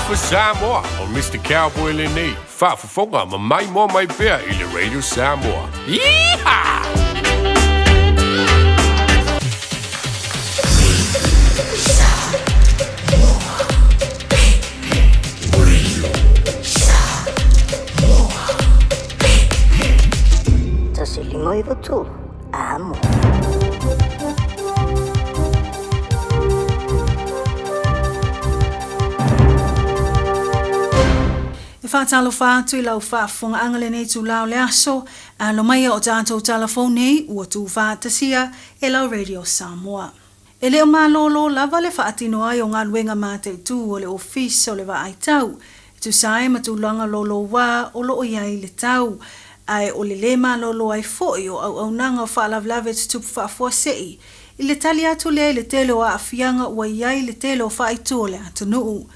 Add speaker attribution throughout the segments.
Speaker 1: for Samoa on Mr. Cowboy Lenny. Whaafafonga ma mai mo mai pea i le Radio Samoa. Yeehaw!
Speaker 2: Moi tu amo.
Speaker 3: E whātalo whātui lau whaafonga angale nei tu lau le aso, a lo mai o tātou telefone nei, ua tu whātasia e lau Radio Samoa. E leo mālolo lava le whaatino ai o ngā luenga mātei tū o le office o le wa ai tau, e tu sae ma tu langa lolo wā o lo o iai le tau, ai o le lema lolo ai foi o au nanga o whaalavlave tutupu whaafuasei. I le tali atu le telo a afianga ua iai le telo whaaitu o le atunuu.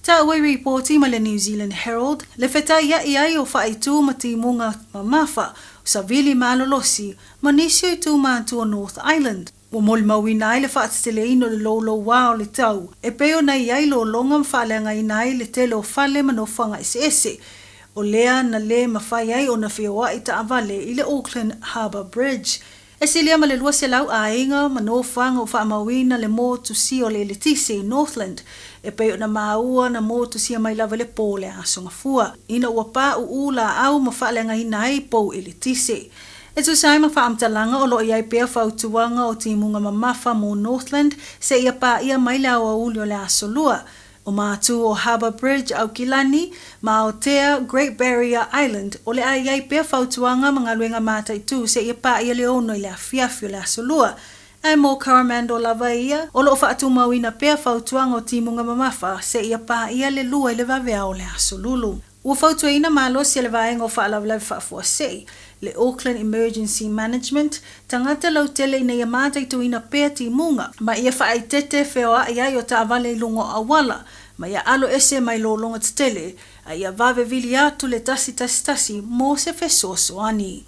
Speaker 3: Ta ue reporti ma le New Zealand Herald, le wheta ia iai o whaaitu ma timunga mamafa o Savili Malolosi ma nisio i tu mātua North Island. Ua moli mawina ai le whaatatele ino le lolo wā o le tau, e peo na iai lo longa mwhaalenga inai le telo whale manofanga ese. O lea na le mawhai ai o na whioa i ta avale i le Auckland Harbour Bridge. E silia ma le lua se lau a inga manofanga o whaamawina le mō tusi o le Letise i Northland. E peo na maua na mō tusi mai lava le pō le asonga fua. Ina ua pā ula au ma whaalenga inai pō i Letise. E tu sai ma whaamtalanga o lo iai pēr whautuanga o timunga mamafa mō Northland se ia pā ia mai le awa uli o le asolua. O mātu o Harbour Bridge au Kilani, ma o tea Great Barrier Island, o le ai ai pēr whautuanga mga luenga mātai tū se ia pā ia le ono i le afiafi o le asolua. Ai mō Caramando lava ia, o lo whaatu mawina pēr whautuanga o timunga mamafa se ia pā ia le lua i le vavea o le asolulu. Ua whautuaina malo se le vaenga o whaalavlavi whaafuasei. Le Auckland Emergency Management, tangata lau tele ina ia mātai tuina pēr timunga, ma ia whaaitete whioa iai o ta avale lungo awala, ma ia alo ese mai lo longa tele, a ia vave vili atu le tasi mō se whesoso ani.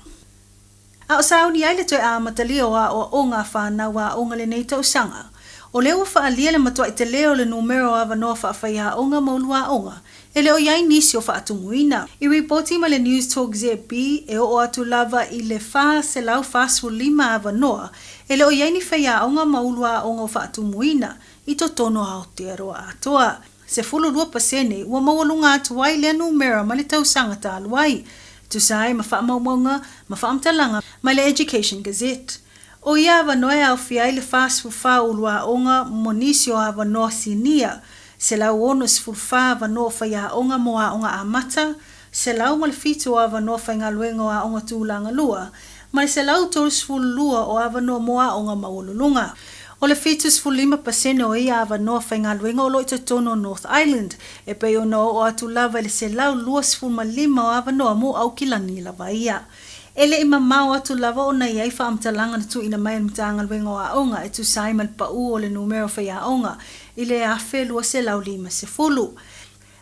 Speaker 3: A o sauni ai le toi a matalio a o onga whanau a onga le nei tausanga. O leo whaalia le matua i te leo le numero a wanoa whaafaya onga maulua onga, e leo iai nisi o whaatumuina. I reporti ma le News Talk ZB e o atu lava i le wha se lau whasu lima a wanoa, e leo iai ni whaya onga maulua onga o whaatumuina, i to tono Aotearoa atoa. Se 42% ua mawalunga atu ai le numero ma le tausanga ta aluai. Tu sai ma whaamaumaunga, ma whaamtalanga, ma le Education Gazette. O ia wanoe au fiai le whaasfufa ulua onga monisio a wanoa sinia, se lau ono sfulfa wanoa whaya onga moa onga amata, se lau ma le fitu a wanoa whainga luenga a onga tūlanga lua, ma se lau tolu sfulua o a wanoa moa onga maululunga. O le fitu sfulima pasene o ia a wanoa whainga luenga o loita tono North Island, e peo no o atu lava le se lau lua sfulma lima o a wanoa mo au kilani lava ia. Ele ima mau atu lava o na iai whaamtalanga na tu ina mai mtanga luenga o a onga e tu saimal pa u o le numero whaya onga i le afe lua se lau lima se fulu.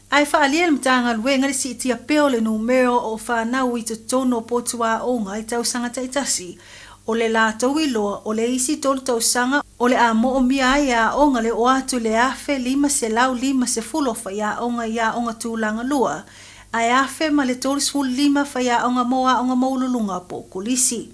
Speaker 3: Ai whaalia le mtanga luenga le si itia peo le numero o whanau i te tono potua onga i tausanga taitasi. O le la tau iloa o le isi tolu tausanga o le a mo o mia ai a onga le o atu le afe lima se lau lima se fulu whaya onga i a onga tūlanga lua. Ai afe ma le tolu sfulu lima whaya onga moa onga maululunga po kulisi.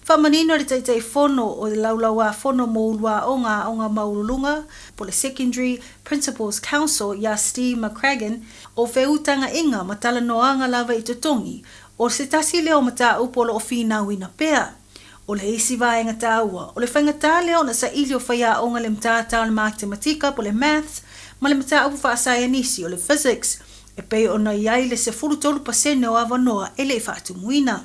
Speaker 3: Whamanino le taitai fono o le laulaua fono maulua onga maululunga po le Secondary Principals Council ya Steve McCragan o whiutanga inga matala noanga lava i tutongi o se tasi leo mata upolo o whina wina pea. O le isi vaenga taua, o le whaingata leo na sa ilio whaya onga le mtata o le matematika po le maths, ma le mta upu whaasayanisi o le physics, e pei ona iai le se 43% o awanoa e le whaatumuina.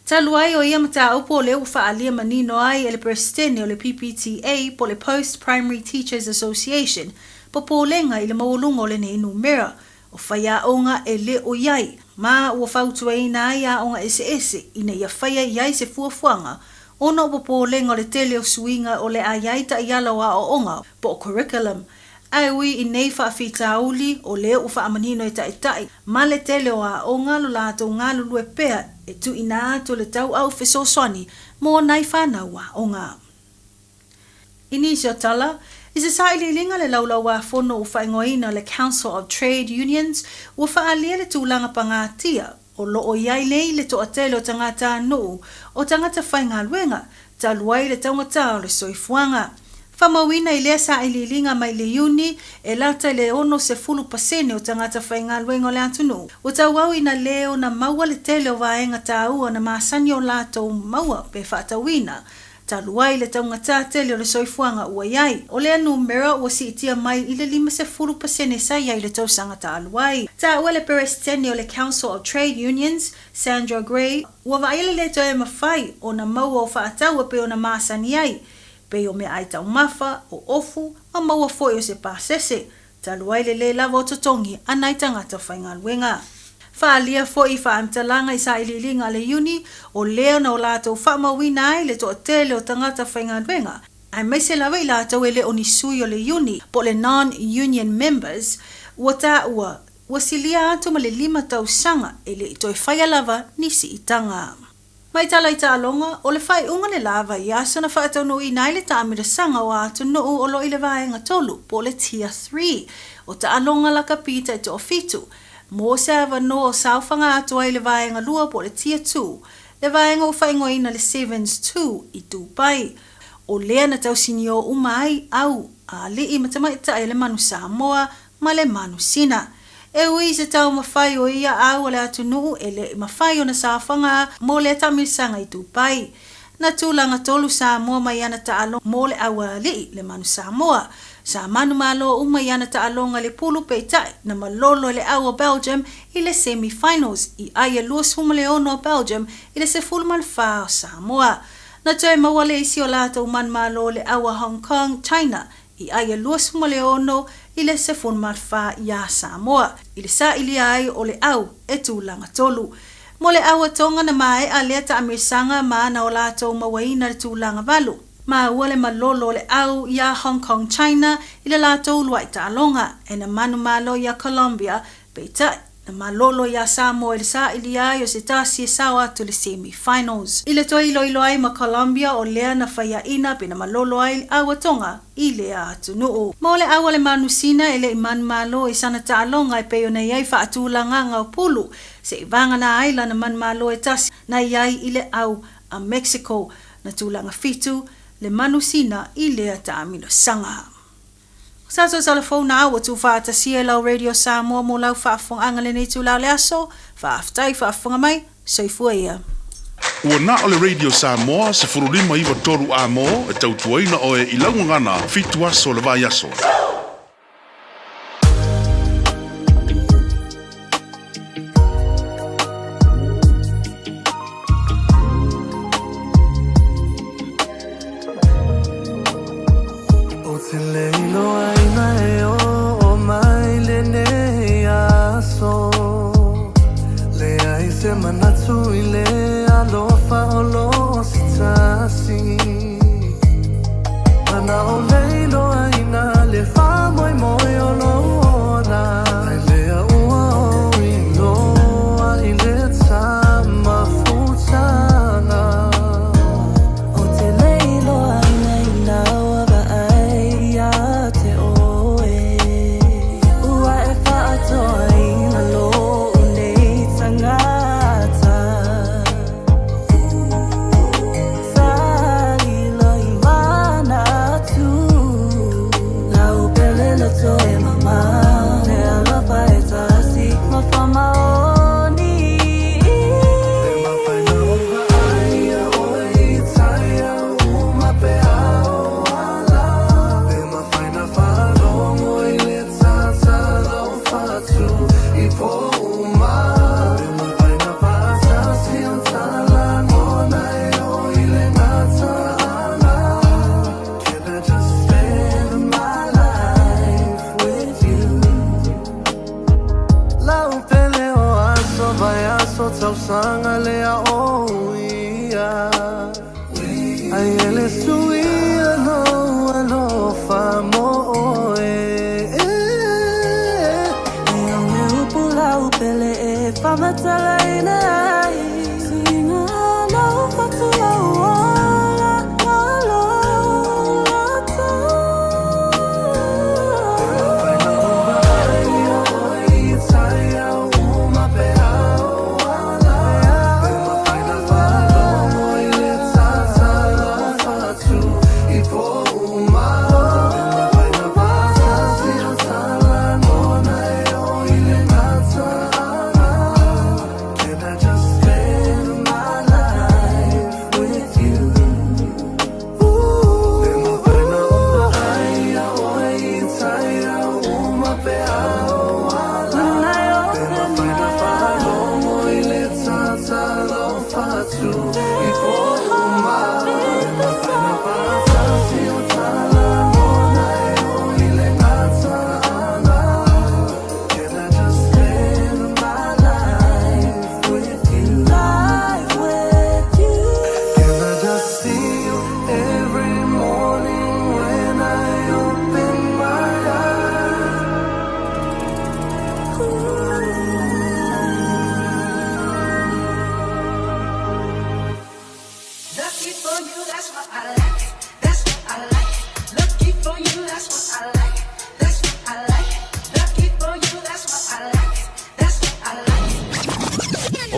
Speaker 3: Talu ai o ia mata upo o le whaalia manino ai e le presidente o le PPTA po le Post Primary Teachers Association, po lenga i le maulunga o le nei numera, o whaya onga e le o iai, ma ua whautua ina ai a onga ese ina ia whaya iai se fuafuanga, ona upo lenga o le tele o suinga o le a iai ta iala wa o onga po o curriculum. Ai ui i nei whaafitauli o le u whaamanino i tai, ma le tele o a onga lo lato ngā lulu e pea e tu ina ato le tau au whesoswani mō nai whanau a onga. Ini isio tala, Isa sa ililinga le laulawa fono o whaingoina le Council of Trade Unions ua whaalia le tūlanga pangatia o loo iai nei le toʻatele o tangata nuu o tangata whaingaluenga taluai le taungata o le soifuanga. Whamawina i lea sa ililinga mai le iuni e lata le 60% o tangata whaingaluenga o le atunu. O tauau ina leo na maua le tele o vaenga tāua na maasani o lato maua pe whaatawina. Taluai le taungata tele o le soifuanga ua iai. O lea numera ua si itia mai i le 50% sa iai le tausanga taluai. Ta ua le presidente o le Council of Trade Unions, Sandra Gray, ua vaile le toe mawhai o na maua o whaataua pe o na maasani ai. Pe o me ai tau mafa o ofu a maua foi o se pasese. Taluai le lava o totongi anai tangata whaingaluenga. Whaalia foi whaamtalanga i sa ililinga le uni o leo na o lato whaamawina ai le toʻatele o tangata whaingaluenga. Ai mai se lawa i lato e le onisui o le uni po le non-union members ua ta ua silia atu ma le 5 tausanga e le itoe whaia lava nisi i tanga. Mai tala i tālonga, o le whai unga le lava i aso na whaatonu i nai le tāmira sanga o atu nuu o lo i le vaenga tolu po le tier 3 o tālonga la kapita i to fitu. Mo se ava no o sauwhanga atu ai le vaenga lua po le tier 2, le vaenga o whaingoina le 7s 2 i Dubai. O lea na tausini o umai au a li i matamaita e le manu Samoa ma le manu Sina. E ui se tau mawhai o ia au le atu nuu e le mawhai o na sauwhanga mo le tamisanga i Dubai. Na tūlanga tolu Samoa mai ana taalo mo le awa li le manu Samoa. Sa manu malo umai ana taalonga le pulu peitai na malolo le awa Belgium i le semi-finals i aia luas humaleono Belgium i le sefulmal whao Samoa. Na toe maua le isi o lata uman malo le awa Hong Kong, China i aia luas humaleono i le sefulmal wha ia Samoa. I le sa ili ai o le au e tūlanga tolu. Mo le awa tonga na mai a lea ta amirsanga maana o lata umawaina le tūlanga valu. Ma ua le malolo le au ia Hong Kong, China i le lato lua i ta'alonga e na manu malo ia Colombia peitai na malolo ia Samoa i le sa ili ai o se tasi e sawa to le semi-finals. I le toi ilo ai ma Colombia o lea na whaia ina pe na malolo ai awa tonga i lea atu nuu. Mo le awa le manu Sina e le manu malo i sana ta'alonga e peo na iai whaatulanga ngau pulu se i vanga na aila na manu malo e tasi na iai i le au a Mexico na tūlanga fitu le manu Sina i lea tāmino sanga. Sato telefona au tu whaata lau Radio Samoa mo lau whaafonga angale nei tu lau le aso, whaaftai whaafonga mai, soifua ia.
Speaker 4: Ua na o le Radio Samoa se furulima iwa toru a mo e tautuaina o e ilaungangana fitu aso le vai aso.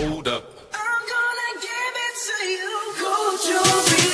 Speaker 1: hold up.
Speaker 5: I'm gonna give it to you. Gold jewelry.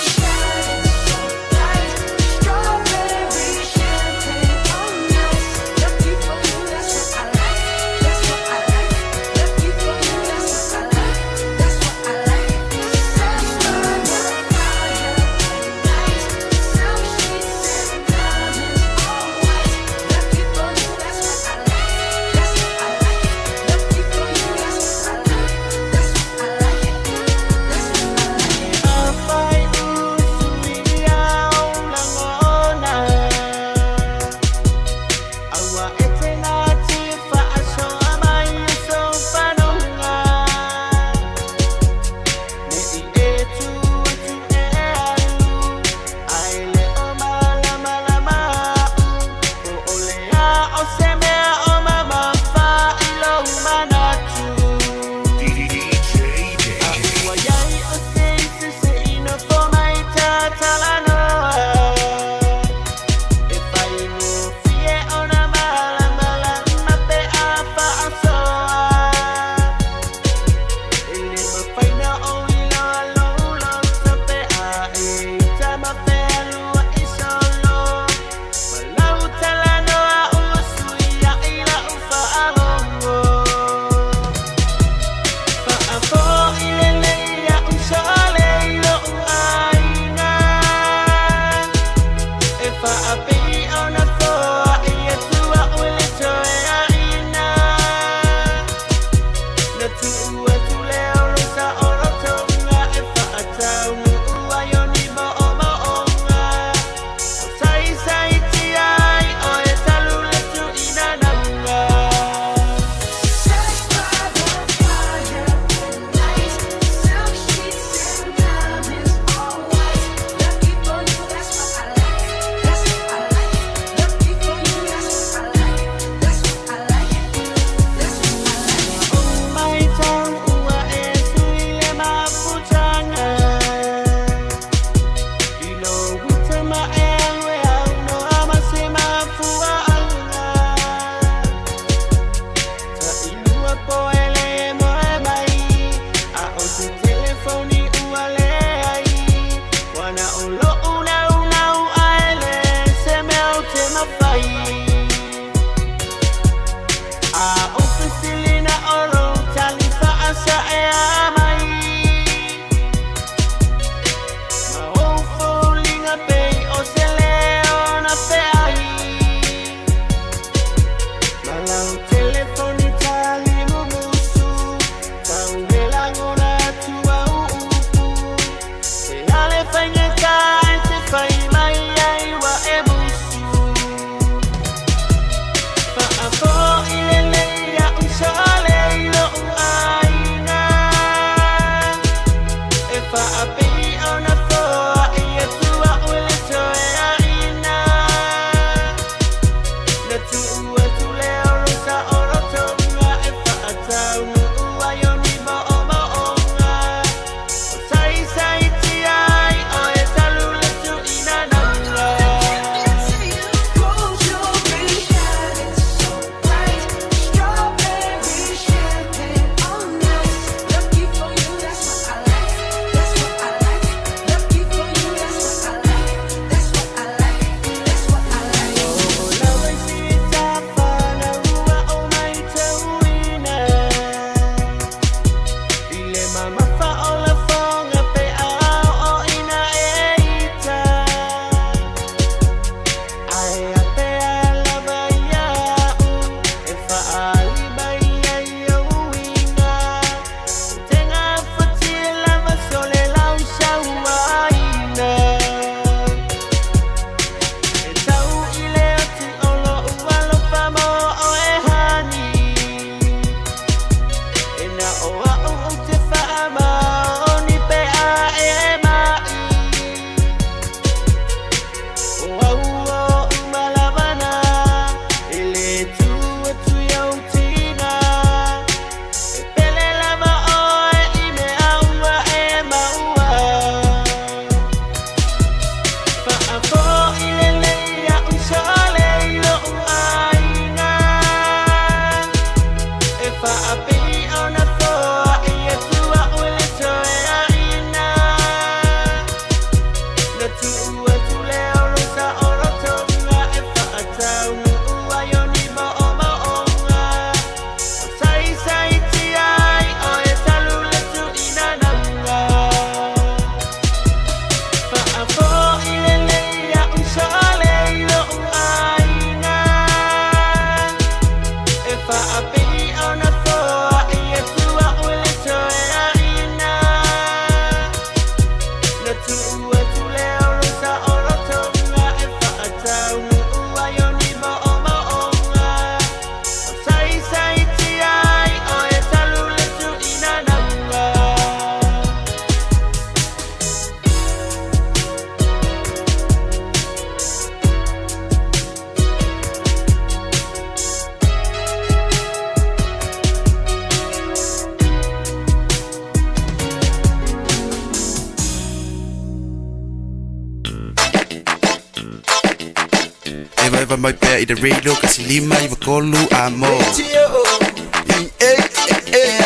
Speaker 6: mai pe I the radio kasi lima I vakolu amo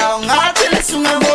Speaker 7: Au ngate sunga mo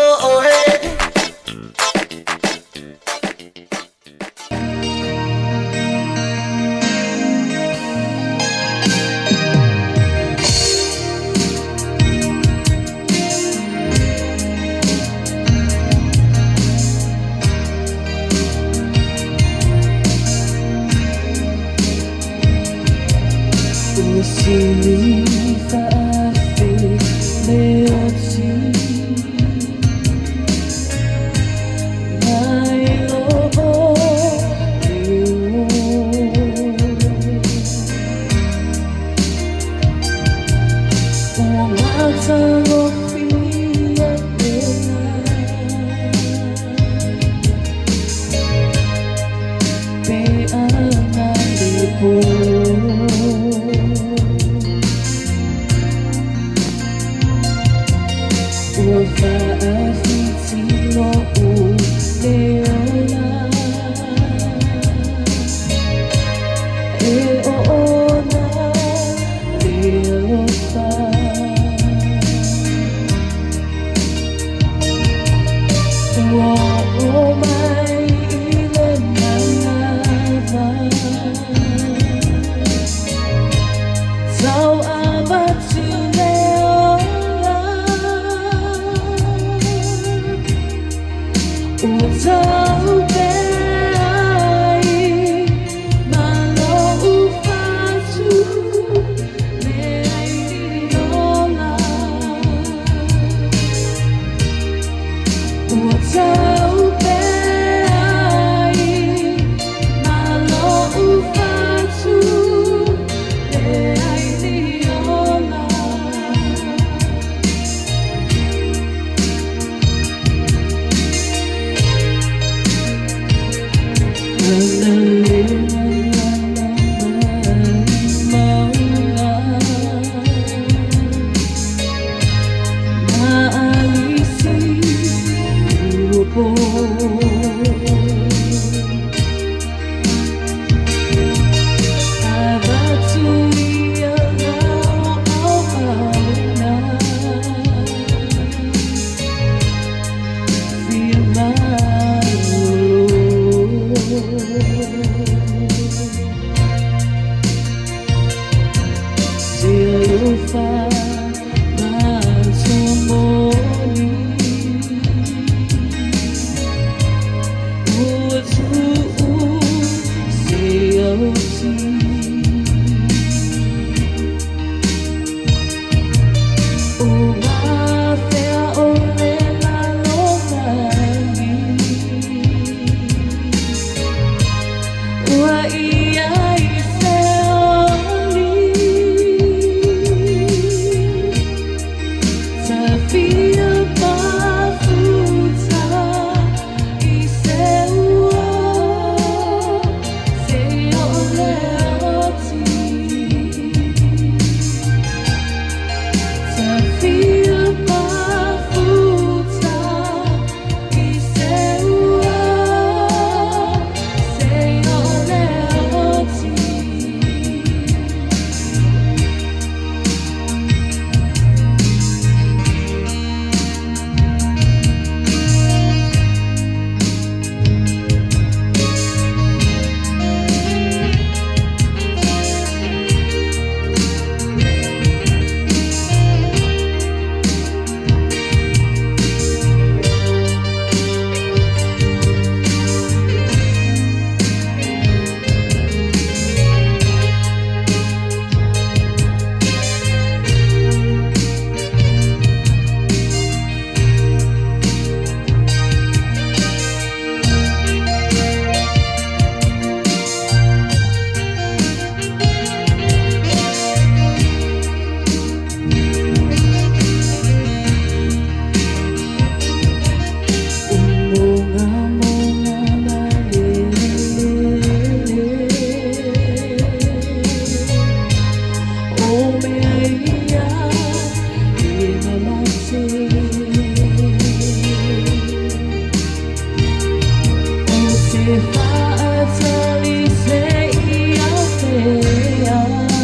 Speaker 8: If I tell you, say you're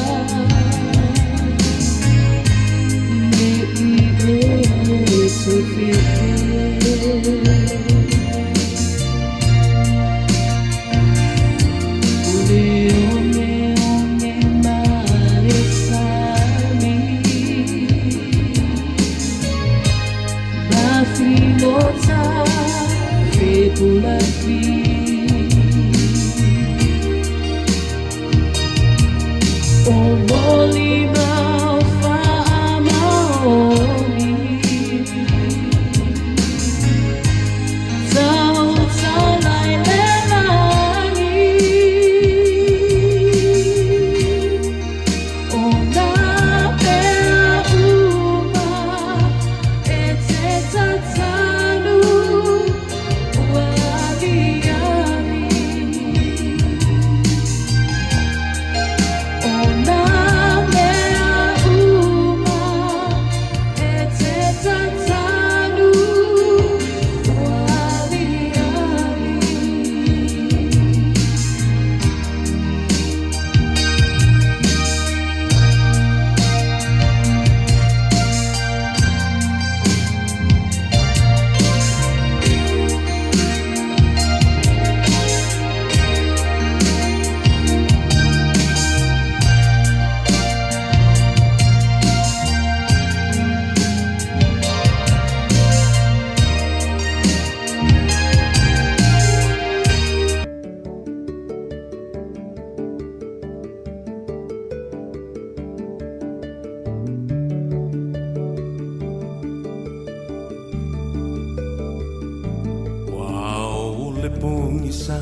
Speaker 8: pongisa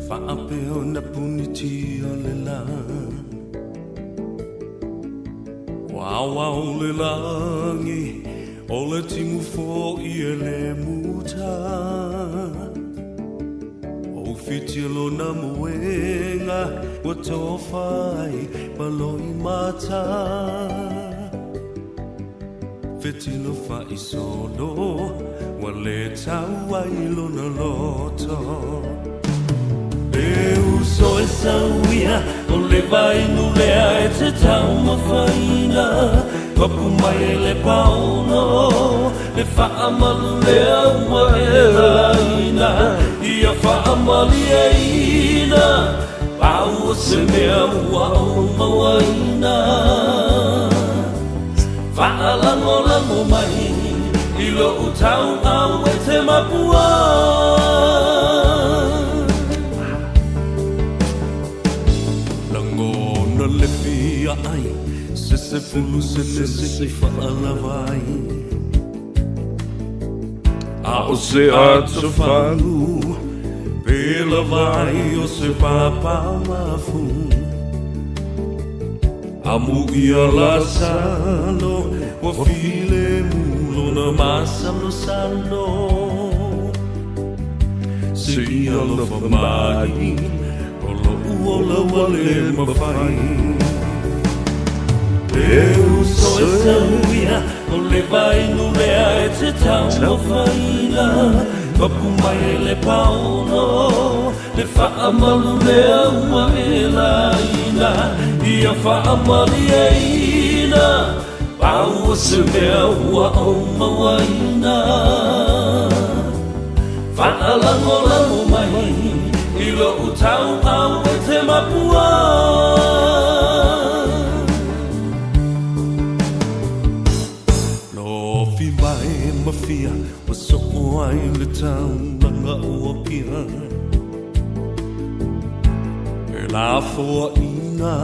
Speaker 8: faapeo na puniti o le la Wawa o le langi o le tingu fo I le muta O fitilo na muenga wa tofai paloi mata Fitilo fa isolo wa le taua ilo na loto Eu sou essa uia o le vai no lea e te tau mawhaina Papu mai e le pauno Le wha amalu lea ua e laina Ia wha amali e ina Pau o se mea ua o mawaina Wha alango lango mai Ilo utau au e te mapua Langona le fia ai Se fulu se fa'ala vai A o se ato falu Pela vai o se papa mafu Amu ia la salo Wa file mulo na masa no salo Se ia la famai Olo uola wale mawhai Eu sou essa uia O le vai no lea e te tau mawhaina Papu mai e le pauno Le wha amalu lea ua e laina Ia wha amali e ina Pau o se mea ua o mawaina Wha alango lango mai Ilo utau au e te mapua Lofi mai mafia Wa soko ai le tau langa ua pia E la foa ina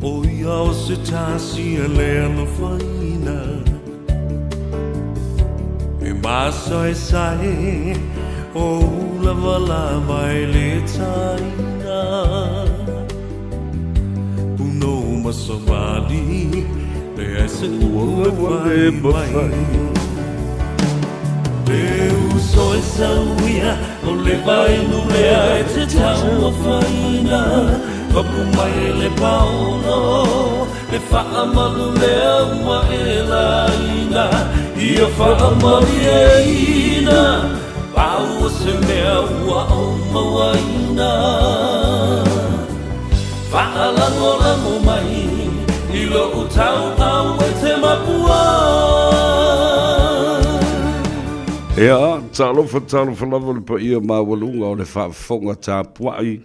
Speaker 8: O ia o se tasi e lea no faina E masa e sae O lava e le taina Puno masamali Le ai se ua vai mai Eu sou essa uia O le vai no lea e te tau a faina Papu mai e le pauno Le wha amalu lea ua e laina Ia wha amali e ina Pau o se mea ua o mawaina Wha alango lango mai Ilo utau au e te mapua
Speaker 9: Ea, talofa lava le pa ia mawalunga o le whaafonga tā puai.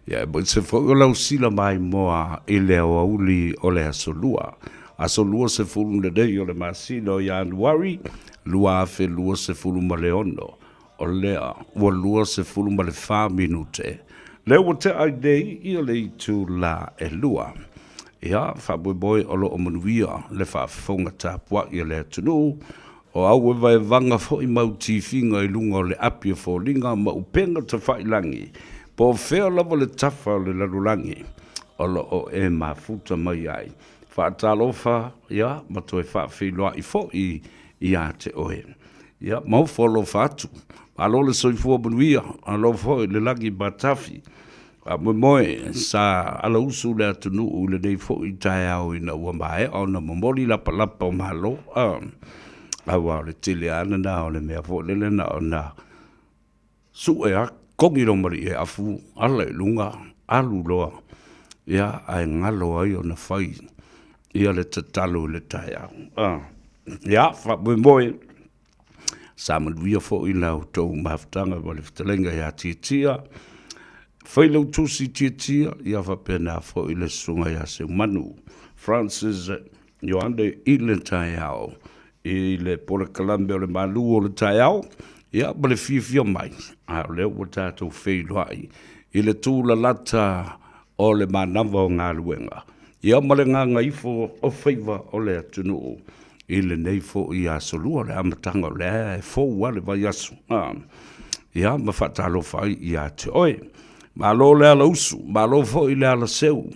Speaker 9: Ia, mo se whonga lau sila mai moa I lea o auli o le hasolua. aso lua se fulu le dei o le masino Januari, lua afe lua se fulu ma le ono, o lea ua lua se fulu ma le 5 minute. Lea ua te ai dei i o le itu la e lua. Ia, whaboiboi o lo o manuia le whaafonga tāpua i le tunu, o au e vai vanga fo i mau tifinga i lunga o le apia fo linga ma upenga ta whailangi, po whea lava le tafa o le larulangi, o lo o e mafuta mai ai. Whaatalofa, ia, ma toi whaafilua i fo i a te oe. Ia, mau folo whaatu, alo le soifua manuia, alo fo i le langi batafi, mo moe sa ala usu le atunu u le nei fo i tae au ina ua mae o na momoli lapa lapa o mahalo awa le tele ana na o le mea fo lele na o na su e a kongi romari e afu ala i lunga alu loa ia ai ngalo ai o na fai ia le tatalu le tae au ia fa mo moe sa manuia fo i lau tau maftanga wale fitalenga ia titia Whailau tusi tia ia whapena fo i le sunga ia se manu. Francis Yoande i le tai au. I le pole kalambe o le malu o le tai au. Ia ma le fia mai. A leo wa tātou whailuai. I le tūla lata o le manava o ngā luenga. Ia ma le ngā ngaifo o faiva o le atunu. I le nei fo i a solua le amatanga o le e fo wale vai asu. Ia ma whatalo whai i a te oe. Malo le ala usu, malo fo i le ala seu,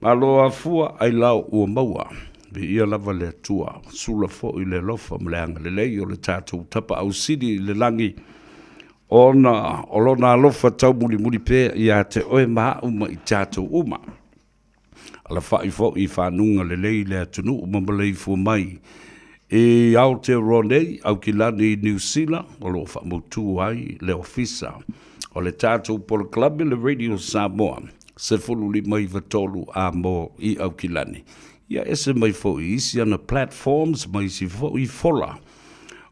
Speaker 9: malo a fua ai lau ua maua, vi ia lava le tua, sula fo i le lofa mleanga le lei o le tātou tapa au sidi le langi, o lona lofa tau muli pe i a te oe maa uma i tātou uma. Ala fai fo i whanunga le lei le atunu uma malei fua mai, e Aotearoa au ki lani New Zealand, o lo whamutu ai le ofisa, o le tātou polo club le Radio Samoa, se fulu li mai vatolu a mo i au kilani. Ia ese mai fo i isi ana platforms mai si fo i fola.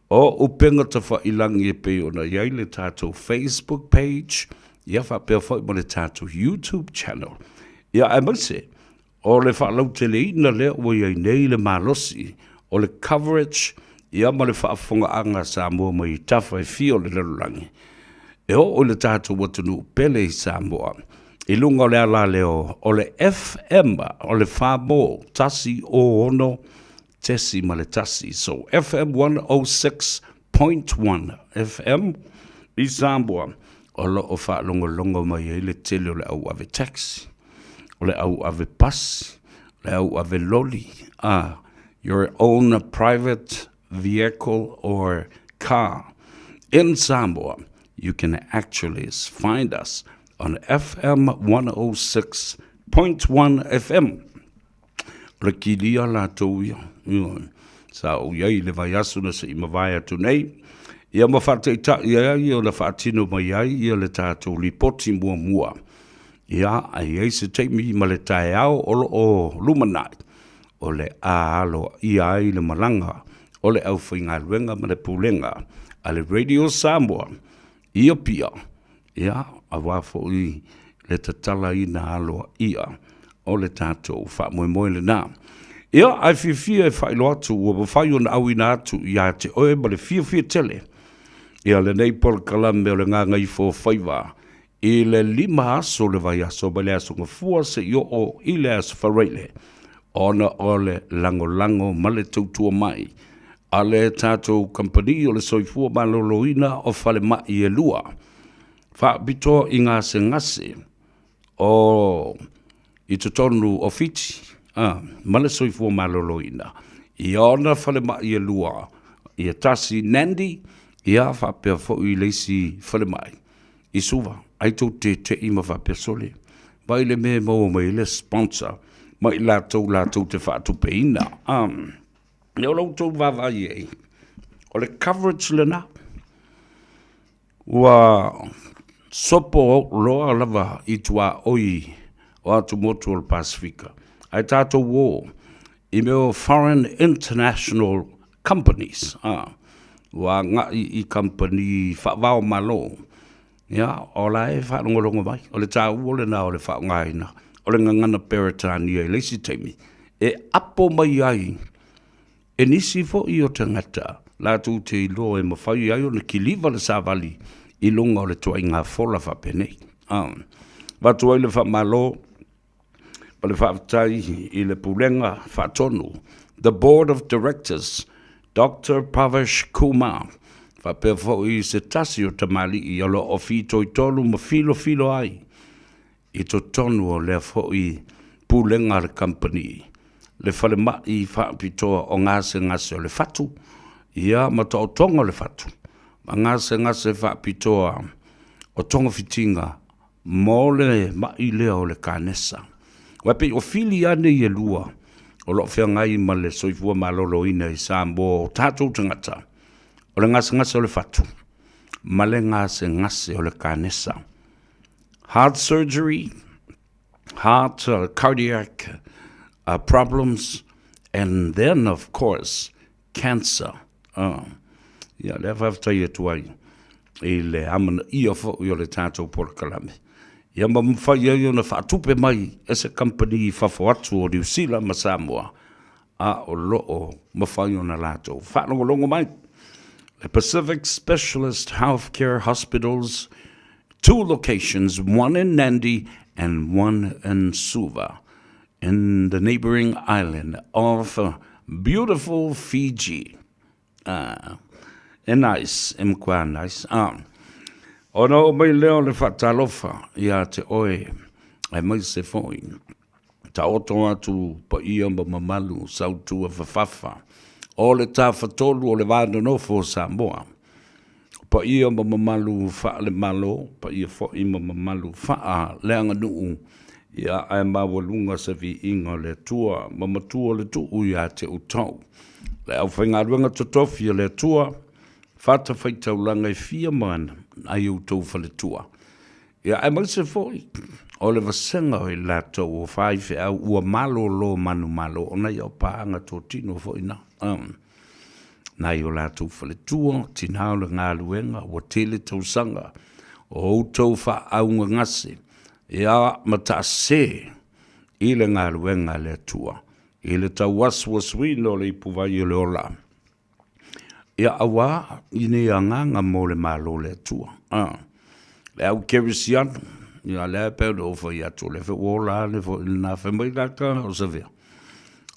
Speaker 9: O upenga ta wha ilangi e pe ona iai le tātou Facebook page, ia wha pia fo i mo le tātou YouTube channel. Ia e maise, o le wha lau te le ina lea o iai nei le malosi, o le coverage, ia ma le wha afonga anga Samoa mai tafa e fio le lelulangi. E o le tātou watunu pele i Samoa. I lunga o le ala leo, o le FM, o le whāmo, tasi o ono, tesi ma le tasi. So FM 106.1 FM i Samoa. O lo o whaalonga mai e le tele o le au ave taxi, o le au ave bus, le au ave loli. Your own private vehicle or car in Samoa. You can actually find us on FM 106.1 FM. Rekilia la touia. Sa o iai le vai asu na se ima vai atu nei. Ia ma whate ita iai o le whaatino mai ai ia le tātou li poti mua. Ia ai ei se teimi ma le tae au o lumanai. O le aalo iai le malanga. O le au whainga luenga ma le pulenga. A le Radio Samoa. Ia pia, ia, a wafo i le tatala i na aloa ia, o le tātou wha moe le nā. Ia, ai fia e whai lo atu, ua whai on au ina atu, ia te oe ma le fia tele. Ia le nei pol kalame o le ngā Gagaifo faiva, i le 5 aso le vai aso, ba le aso ngafua se i o i le aso whareile, ona o le lango ma le tautua mai, a le tātou company o le soifua maloloina o whale mai e lua. Wha bito i ngase o i tonu o fiti, ma le soifua maloloina. I ona whale mai e lua, i a tasi Nandi, i a whapea fo i leisi whale mai. I suwa, ai tau te ima whapea sole. Vai le me mo mai le sponsor, mai la tau te whaatupe ina. Neo lau tau wawai ei. O le coverage lena. Ua sopo loa lava i tua oi o atu motu o le Pasifika. Ai tātou wō i meo foreign international companies. Ua ngai i company whawao malo. Ia, o lai whaongorongo mai. O le tāu o le nā o le whaongaina. O le ngangana Peritania i leisi teimi. e apo mai ai, e nisi fo i o tangata, la tu te ilo e mawhai ai o na kiliva le savali, I lunga o le tua inga fola fa penei. Watu ai le fa malo, pa le fa tai I le pulenga fa tonu. The Board of Directors, Dr. Pavesh Kumar, fa pe fo I se tasi o tamali I alo o fito I tolu ma filo ai. I to tonu o le fo I pulenga le company. Le fale mai fa pitoa o ngase o le fatu. Ia ma to tonga le fatu. Ma ngase fa pitoa o tonga fitinga mo le mai lea o le kanesa. Wape o fili ane I lua o lo fea ngai ma le soifua malolo ina I Samoa o tātou tangata. O le ngase o le fatu. Ma le ngase o le kanesa. Heart surgery, heart, cardiac problems, and then, of course, cancer. Ia, le whawtai tuai I le amana ia fo I o le tātou porokalame. Ia ma mwhai ai o na whaatupe mai as a company I whafo atu o New Zealand ma Samoa. A o loo mwhai o na lātou. Whanongo mai. The Pacific Specialist Healthcare Hospitals, 2 locations, one in Nandi and one in Suva, in the neighboring island of beautiful Fiji. Nice, nice. Ono mai leo le whatalofa ia te oe ai mai se foi. Ta oto atu pa ia ma mamalu sautu a whawhawha. O le tā whatolu o le wāna nofo Samoa. Pa ia ma mamalu wha le malo, pa ia foi ma mamalu wha leanga nuu. Ia ai mawalunga sa vi inga le tua, mamatua le tuu ia te utau. Le au whainga ruanga totofia le tua, whata whaitau langa I 4 mana, ai utau whale tua. Ia ai maise foi, o le vasenga o I latou o whaife au ua malo lo manu malo, o nei au paanga tō tino foi na. Nai o latou whale tua, tinao le ngā luenga, o tele tausanga, o utau wha aunga ngase, ia mata se, I le ngā luenga le tua. I le tau waswaswino le ipuvai o le ola. Ia awa, I ne anganga mo le malo le tua. Le au kerisiano, ia le pēr o whai atu, le whi ola, le whi nā whamailaka, o sa vea.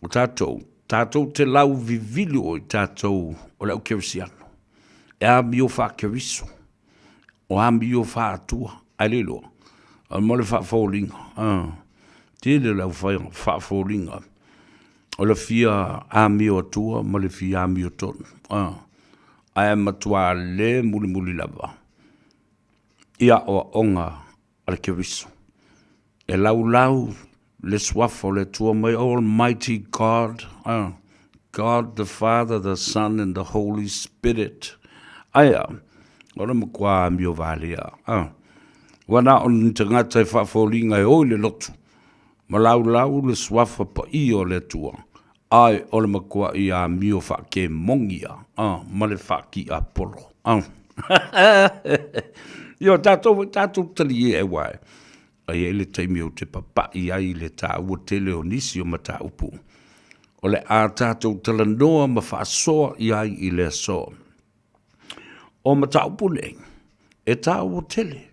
Speaker 9: O tātou te lau vivilu o I tātou o le au kerisiano. E a mi o wha keriso. O a mi o wha atua, alelo. O mo le wha fōlinga. Tēle lau wha fōlinga. O le fia ami o tua, ma le fia ami o tonu. Ai matua le muli lava. Ia o onga ale keriso. E lau le swafo le tua mai Almighty God. God the Father, the Son, and the Holy Spirit. Aia, o le makua ami o valia. Wana on tangata e whafolinga e oi le lotu. Ma lau le swafa pa I o le tua. Ai o le makua I a mio wha ke mongia. Ma le wha ki a polo. Io tātou tali e wai. Ai e le taimi o te papa I ai le tā ua tele o nisi o mata upu. O le a tātou talanoa ma wha soa I ai I le soa. O mata upu nei. E tā ua tele.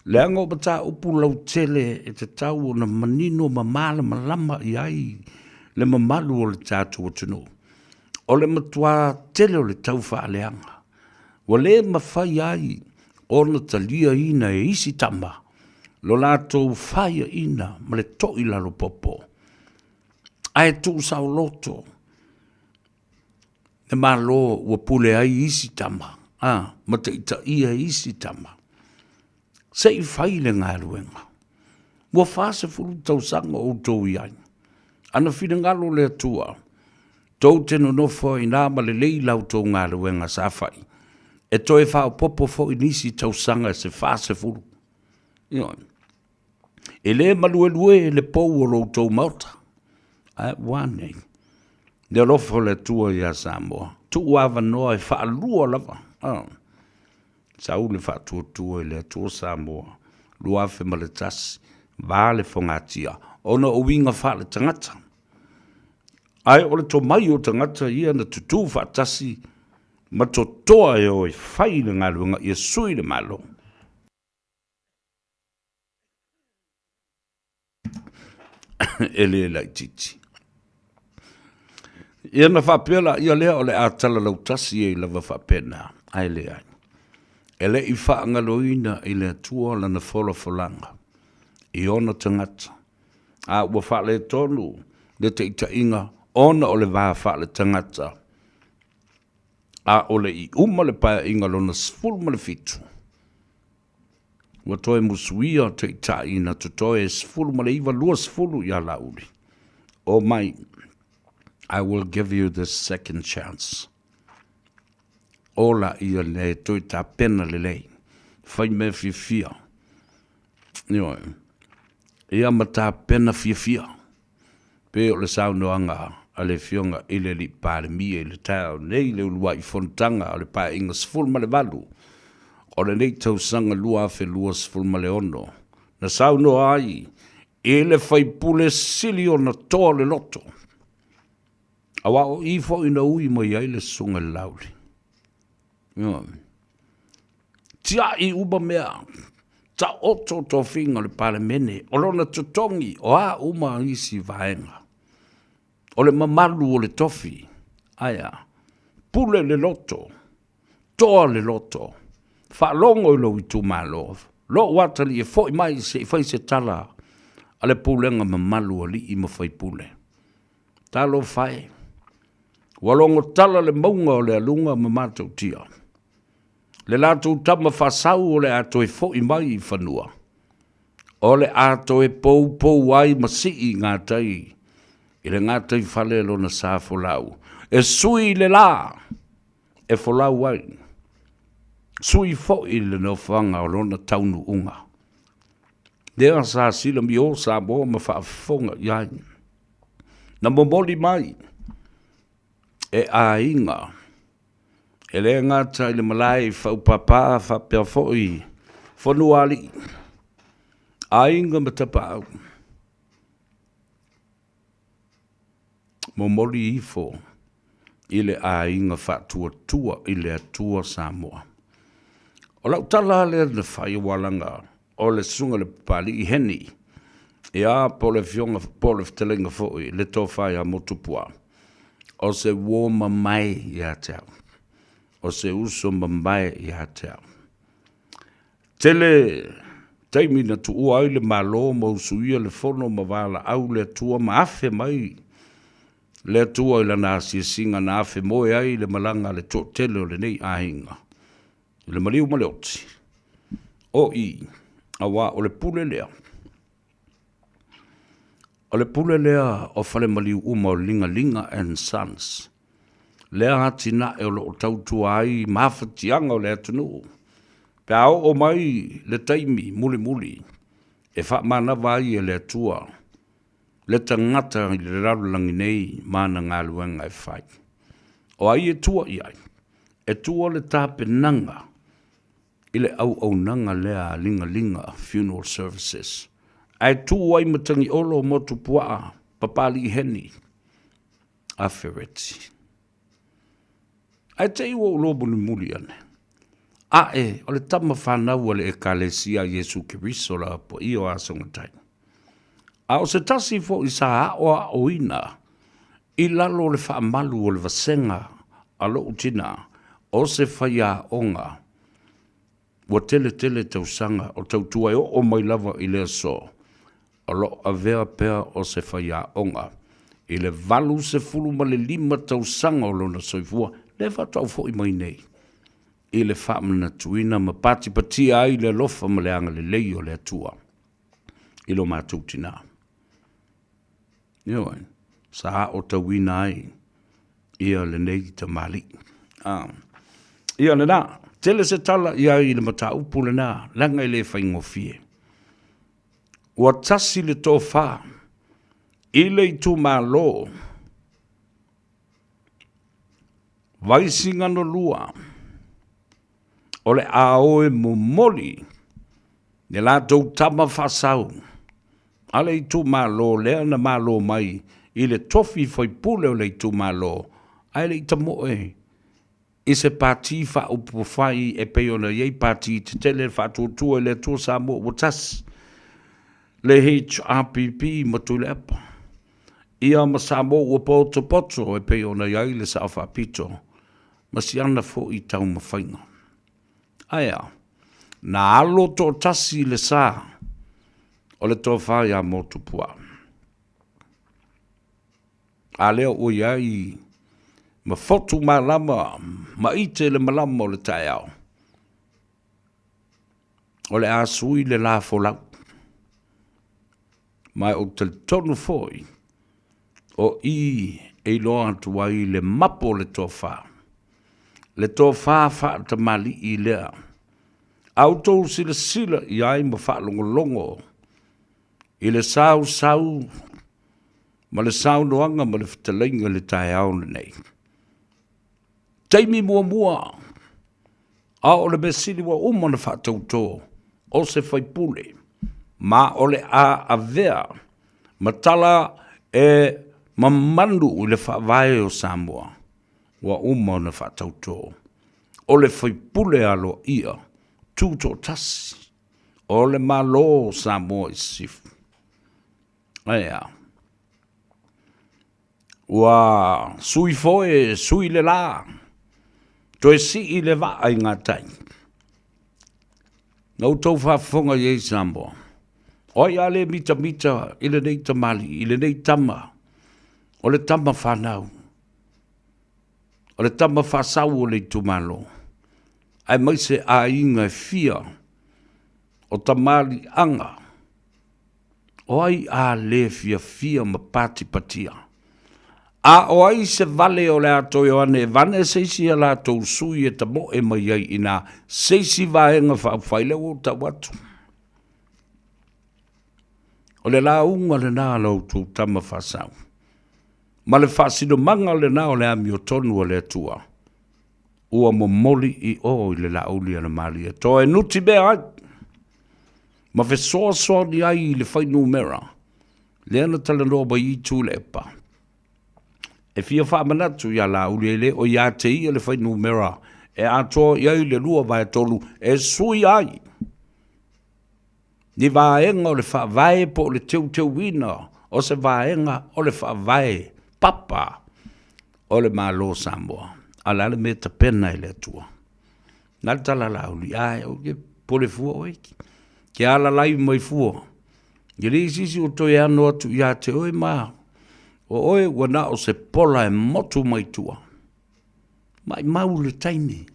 Speaker 9: Le anga o mata upu lau tele e te tau o na manino ma mala malama I ai le mamalu o le tātou o tino. O le matua tele o le tau wha leanga. Wa le mawhai ai o na talia ina e isi tama. Lo lātou whaia ina ma le toi lalo popo. Ai tū sao loto. Ne malo ua pule ai isi tama. Ma te ita ia isi tama. Sei whai le ngā ruenga. Mua whase furu tau sanga o tau iai. Ana whina ngalo le tua. Tau teno no fo I nā ma le lei lau tau ngā ruenga sa whai. E toi whao popo fo I nisi tau sanga se whase furu. E le malue le pou o lo tau mauta. Ai wane. Le lofo le tua ia Samoa. Tu ava noa e wha lua lava. Sau le wha tua le tua Samoa. Lua fe ma le tasi. Vale fongatia. Ona o winga wha le tangata. Ai o le to mai o tangata ia na tutu whaatasi, ma to toa e o e whai na ngā runga i sui le malo. Ele lai titi. Ia na whapela ia lea o le atala lau tasi e lava whapena, ai le ai. Ele i whaangaloina i le atua lana whola wholanga. I ona tangata. A ua whale tonu, le te ita inga, ona o le waa whale tangata. A ole i le paia inga lona sfulu ma le fitu. Ua toe musuia te ita ina to toe sfulu ma le iwa lua sfulu ia lauri. O mai, I will give you this second chance. Ola ia le toi ta pena le lei. Fai me fia. Nio. Ia mata pena fia. Pe o le sauno anga a le fionga ile li pare mia le tau nei le ulua i fontanga o le pa inga sful ma le valu. O le nei tau sanga lua afe lua sful ma le ono. Na sauno ai ele fai pule sili o na toa le loto. Awa o ifo ina ui mo iai le sunga lauli. Tia i uba mea, ta oto to finga le pale mene, o lona tutongi, o a uma isi vaenga. O le mamalu o le tofi, aya, pule le loto, toa le loto, fa longo i lo i tu malo, lo watali e foi mai se fai se tala, ale pulenga mamalu o li i mo fai pule. Talo fai, walongo tala le maunga o le alunga mamatau tia. Le lato tama fasau o le ato e fo i mai i whanua. O le ato e pou ai masi i ngātai. I le ngātai whale lo na sa folau. E sui le la. E folau ai. Sui fo i le no whanga o lona taunu unga. Dea sa sila mi o sa mo ma whaafonga iai. Na momoli mai. E a inga. E le ngata i le malai whau papa whapea fhoi whanuali. A inga matapa au. Momori ifo i le a inga whatua tua i le atua Samoa. O lau tala le na whai walanga o le sunga le pali i heni. E a po le fionga po le ftelenga fhoi le tō whai a motupua. O se woma mai i a tau. O se uso mambae i hatea. Tele, teimi na tu ua ile malo ma usuia le fono ma wala au le tua ma afe mai. Le tua ila na asia singa na afe moe ai le malanga le to tele o le nei ahinga. Le mariu ma le oti. O i, awa o le pule lea. O le pule lea o fale mariu uma o linga and sons. Lea hatina e o lo tautua ai mawhatianga o le atunu. Pea o mai le taimi muli. E wha mana vai e le atua. Le tangata i le rarulangi nei mana ngā luenga e whai. O ai e tua i ai. E tua le tāpenanga. I le au nanga lea linga funeral services. Ai tua ai matangi olo motu pua papali heni. Afereti. Ai te iwa o lobo ni muli ane. A e, o le tama whanau le e kalesia Yesu Kiriso la po i o asonga tai. A o se tasi fo i sa a o ina, i lalo le whaamalu o le vasenga a lo utina, o se whaia onga, wa tele tausanga o tautua o mai lava i le so, o lo a vea pea o se whaia onga, i le valu se fulu ma le 5 tausanga o lona soifua, le whatau fo i mai nei. I le whamana tuina ma pati ai le lofa ma le anga le lei o le atua. I lo mātou tina. Ioi, sa o tawina ai. Ia le nei ta mali. Ia le nā, tele se tala ia i le mata upu le nā, langa i le whaingo fie. Ua tasi le tō whā. I le i tū mā lo. Vaisi ngano lua. O le aoe momoli. Ne la tau tama whasau. Ale i tū malo lea na malo mai. I le tofi foi pule o le tu malo. Ai le tamo e. I se pati fa upo fai e peona yei pati te tele fa tu le tu Samoa watas. Le HRPP matule apa. Ia ma Samoa ua poto e peona yei le sa fa pito. Masiana fo I tau mawhainga. Aia. Na alo to tasi le sa. O le to whai a motu pua. A leo o iai. Ma fotu ma lama. Ma ite le malama o le tae au. O le asui le la folau. Mai o te tonu foi. O I e loa tuai le mapo le to wha. Le to wha te mali I lea. Auto sila I ai ma wha longo. I le sau. Ma le sau noanga ma le whitalenga le tae au nei. Taimi mua. A o le besili wa umana wha tauto. O se whai pule. Ma o le a avea. Ma tala e mamandu I le wha vai o Samoa. Wa umana wha tauto. O le whai pule alo ia. Tuto tasi. O le malo Samoa I sifu. Aia. Wa sui foe, sui le la. Toi si I le va ai ngatai. Nau tau whafonga ye Samoa. Oi ale mita I le nei tamali, I le nei tama. O le tama whanau. O le tama whasau o le tumalo. Ai mai se a inga fia. O tamali anga. Oi a le fia ma patia. A oi se vale o le ato yo ane vane seisi ala to sui e tamo e mai ai ina seisi vaenga whaile o ta watu. O le la unga le nā lau tū tama whasau. Ma le whasino manga le nā o le ami o tonu o le atua. Ua mo moli I o I le la uli ana maria. To e nuti bea ai. Ma fe soa ni ai le whai numera. Le ana tala noa I tū le epa. E fia wha manatu ia la uli ele o ia te ia le whai numera. E atoa iai le lua vai tolu. E sui ai. Ni vaenga o le wha vai po le teu wina. O se vaenga o le wha vai papa. O le malo Samoa. Ala le me ta pena I le atua. Nal tala la uli ai o ke pole fua oiki. Ke ala lai mai fua. Ke le sisi o toi ano atu ia te oe maa. O oe wana o se pola e motu mai tua. Mai mau le taimi.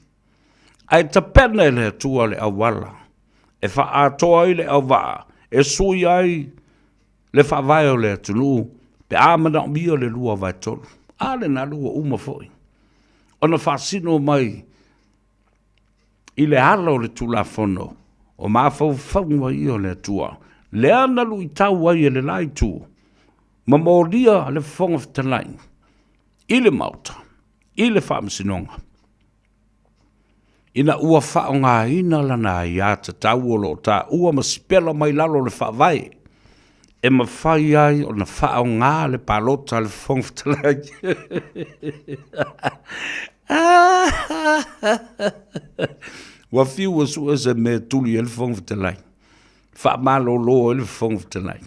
Speaker 9: Ai ta pena le atua le awala. E wha atoa I le awa. E sui ai le wha vai o le atunu. Pe amana o mia le lua vai tolu. Ale na lua uma foi. Ona wha sino mai. I le hala o le tula fono. O maa fau I o le atua. Le ana lu I tau ai e le lai tu. Ma moria le fonga fitalai. I le mauta. I le whaamsinonga. Ina ua whao ngā ina lana I a ta tau o lo ta ua ma spela mai lalo le whaavai. E ma whai ai o na whao ngā le palota le fonga fitalai. Wa fiu wa su se me tuli el fong fitalai. Fa malo lo el fong fitalai.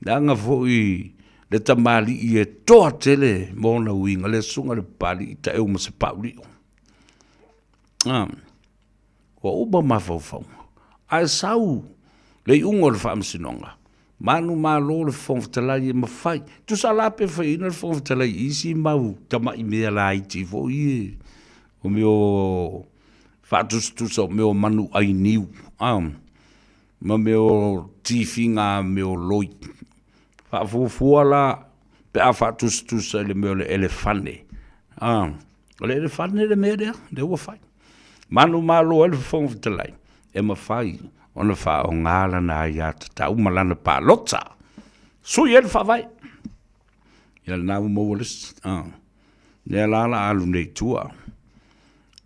Speaker 9: Danga foi le tamali I e toa tele mona winga le sunga le pali I ta eu ma se pauli. Wa uba ma fau. Ai sau le ungo le whaamsinonga. Manu malo le fong fitalai e ma fai. Tu sa la pe fai ina le fong fitalai isi mau tama I mea la iti fo I o meo whātustusa o meo manu ai niu. Ma meo tifinga meo loi. Whāfuafua la pe a whātustusa le meo le elefane. O le elefane le mea rea, le ua whai. Manu malo ele whongfitalai. E ma whai, ona wha o ngāla na ia ta tau malana pā lota. Sui ele whawai. Ia le nāu maualis. Nea lala alu nei tua.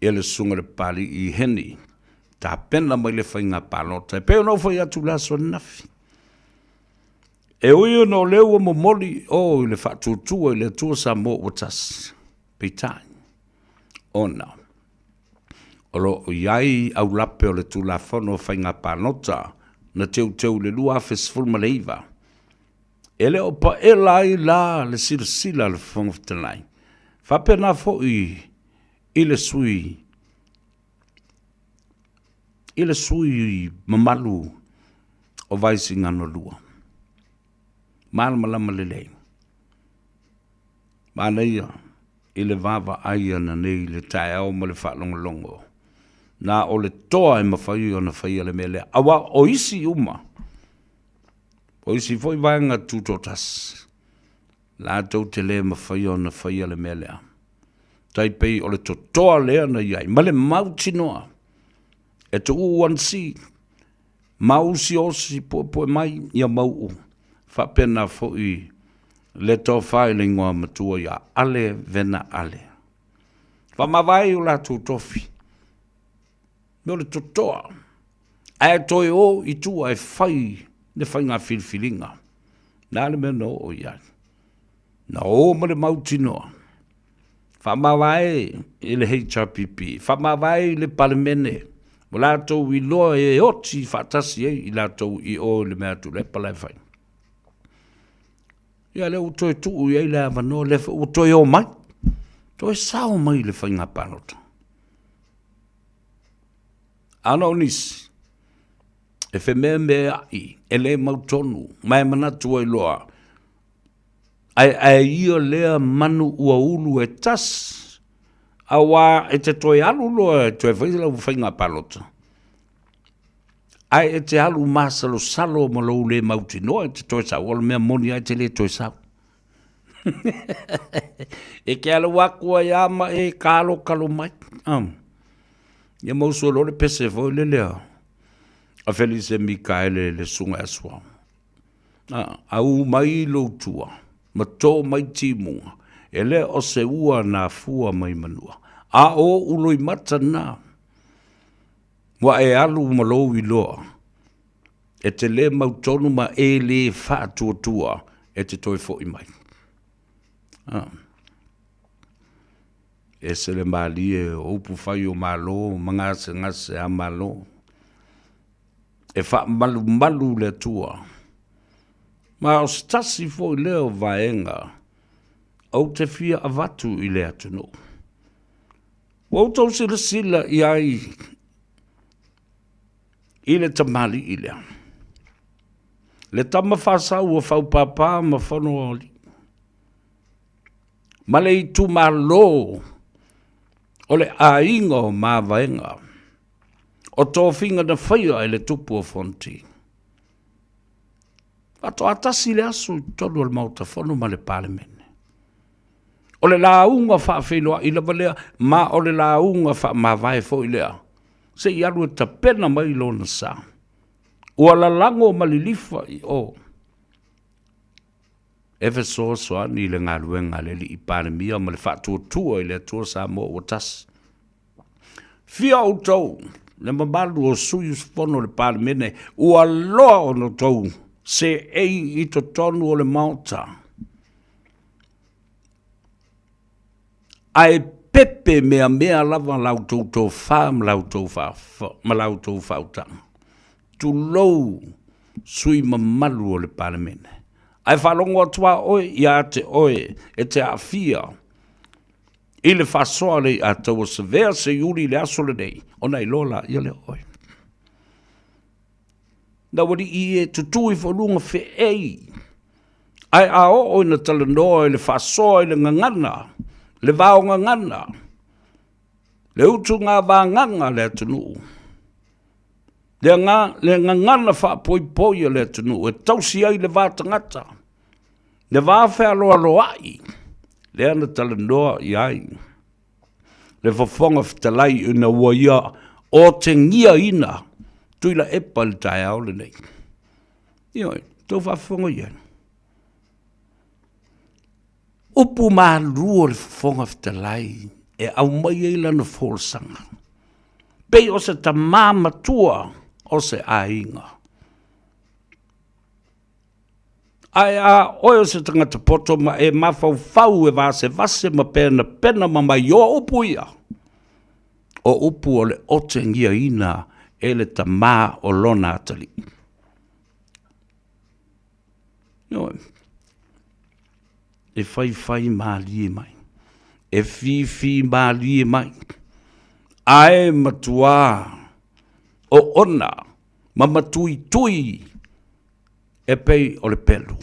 Speaker 9: Ele sunga le pali I heni. Ta pena mai le whainga palota. E peo nau whai atu la so nafi. E oi no leo mo moli o le whatutua i le tua Samoa watas. Peitai. Ona. Olo o iai au lape o le tula whono whainga pānota na teu le lua fesfulma leiva. Ele o pa e lai la le sila le whangaftanai. Whapena fo i le sui. I le sui mamalu o vaisi ngano lua. Malama le lei. Mana ia, i le vava aia na nei le tae au ma le whaalongolongo. Na o le toa e mawhai o na whaia le mele. Awa o isi uma. O isi foi vanga tutotas. La tau te le mawhai o na whaia le mele. Tai pei o le totoa lea na iai. Ma le mauti noa. E to uansi. Mau si osi po mai ia mau u. Whapena foi le tō whaile ngoa matua ia ale vena ale. Whamawai o la tō tofi. Me o le totoa. Ae toi o i tua e whai ne whai ngā whilwhilinga. Nā le mea no o iai. Na o ma le mauti noa. Whamawai i le HRPP. Whamawai le palemene. Mo la tō i loa e oti whatasi e i la tō i o le mea tu le palai whai. Ia le utoi tuu ia i le avano le utoi o mai. Toi sao mai le whainga panota. Ana o nisi. E whe mea ai. E le mautonu. Mai manatua i loa. Ai ia lea manu ua ulu e tas. Awa e te toi alu loa e toi whainga panota. Ai e te alu masalo salo mo lo le mauti no e te toi sa wala mea moni ai te le toi sa. E ke alu wakua ia ma e kalo mai. Ia mausu lo le pese foi le lea. A Felice Mikaele le sunga aswa. Au mai lo tua. Ma tō mai timunga. E le o se ua na fua mai manua. A o uloi mata na. Wa e alu malo i loa. E te le mautonu ma e le whātua e te toi fo i mai. E se le mali e upu whai o malo, mangase ngase a malo. E wha malu le tua. Ma o stasi fo i leo vaenga. Au te fia avatu i le atunu. Wau tau sila i ai i le tamali i lea. Le tama whasau o whau papa ma whanu oli. Ma le i tu ma lo o le ainga o ma vaenga. O tō whinga na whaia e le tupu o fonti. Ato atasi le asu tonu al mauta whanu ma le palemene. O le launga wha whenua i la valea ma o le launga wha ma vai fo i lea. Se i alu e ta pena mai lona sa. Ua la lango malilifa i o. Efe soa ni le ngā luenga le li i panemia ma le whātua i le atua Samoa o tas. Fia o tau, le mamalu o sui uspono le panemene, ua loa o no tau, se ei i to tonu o le mauta. Ai pepe mea lava lautou tō whā ma lautou whautanga. Tu lou sui mamalu o le palemene. Ai whalongo atua oe ia te oe e te awhia. I le whasoa le a tau se vea se yuri le aso le nei. O nei lola ia le oe. Na wari i e tutui whalunga whe ei. Ai a o na tala noa i le whasoa i le ngangana. Le vao ngangana. Le utu ngā vā nganga le atunu. Le ngangana wha poi le atunu. E tausi ai le vā tangata. Le vā whea loa ai. Le ana tala noa i ai. Le whafonga whitalai una ua ia o te ngia ina. Tuila epa le tae au le nei. Ioi, tau whafonga iai. Upu mā rua le whafonga whitalai. E au mai eila na wholesanga. Pei o se ta māmatua o se ainga. Ai a oio se tangata poto ma e mawhau e vase ma pena ma mai o upu ia. O upu o le ote ngia ina e le tamā o lona atali. E whai mālie mai. E fi mālie mai. Ae matua o ona ma matui e pei o le pelu.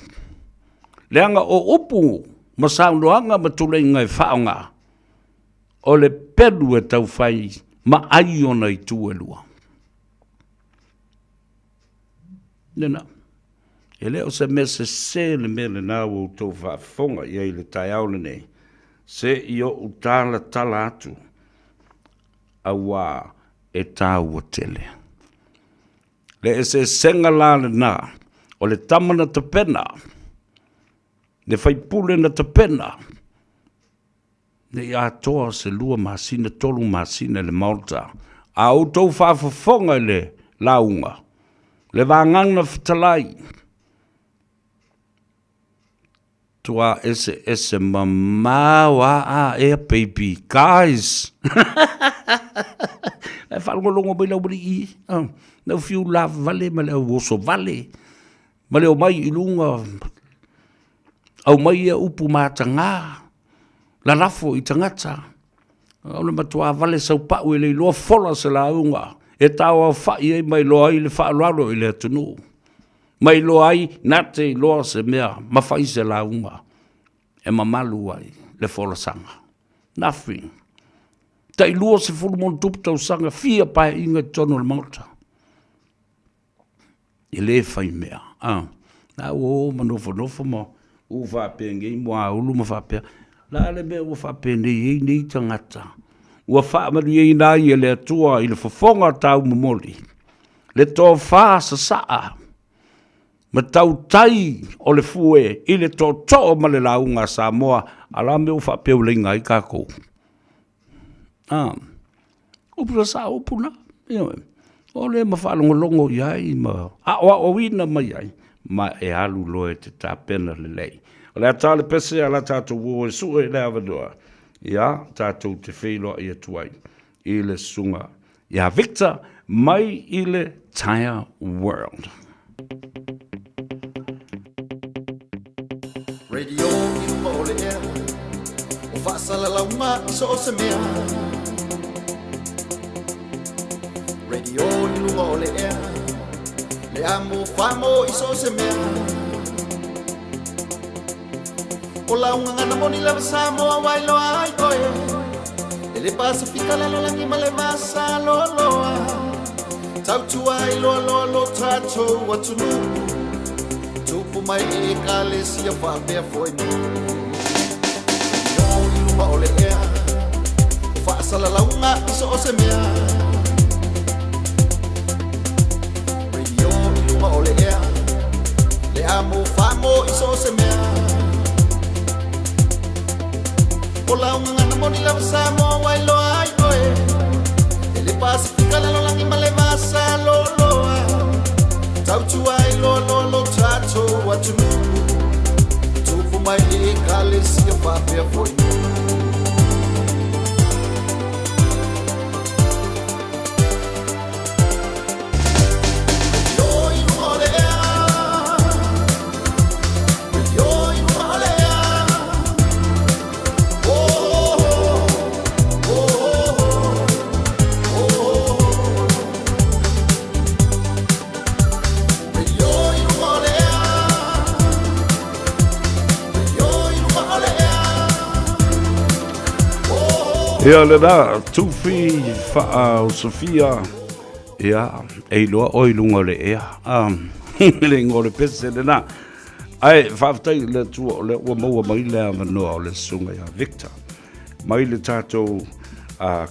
Speaker 9: Leanga o upu ma saunoanga ma tuleinga e whaonga o le pelu e tau whai ma ai ona i tu e lua. Nena, e leo se mese se le mele nā o tau whaafonga i le tai aule nei, se i o utala tala atu awa e tāua tele. Le e se senga la le nā, o le tamana te pena, le whaipule na te pena, le i atoa se lua masina, tolu masina le Malta, a o tau whaafonga le launga, le vānganga whatalai, tua ese mamawa a air baby, guys. E whalongolongo mai lau mani i. Nau fiu la vale, ma leo woso vale. Ma leo mai ilunga. Au mai e upu mātanga. La rafo i tangata. Au le matua vale sau pau e le loa fola se la unga. E tau au whai e mai loa i le whaalaro i le atunu. Mai loa ai, nate i loa se mea, mawhai se la unga. E mamalu ai, le fola sanga. Nothing. Tai lua se fulu mon tupu tau sanga, fia pae inga tono le Malta. I le whai mea. Na o manofo mo, u whape ngei mua ulu ma whapea. La le mea u whape nei tangata. Ua whaamaru i nai e le atua i le whafonga tau mamoli. Le tō wha sa saa. Ma tau tai o le fue i le tō tō ma le launga Samoa. Ala me u whape u le ngai kākou. Upura sa upuna. O le ma whalongolongo iai ma. O wina mai ai. Ma e alu loe te tāpena le lei. O le ata le pese ala tātou wo e sue le avadua. Ia tātou te wheilo i atuai. I le sunga. Ia Victor mai i le Tire World.
Speaker 7: Radio i runga o le ea, o whaasala launga i so o se mea. Radio i runga o le ea, le amo whamo i so o se mea. O launga ngana moni lava Samoa wailo ai koe, e le Pasifika lalo langi ma le masa loloa. Tautua i loa loa lo tātou atunu. Tupu mai e kale sia whapea foi mu. Radio i runga o le ea, o whaasala launga i so o se mea. Radio i runga o le ea, le amo whamo i so o se mea. O launga ngana moni lava Samoa wailo ai koe, e le Pasifika lalo langi ma le masa loloa. Tautua i lo tātou atunu. Tupu mai e kale sia whapea foi mu.
Speaker 9: Ia le nā, tuwhi wha o Sofia. Ia, e loa oi lunga le ea. Le ngore pese le nā. Ai, whaafatai le tua o le ua maua mai le amanoa o le sunga ia Victor. Mai le tātou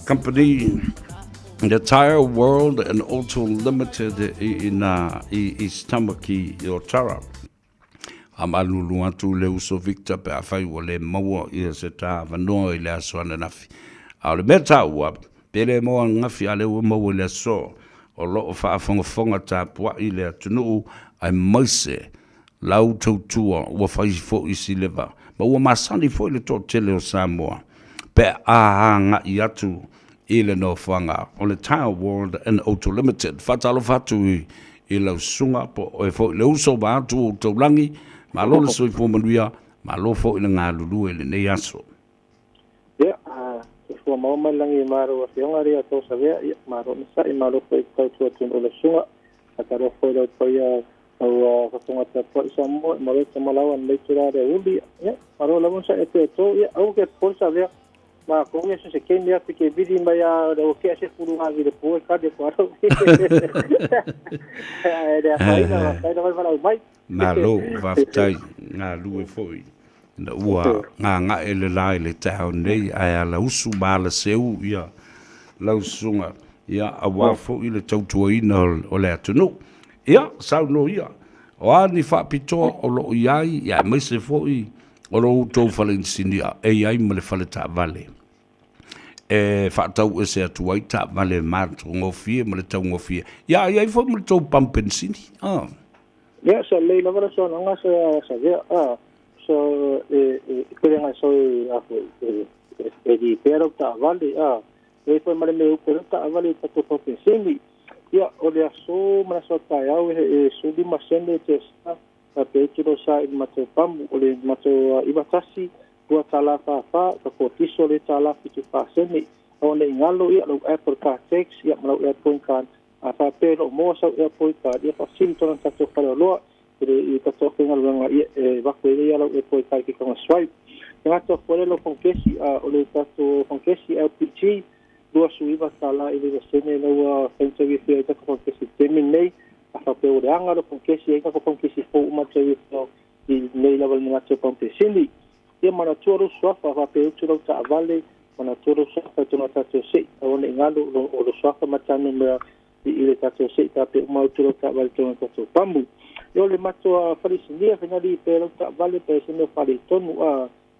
Speaker 9: company, the Tire World and Auto Limited i Stamaki i o Tara. Amalulu atu le uso Victor pe a whai o le maua i se tā vanoa i le asoana nafi. A le meta ua, pere moa ngafi a le ua maua le aso, o loo whaafongafonga tā pua i le atunu ai maise lau tautua ua fai fo i sileva ma ua masani fo i le tō tele o Samoa pe a nga i atu i le no whanga o le Tile World and Auto Limited whatalo fatu i lau sunga po o e fo i le uso ba atu o taulangi ma lo le soi fo manuia ma lo fo i le ngā lulu e le nei aso
Speaker 10: Fua mau mai langi maro a whionga rea tō sa wea, maro ni sa i maro fai tau tua tun o le sunga, a karo fai lau pai au whakonga te po i Samoa, maro te malawa nei tura rea uli, maro lawan sa e te tō, au ke po sa wea, ma kongia se kei mea pike vidi mai a reo ke se puru hawi le po e kade ko aro. Rea whaina wai walau mai.
Speaker 9: Nā lo, whaftai, ngā lue foi. Na ua ngā ele lai le tau nei ai ala usu mala seu ia lau sunga ia awa fo i le tautuaina o le atunu ia sau no ia o ani whapitoa o lo iai ia mai se fo i o lo tau falensinia e iai ma le fale ta vale e whaatau e se atuai ta vale mātu ngofie ma le tau ngofie ia iai fo ma le tau pampensini
Speaker 10: ia sa lei lavara sa nanga sa vea so kurenga so di pero ta vale e foi male me ko ta vale ta ko pensemi ia o le aso mana so ta ia so di masende te sta pe tiro sa i mato pambu o le mato ibatasi tua tala fa ko tiso le tala fitu fa semi o le ngalo ia lo apple car tax ia malo ia point kan a fa pero mo so ia point ka ia fa sinto na ta para lo i ka toke nga luanga i wako i ala e poi kai ki konga swipe. Nga to fore lo konkesi o le tato konkesi LPG dua suiva tala i le sene lau whentewi whia i tako konkesi temin nei a whape o reanga lo konkesi i tako konkesi fo umatewi whia i nei lawa ni ngato konkesini. Ia mana tuaru swafa whape utu lau ta avale mana tuaru swafa tuna tato sei a one ingalo o lo swafa matane mea i le tato sei tape umautu lau ta avale tuna tato pambu. Yo le mato farisinia finali pero ta vale pe sino fali tonu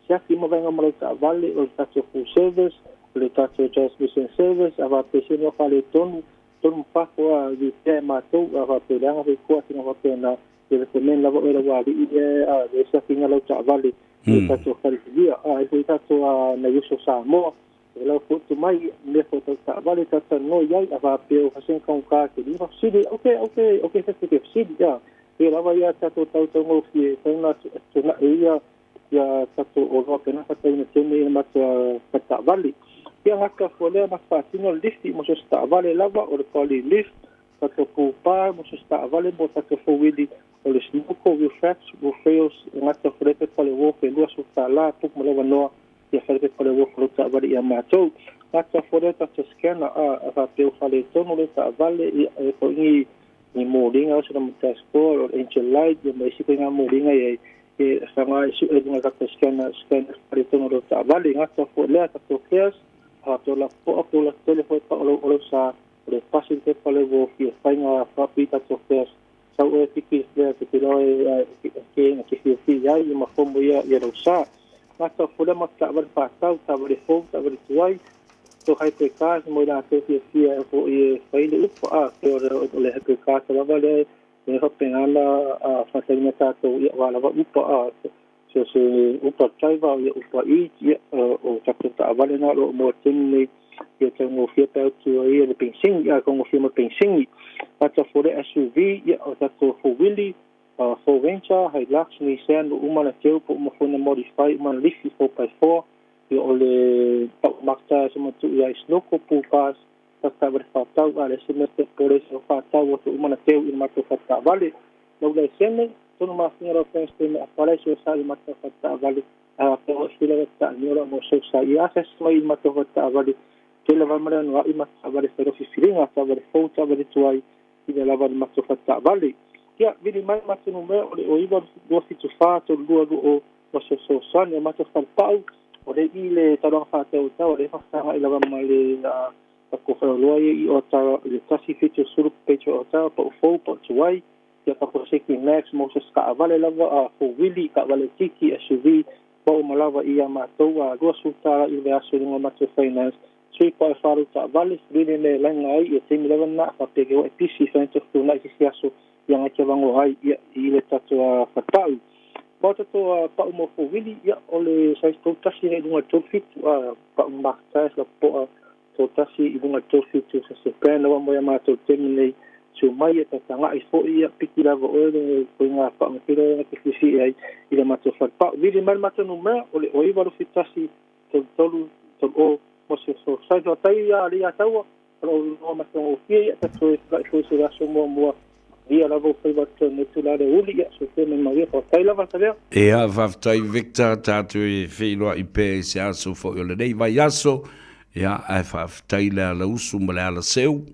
Speaker 10: sia ki mo venga mo ta vale o ta full service le ta transmission service ava pe sino fali tonu pa ko di tema to ava pe langa pe ko sino va pe na le men la vo era wa di de sia ki ngalo ta vale ta farisinia e ta to na yuso Samoa la foto mai le foto ta vale ta no yai ava pe o fasen con ka ke di sidi okay se sidi ya e lava ia tato tau ngofie tauna tuna ia tato o roa pena tato ina tene ina matua pata vali ia ngaka fole na fatino lifti mo se sta vale lava o le poli lift tato pupa mo se sta vale mo tato fowili o le snoko with facts with fails ngaka fole pe pole wo pe lua su tala puk mo lava noa ia fole pe pole wo fole ta vale ia matou ngaka fole tato scanner a pe fale tono le ta vale ia ko ngi ni moringa so na tasko o angel light ya mai siko nga moringa e sanga su e nga ka scanner para tono do ta vale nga to fo le ta to kes a to la fo la telefone pa o sa le passing te pale vo fi fainga fa pita to kes sa o tiki le te tiro ke fi ya i ma fo mo ya do sa nga to fo le ma ta vale pa ta vale fo ta vale tuai to hai pe ka mo la te fi fo e faile upo ke o le he ka sa vale ne ho pe ala fa se me ta to ya wala va upo se upo faiva ya upo i o ta vale na lo mo tin ye te mo fi pe tu ai le pensing ya con fi mo pensing ta fo le SUV ya o ta to fo wili fo venture hai Lakshmi Nissan uma na teu po mo fo na modify uma lift 4x4 yo ole makta sama tu ya snoko pupas ta berfatau ale semester por eso fatau o uma na teu in makta fata vale no le sene tu no mas nero penste para eso sa in makta fata vale a pero sila ta nero mo so sa ya se mai makta fata vale te la vamara no in makta vale pero si filinga ta vale fota vale tuai ina la vale makta fata vale ya vini mai makta no me o iba do fitu fato do o so sa ne makta fata o le ile tarong fa te o le fa sa i lava mai le ko fa lo i o ta le tasi fitu sur pecho o ta po fo po tuai ya ka ko se ki next mo se ska vale lava fo wili ka vale tiki SUV po malava ia ma to a do suta i le aso ngo ma te finance 3.5 ta vale rile le langa i e te mi lava na fa te o PC center to na si aso ia ngai ke wango ai ia i le tatua whatau. Pau tatua pau mo fowili ia o le sais tautasi nei lunga tolfitu pau maktais la poa tautasi i lunga tolfitu sa se pēna wa moia mātou temi nei su mai e tatanga i fo ia piki lava o le koe ngā pau ngakira e ngā kifisi ai i le mātou whatau. Vili mai mātou numea o le oiwa lo fitasi tolu o mo se so sai o tai ia lia taua o no mātou o fie ia tatua e se raso mua ia lava o faiva tonu tula le uli ia so te me maria pa tai lava tale
Speaker 9: ea vaftai Victor tatu e feilua i pe se aso fo le nei vai aso ia ai vaftai le usu ma le ala seu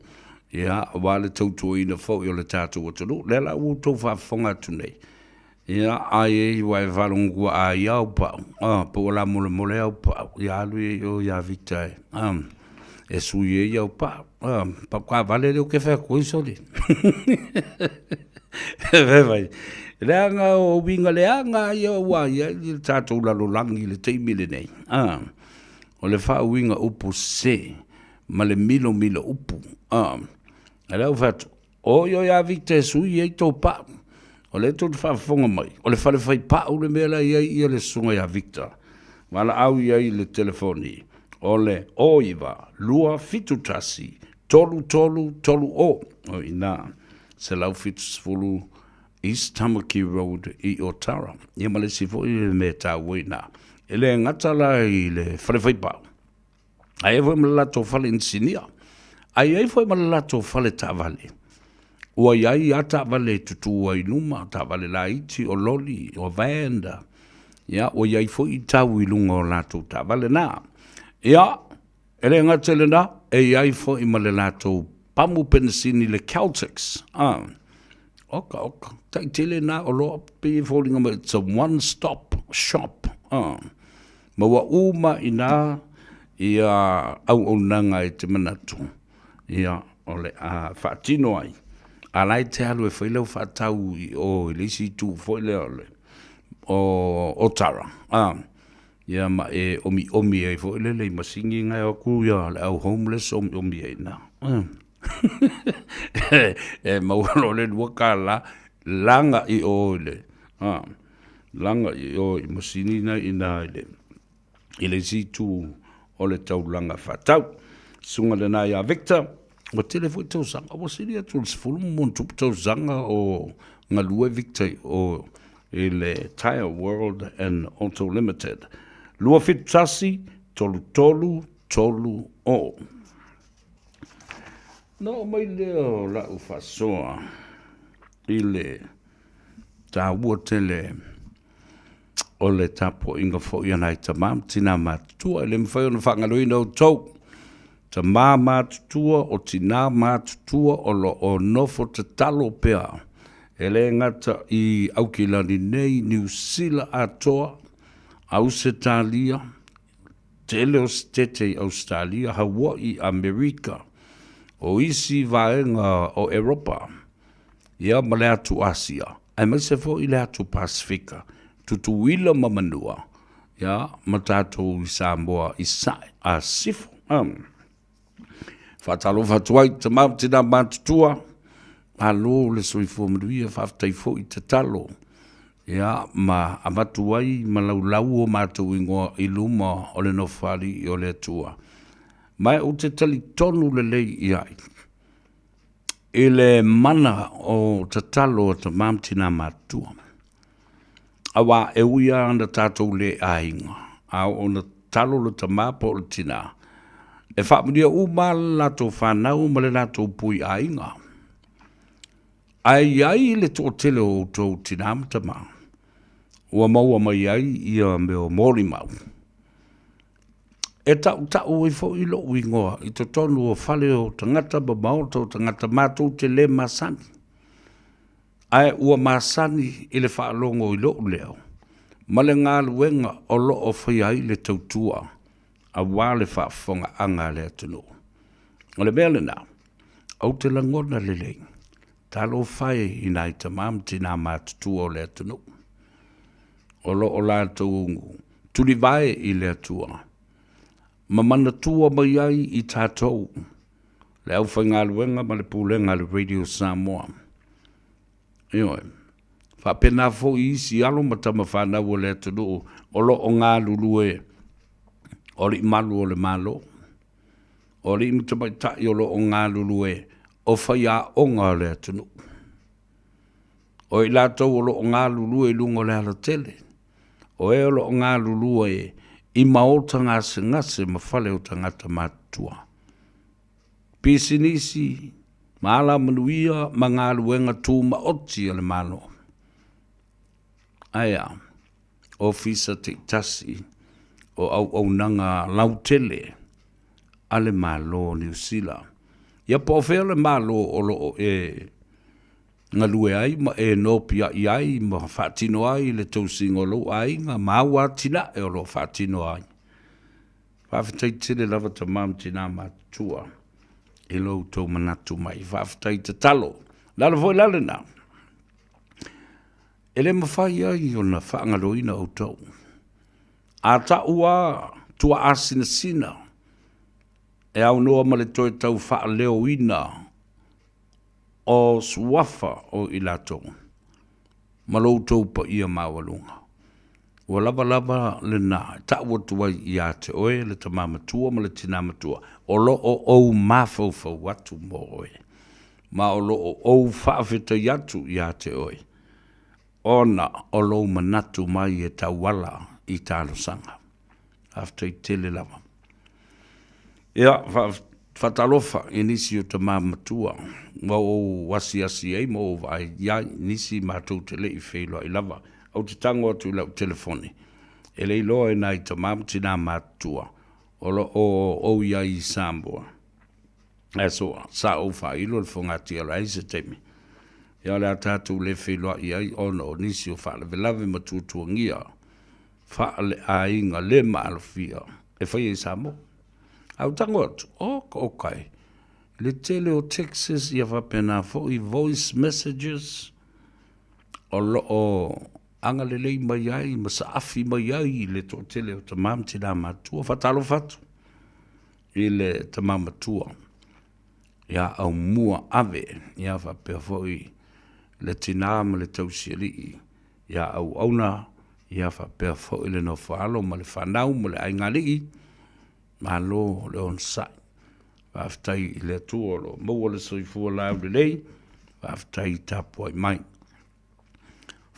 Speaker 9: ia wale tautu ina fo le tatu o tonu le la u to fa fonga tunei ia ai wai valungu a ia pa po la mole au pa ia lui o ia Victor e suie ia pa qua vale o que fa coisa ali vai leanga o winga leanga ia wa ia tatu la langi le te mile nei o le fa winga upu se ma le milo upu ala fat o yo ia Victor suie to pa o le to fa fonga mai o le fa le fai pa o le mela ia le sunga ia Victor wala au ia le telefoni ole oiva lua fitutasi tolu o ina se lau fitusfulu East Tamaki Road i Otara ia male sifo i me ta wina ele ngatala i le frefaipa ai foi malato fale insinia ai foi malato fale tavale o ai ata vale tutu ai numa ta vale laiti o loli o venda ia o ai foi tawi lungo lato ta vale na ia, ele ngatele na, ai fo i male lato pamu pensini le Celtics. Oka, tai tele na o lo pe falling on it's a one-stop shop. Ma wa uma ina ia au onanga e te manatu. Ia, ole a fatino ai. A lai te alu e whaileu whatau i o ilisi tu whaile o Otara. Ia ma e omi e fo lele masingi ngai o ku ia le au homeless omi e na e maualo le wakala langa i ole langa i o masini na ina ile situ ole tau langa fatau sunga le na ia Victor o telefo tau sanga o siria tu sfulu mon tu tau sanga o ngalue Victor o ile Tire World and Auto Limited lua fitasi tolu o. No mai leo la ufasoa ile ta wotele ole tapo inga fo yana tamam tina matua le mfai ona fangaloina o tau tamama tutua o tina matua o lo o nofo te talo pea ele ngata i aukilani nei New Zealand atoa Australia, Telestete Australia, Hawaii, Amerika, o isi vaenga o Europa, ia ma le atu Asia, ai mai se fo i le atu Pasifika, tutuila ma manua, ia ma tātou i Samoa i sai a sifo. Fatalo fatuai te mau tina mātutua, alo le soifo manuia whaftai fo i te talo, ia ma amatuai ma laulau o mātou ingoa i luma o le nofari i o le atua. Mai o te tali tonu le lei i ai. I le mana o te talo o te mamtina mātua. Awa e uia ana tātou le ainga. A o na talo le ta māpo le tina. E whaamunia u ma lato whanau ma le lato pui ainga. Ai le tō tele o tō tina mtama. Ua maua mai ai ia me o mori mau. E tau i fo i lo ingoa i to tonu o fale o tangata babao tau tangata mātou te le masani. Ai ua masani i le whaalongo i lo leo. Ma le ngā luenga o lo o whai ai le tautua a wale whaafonga anga le atunu. O le mele nā, au te langona le leng. Talo whai i nai tamam tina mātutua o le atunu. O lo o lātou ungu. Tuli vai i le atua. Ma mana tua mai ai i tātou. Le au whai ngā luenga ma le pūlenga le Radio Samoa. Ioe. Whapena fo I isi alo matama whanau o le atunu o lo o ngā lulue o li malu o le malo. O li imitamai tai o lo o ngā lulue o whai a onga o le atunu. O I lātou o lo o ngā lulue lungo le ala tele. O e o lo o ngā lulue I maota ngase ma whale o tangata mātua. Pisinisi, maala manuia, ma ngā luenga tū ma oti o le malo. Aia, o fisa te tasi, o au nanga lautele, ale malo New Zealand. Ia po whea le malo o lo ngā lue ai, ma no pia I ai, ma whaatino ai, le tausingo lo ai, ngā maua tina e o lo whaatino ai. Whawhitai tele lava ta mam tina mātua, e lo tau manatu mai, whawhitai te talo, lala voi lale nā. Ele mawhai ai o na whaangaroina o tau. A ta ua tua asina sina, e au noa ma le toi tau wha leo ina, o suafa o ilato. Maloutou pa ia mawalunga. Ua lava le nā, ta ua tuai ia te oe, le tamamatua ma le tinamatua. O lo o mawhauwhau watu mo oe. Ma o lo o whaafeta yatu ia te oe. Ona o lo manatu mai e tauala I tālo sanga. After I tele lava. Ia, whatalofa e nisi o tamamatua. Wa o wasi ei mo vai ia nisi mātou te lei wheloa I lava. Au te tango atu lau telefone. E lei loa e nai tamamatina mātua. O ia I Samoa. E soa, sa o whailo le whongati ala I se temi. Ia le atatu le wheloa I ai ono o nisi o whaale velave matutua ngia. Whaale a inga le maalofia. E whai I Samoa. Au tango atu, okay. Le tele o Texas ia whapena fo I voice messages o lo o anga le lei mai ai, ma sa afi mai ai le to tele o tamam tina matua, whatalo fatu I le tamam matua. Ia au mua ave, ia whapea fo I le tina ma le tausiali, ia au auna, ia whapea fo I le no whaalo ma le whanau ma le aingali, ma lo le on sai. Whaftai I le tuolo, maua le soifua lau le lei, whaftai tapu ai mai.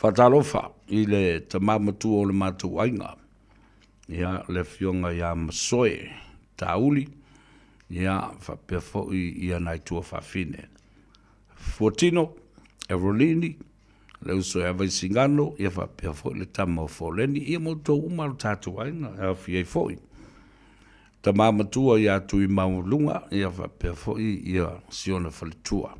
Speaker 9: Whatalofa I le tamamatu o le mātou ainga. Ia le fionga ia masoe, tauli, ia whapea foi ia nai tua whawhine. Fuatino, Erolini, le uso e avai singano, ia whapea foi le tamo foleni, ia moutou umaru tātou ainga, ia fiei foi. Ta mamatua ia tui maulunga, ia whapea foi ia siona whalitua.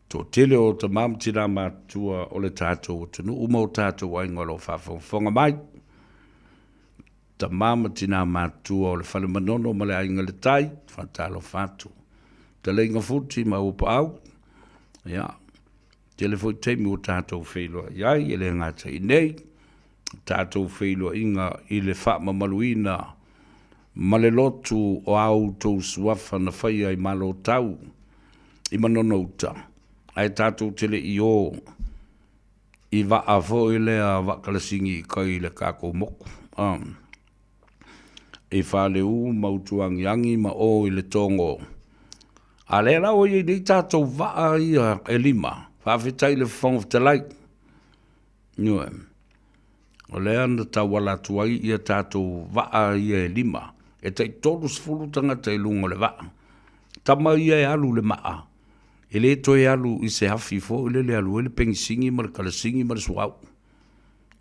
Speaker 9: Tō tele o ta mamatina matua o le tātou o tunu, umau tātou ai ngolo whawhonga mai. Ta mamatina matua o le whalemanono ma le ainga le tai, whantalo whatu. Ta leinga futi ma upa au, ia, tele foi teimi o tātou wheloa iai, ele ngata I nei, tātou wheloa inga I le whaamamaluina, ma le lotu o au tau suafa na whaia I malo tau, I manono uta. Ai tātou tele I o, I wa a fo I lea wakalasingi I kai le kako moku. E whale u mautuangi ma o I le tongo. A le la o I nei tātou wa ia e lima, whawhetai le whong te lai. Nue. O lea na tawala tuai ia tātou wa ia e lima. E tai tolu sfulu tangata I lungo le waa. Tama ia e alu le maa. E le to e alu I se hafi fo, le alu e le pengisingi ma le kalasingi ma le suau.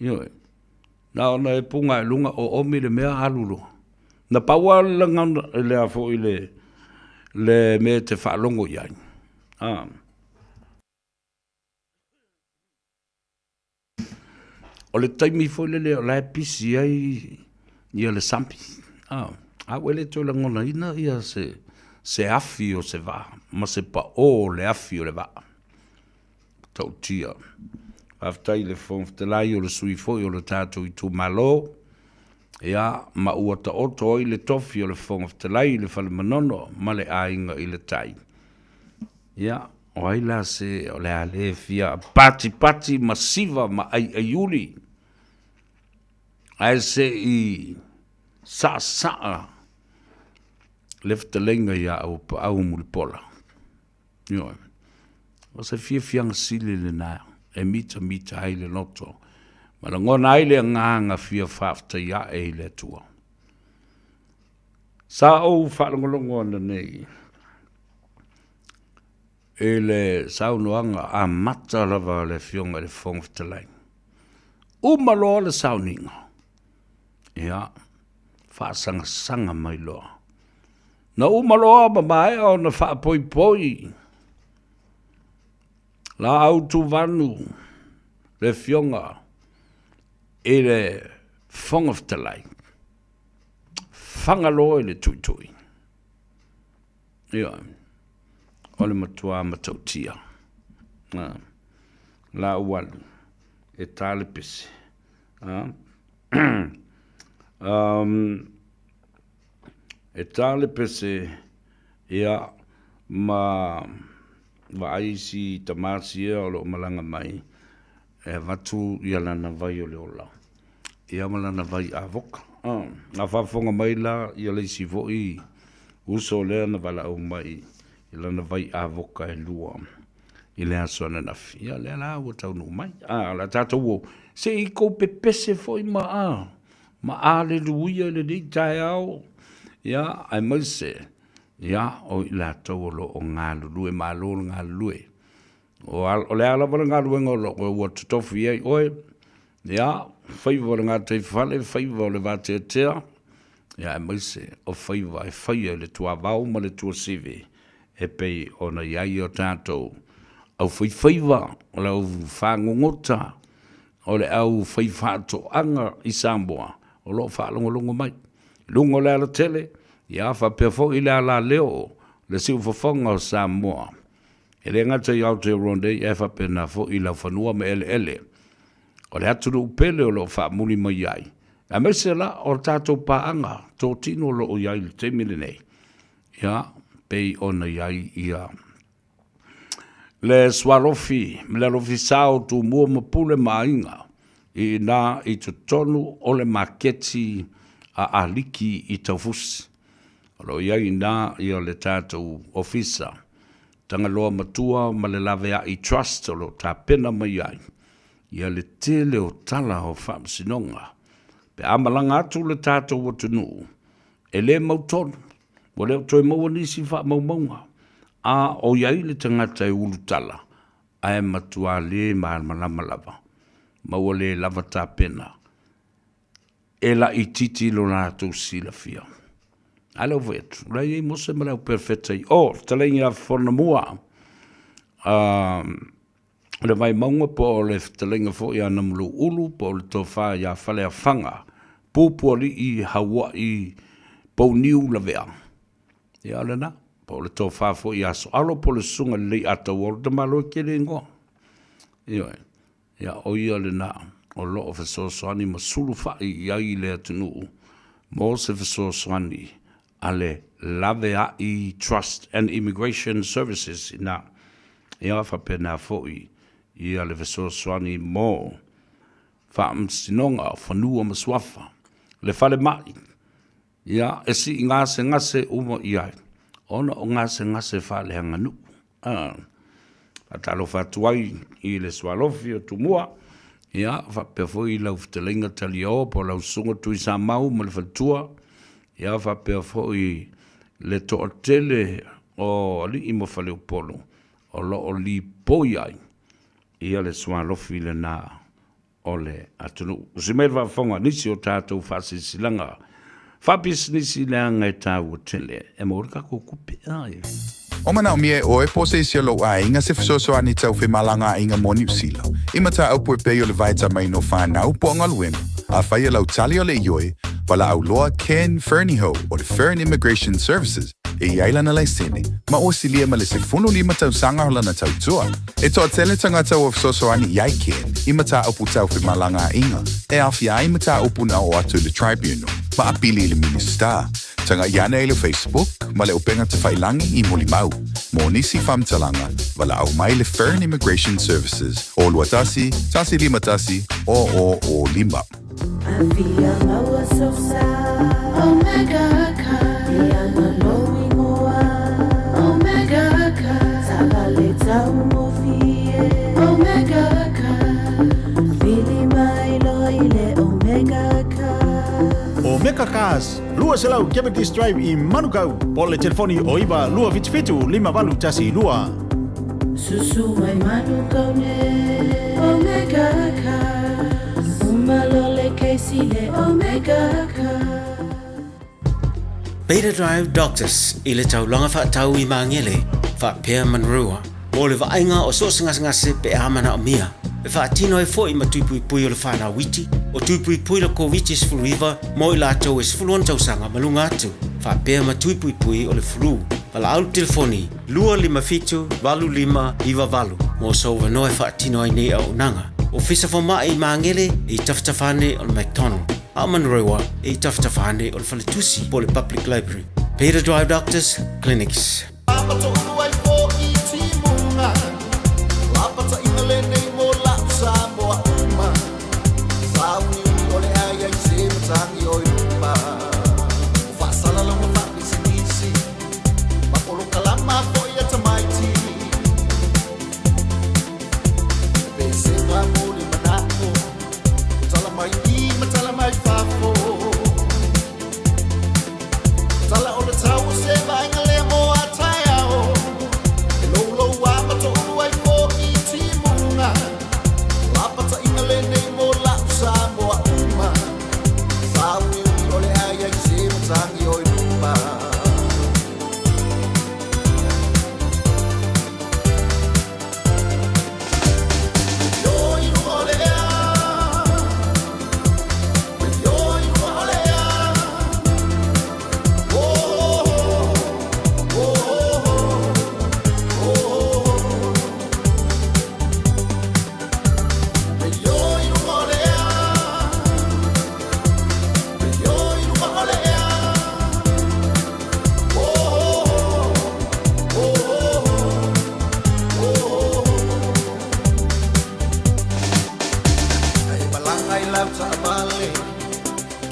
Speaker 9: Ioe. Na ona e punga e lunga o omi le mea alu lo. Na paua langa le a fo I le me te whaalongo iai. O le taimi fo le o lai pisi ai ia le sampi. A wele to la ngona ina ia se afi o se va, ma se pa o le afi o le va. Tau tia. Aftai le fong te lai o le sui foi o le tātou I tu malo, ia ma ua ta oto I le tofi o le fong te lai le fale manono, ma le ainga I le tai. Ia, o ai la se o le ale fia pati masiva ma ai uli. Ai se I sa lefta lenga ia au mulipola. Io. O se fia sili le na e mita ai le loto. Ma la ngona ai le nganga fia fafta ia e le tua. Sa o whalongolongo na nei. E le saunoanga a mata lava le fionga le fongftalai. Umaloa le sauninga. Ia, whaasanga mai loa. Na umaloa mai o na whaapoi. La autu vanu le fionga e le fongftalai. Whangaloa i le tuitui. Ia, o le matua matautia. La ualu, e tale pisi. E tale pisi, ia, ma aisi tamasi e o lo malanga mai, e vatu ia lana vai o le ola. Ia malana vai avoka. Na whafonga mai la, ia le si voi, uso lea na wala au mai, ia lana vai avoka e lua. I lea sona na fia, lea la ua tau nu mai. La tata uo, se I kou pepese foi ma le luia le di tai au. Ia, ai mai se, ia, o I la tau lo o ngā lulue, ma lo ngā lulue. O lea la wala ngā lue ngolo, o ua tutofu iei, oe, ia, faiva le ngā tei whale, faiva le vātea tea. Ia, mai se, o faiva, e whaia le tua vau ma le tua sive. E pei o na iai o tātou. Au faiva, o le au whangongota, o le au whaifato anga I Samoa, o lo whalongolongo mai. Lungo le ala tele, ia whapea fo I le ala leo, le siu whafonga o Samoa. E le ngata I Aotearoa, e whapea na fo I lau whanua me ele. O le aturu upele o lo whaamuni mai ai. A mese la, o tātou paanga, tō tino lo o iai le temile nei. Ia, pei ona iai ia. Le swalofi, le lofi sao tu mua mapule mainga. I na I tutonu o le maketi a aliki I taufusi. O iai na ia le tātou ofisa. Tanga loa matua ma le lavea I trust o lo tā pena mai ai. Ia le tele o tala o whamsinonga. Pe amalanga atu le tātou o tunu. E le mautonu. Wa leo toi maua nisi whamaumaunga. O iai le tangata e ulu tala. A e matua le malama lava. Maua le lava tā pena. E la I titi lo nātou sila fia. Alau vetu. Rai e mose malau perfetei. Talengi a whona mua. Le vai maunga po o le talenga fo ia namulu ulu po le tofa ia whale a whanga. Pūpuari I Hawaii po niu la vea. Ia le na. Po le tofa fo ia so alo po le sunga le ata wor te malo ke le ngoa. Ia o ia le na. O lo o fesosoani ma sulu whai ia I le atunu. Mo se fesosoani ale lavea I Trust and Immigration Services ina. Ia whapena fo ia le fesosoani mo whaamsinonga whanua maswafa. Le whale mai. Ia esi ngase uma iai. Ona o ngase whale hanganu. Atalo whatuai I le swalofi o tumua. Ia whapea fo I lau ftelenga tali o po lau sunga tui sa mau ma le whatua. Ia whapea fo I le tootele o li ima whale upolo. O lo o li poiai. Ia le swalofi le na o le atunu. Usimele whafonga nisi o tātou whasisilanga. Whapis nisi leanga e tāu o tele. E maurika ko kupe ai.
Speaker 11: O mana o mie o e pose isi o lo a inga se fisosoani tau whi malanga inga mo New Zealand. Ima ta au pue peo le vaita mai no whanau po anga luem. A whai lau tali o le ioi, wala au loa Ken Fernieho o le Fern Immigration Services. E iaila na lai sene, ma o silia ma le se funu lima tau sanga hola na tau tua. E toa tele tangata o fisosoani iai Ken, ima ta au pu tau whi malanga inga. E awhi a ima ta upu na o atu le tribunal, ma apili le minister. Tanga iana e le Facebook, ma le upenga te whailangi I Molimau. Mo nisi whamtalanga, wala au mai le Fern Immigration Services. O luatasi, tasi lima tasi, o lima.
Speaker 5: Avia maua so sad. Omega ka. Diana knowing oa. Omega ka. Sabale tau mofie. Omega ka. Fili mai loile Omega ka.
Speaker 12: Omega Cars, lua selau Cavendish Drive I Manukau. Pole telefoni o iwa lua vitu lima valu tasi lua.
Speaker 5: Susu mai Manukau ne. Omega ka. Umalole keisile Omega ka.
Speaker 13: Beta Drive Doctors ile tau longa fa tau I mangele fa pea manrua. Ole va ainga o so ngase pe amana o mia. E fa tino e foi ma tupui o le whana witi, o tupui la ko witi sfuluiva, mo I lātou e sfuluan tau sanga malunga atu, fa pēr ma tupui o le fulu. Pala au telefoni, 255 iwa valu, mo so wanoe fa tino ai nei au nanga. O fisa whama I mangele I taftafane o le McDonald. A manrewa I taftafane o le Faletusi po le Public Library. Beta Drive Doctors Clinics.
Speaker 7: Samoa uma Sauni ole ai ai se matangi oi lupa Fasala la mwa bisinisi Makolo kalama fo ia tamaiti Bese kwa muli manako Tala mai I matala mai fafo Tala ole tau se vainga le mo ataya o Lolo wa mato ulu ai fo I timunga Lapata ingale nei mo la Samoa uma Sauni ole ai ai se matangi oi lupa Yoi ole a Yoi ole a Oh oh oh oh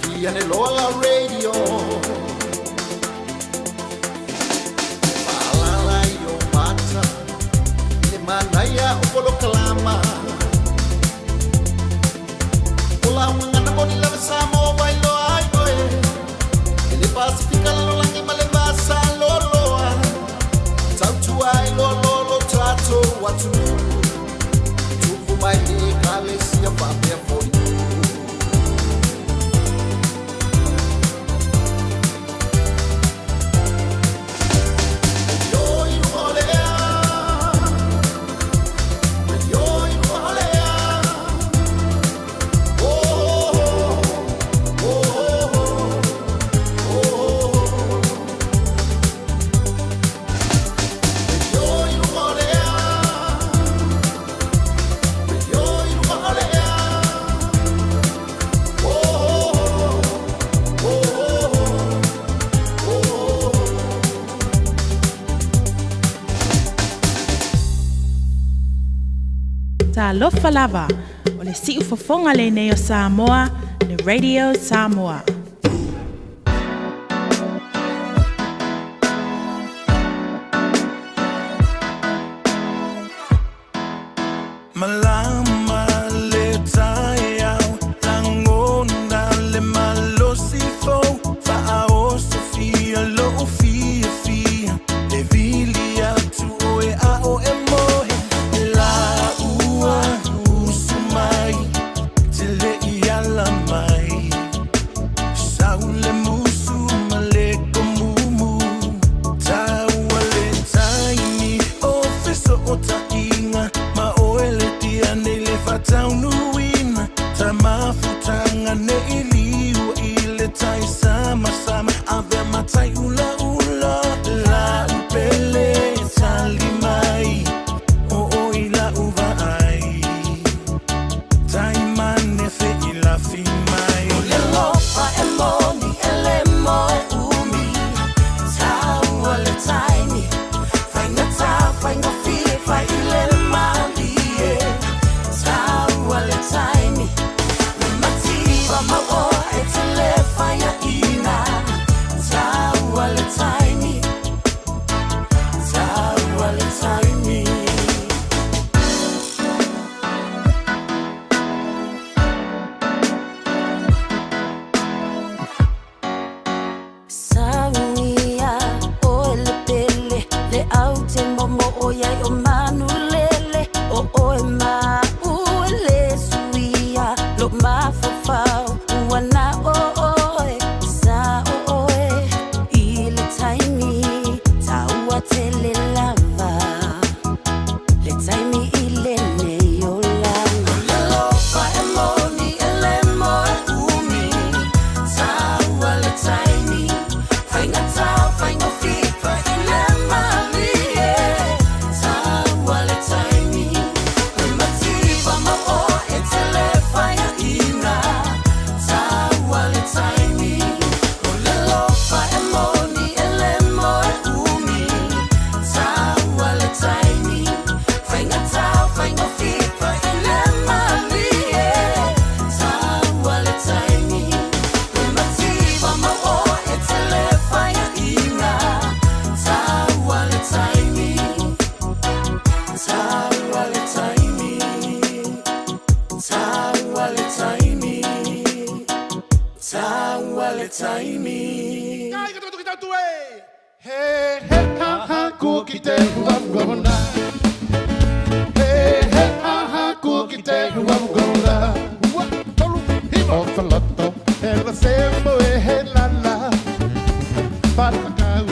Speaker 7: Kiane loa radio Palala yo mata Le manaya upolo kalama Ola ngana boni la Samoa bailo ai oe Ele Pacifica la langi maleva sa loloa Tautu ai lolo tato watu Tupu mai ni kale sia papia foi
Speaker 14: Talofa lava o le si'u fofonga le nei o Samoa, le Radio Samoa.
Speaker 8: Malama le taiau, langona le malosifo, fa'ao sofia lo fia, le vilia tu oe a o e mohe, la ua usumai, te le iala mai,
Speaker 5: te momo o yai o manu lele o e ma uele suia lo ma fafau wana o e sa o e ile taimi taua tele lava le taimi ile ne yo langa lo fa emoni ele mo umi taua le taimi fainga tau fainga fifa ile mali taua le taimi mativa mo o e tele faia ina taua le taimi le lo fa emoni ele mo umi taua le taimi fainga tau fainga fifa ile mali taua le taimi mativa mo o e tele faia ina taua le taimi taua le taimi taua le taimi taua le taimi
Speaker 7: Hey, hey, ha, ha, cookie day, who I'm gonna. Hey, hey, ha, ha, cookie day, who I'm gonna. Off a lotto, and the same boy, hey, la la. Patacau,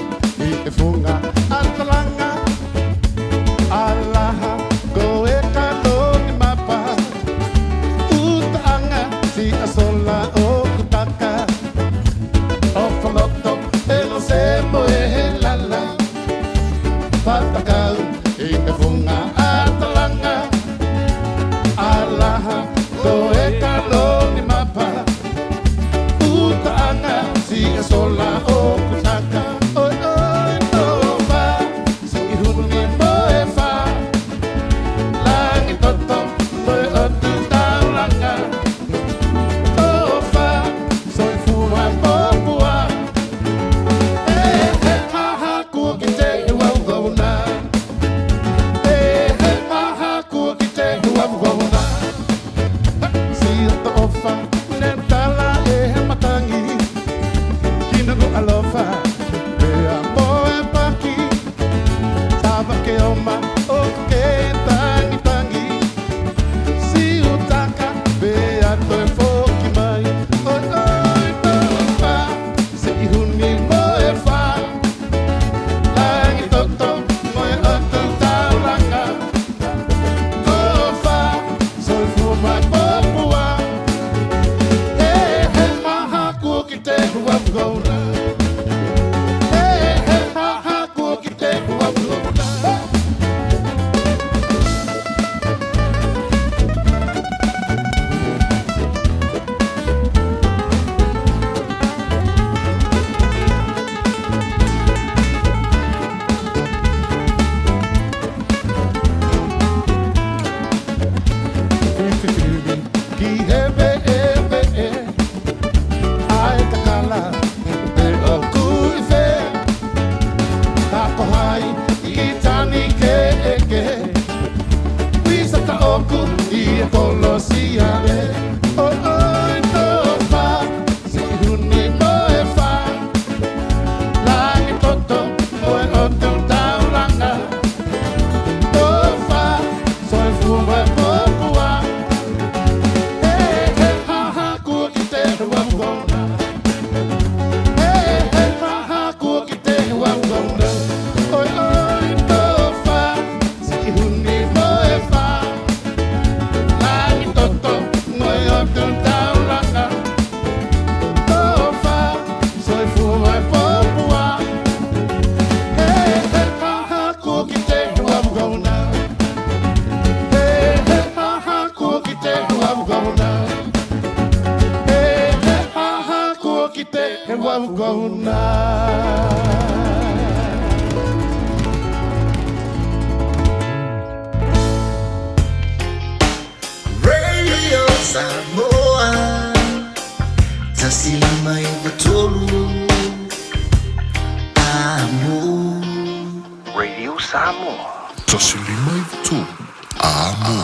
Speaker 7: e funga, atalanga. Allah, go e cano ni mapa. Utanga, si asola o kutaka. Off a lotto, and the same boy, hey, la la. Patacau, e funga, atalanga. Allah, go e cano ni mapa. Utanga, si asola o kutaka. Oi, oi, no va, si huni moe fa. Langi toto, moe otu taulanga. Oh fa, soy fuma popua. Hey, hey, ha, ha, cookie day, who I'm gonna. Hey, hey, ha, ha, cookie day, who I'm gonna. See the offer, netala e matangi. Kinago alofa, e amo e paki. Tava que oma, o que tangi tangi. Si utaka, be ato e foki mai. Oi, oi, tofa, se ihuni mo e fa. Langi toto, mo e ato taulanga. Tofa, soy fuma popua. Hey, hey, ha, ha, cookie day, who I'm gonna. Hey, hey, ha, ha, cookie day, who I'm gonna. Ki hebe ebe e ai takala te o kuife tako hai I tani ke eke wisa ta oku I kolosia e oi oi tofa si huni mo e fa langi toto oi otu taulanga tofa soy fuma popua. Hey, hey, ha, ha, cookie day, who I'm gonna. Hey, hey, ha, ha, cookie day, who I'm gonna. Oi, oi, tofa, si huni mo e fa. Langi toto, moi otu taulanga. Tofa, soy fuma e popua. Hey, hey, ha, ha, cookie day, who I'm gonna. Hey, hey, ha, ha, cookie day, who I'm gonna. Hey, hey, ha, ha, cookie day, who I'm gonna.
Speaker 15: Radio Samoa, tasili mai batolu, amo.
Speaker 16: Radio Samoa.
Speaker 4: Tasilima tu. Amo.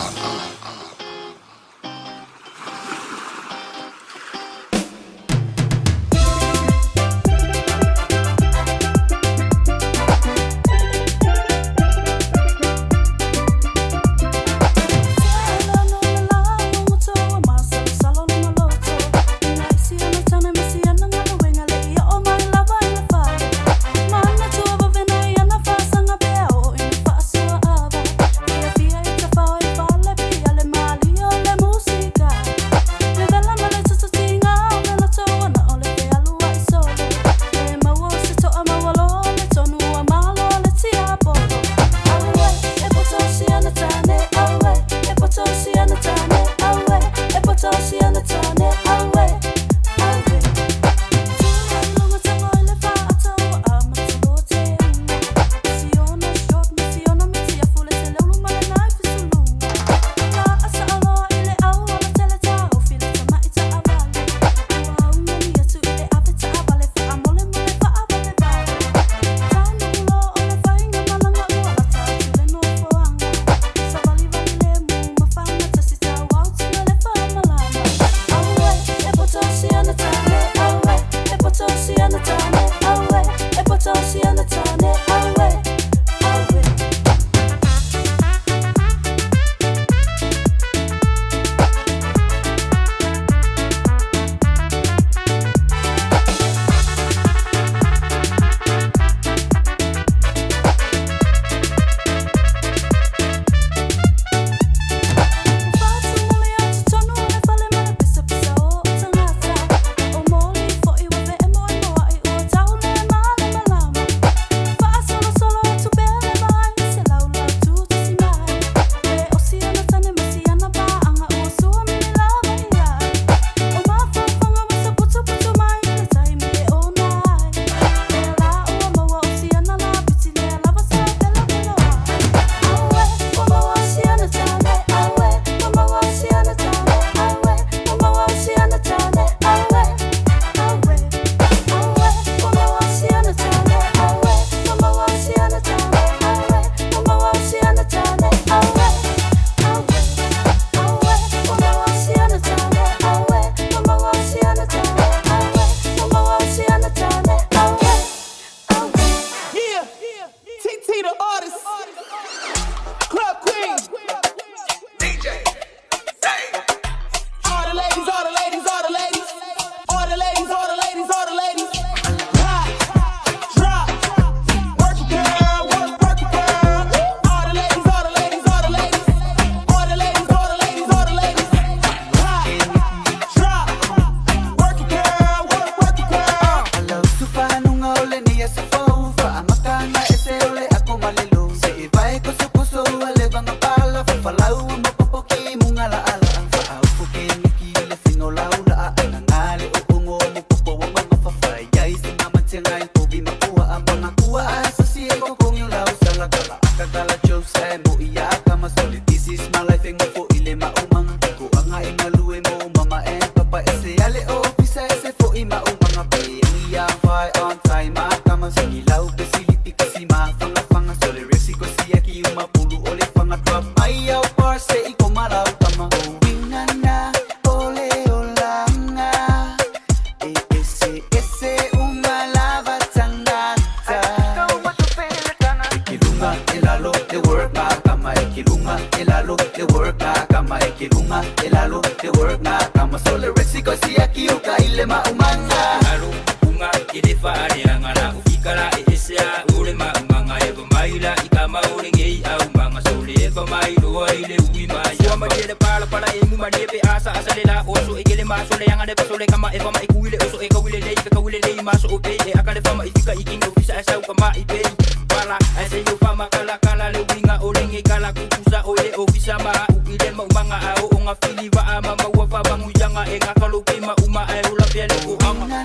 Speaker 17: elalo te work na kama ekilunga elalo te work na kama ekilunga elalo te work na kama sole rexiko si akiuka ile maumanga elalo unga kidefa ariangana ufikara esea ule maumanga eva maila ikama urengei au manga sole eva mailo ile uima ya madele pala emu madebe asa lela oso egele maso le yanga de pasole kama eva maikuile oso ekawile le maso ope akale fama ifika ikingo visa asa kama ipe pala ase yo fama kala le winga olenge kala kukusa ole ofisa ma ile maumanga ao onga filiva ama mawafa banguyanga enga kalopima uma aula pia le kuanga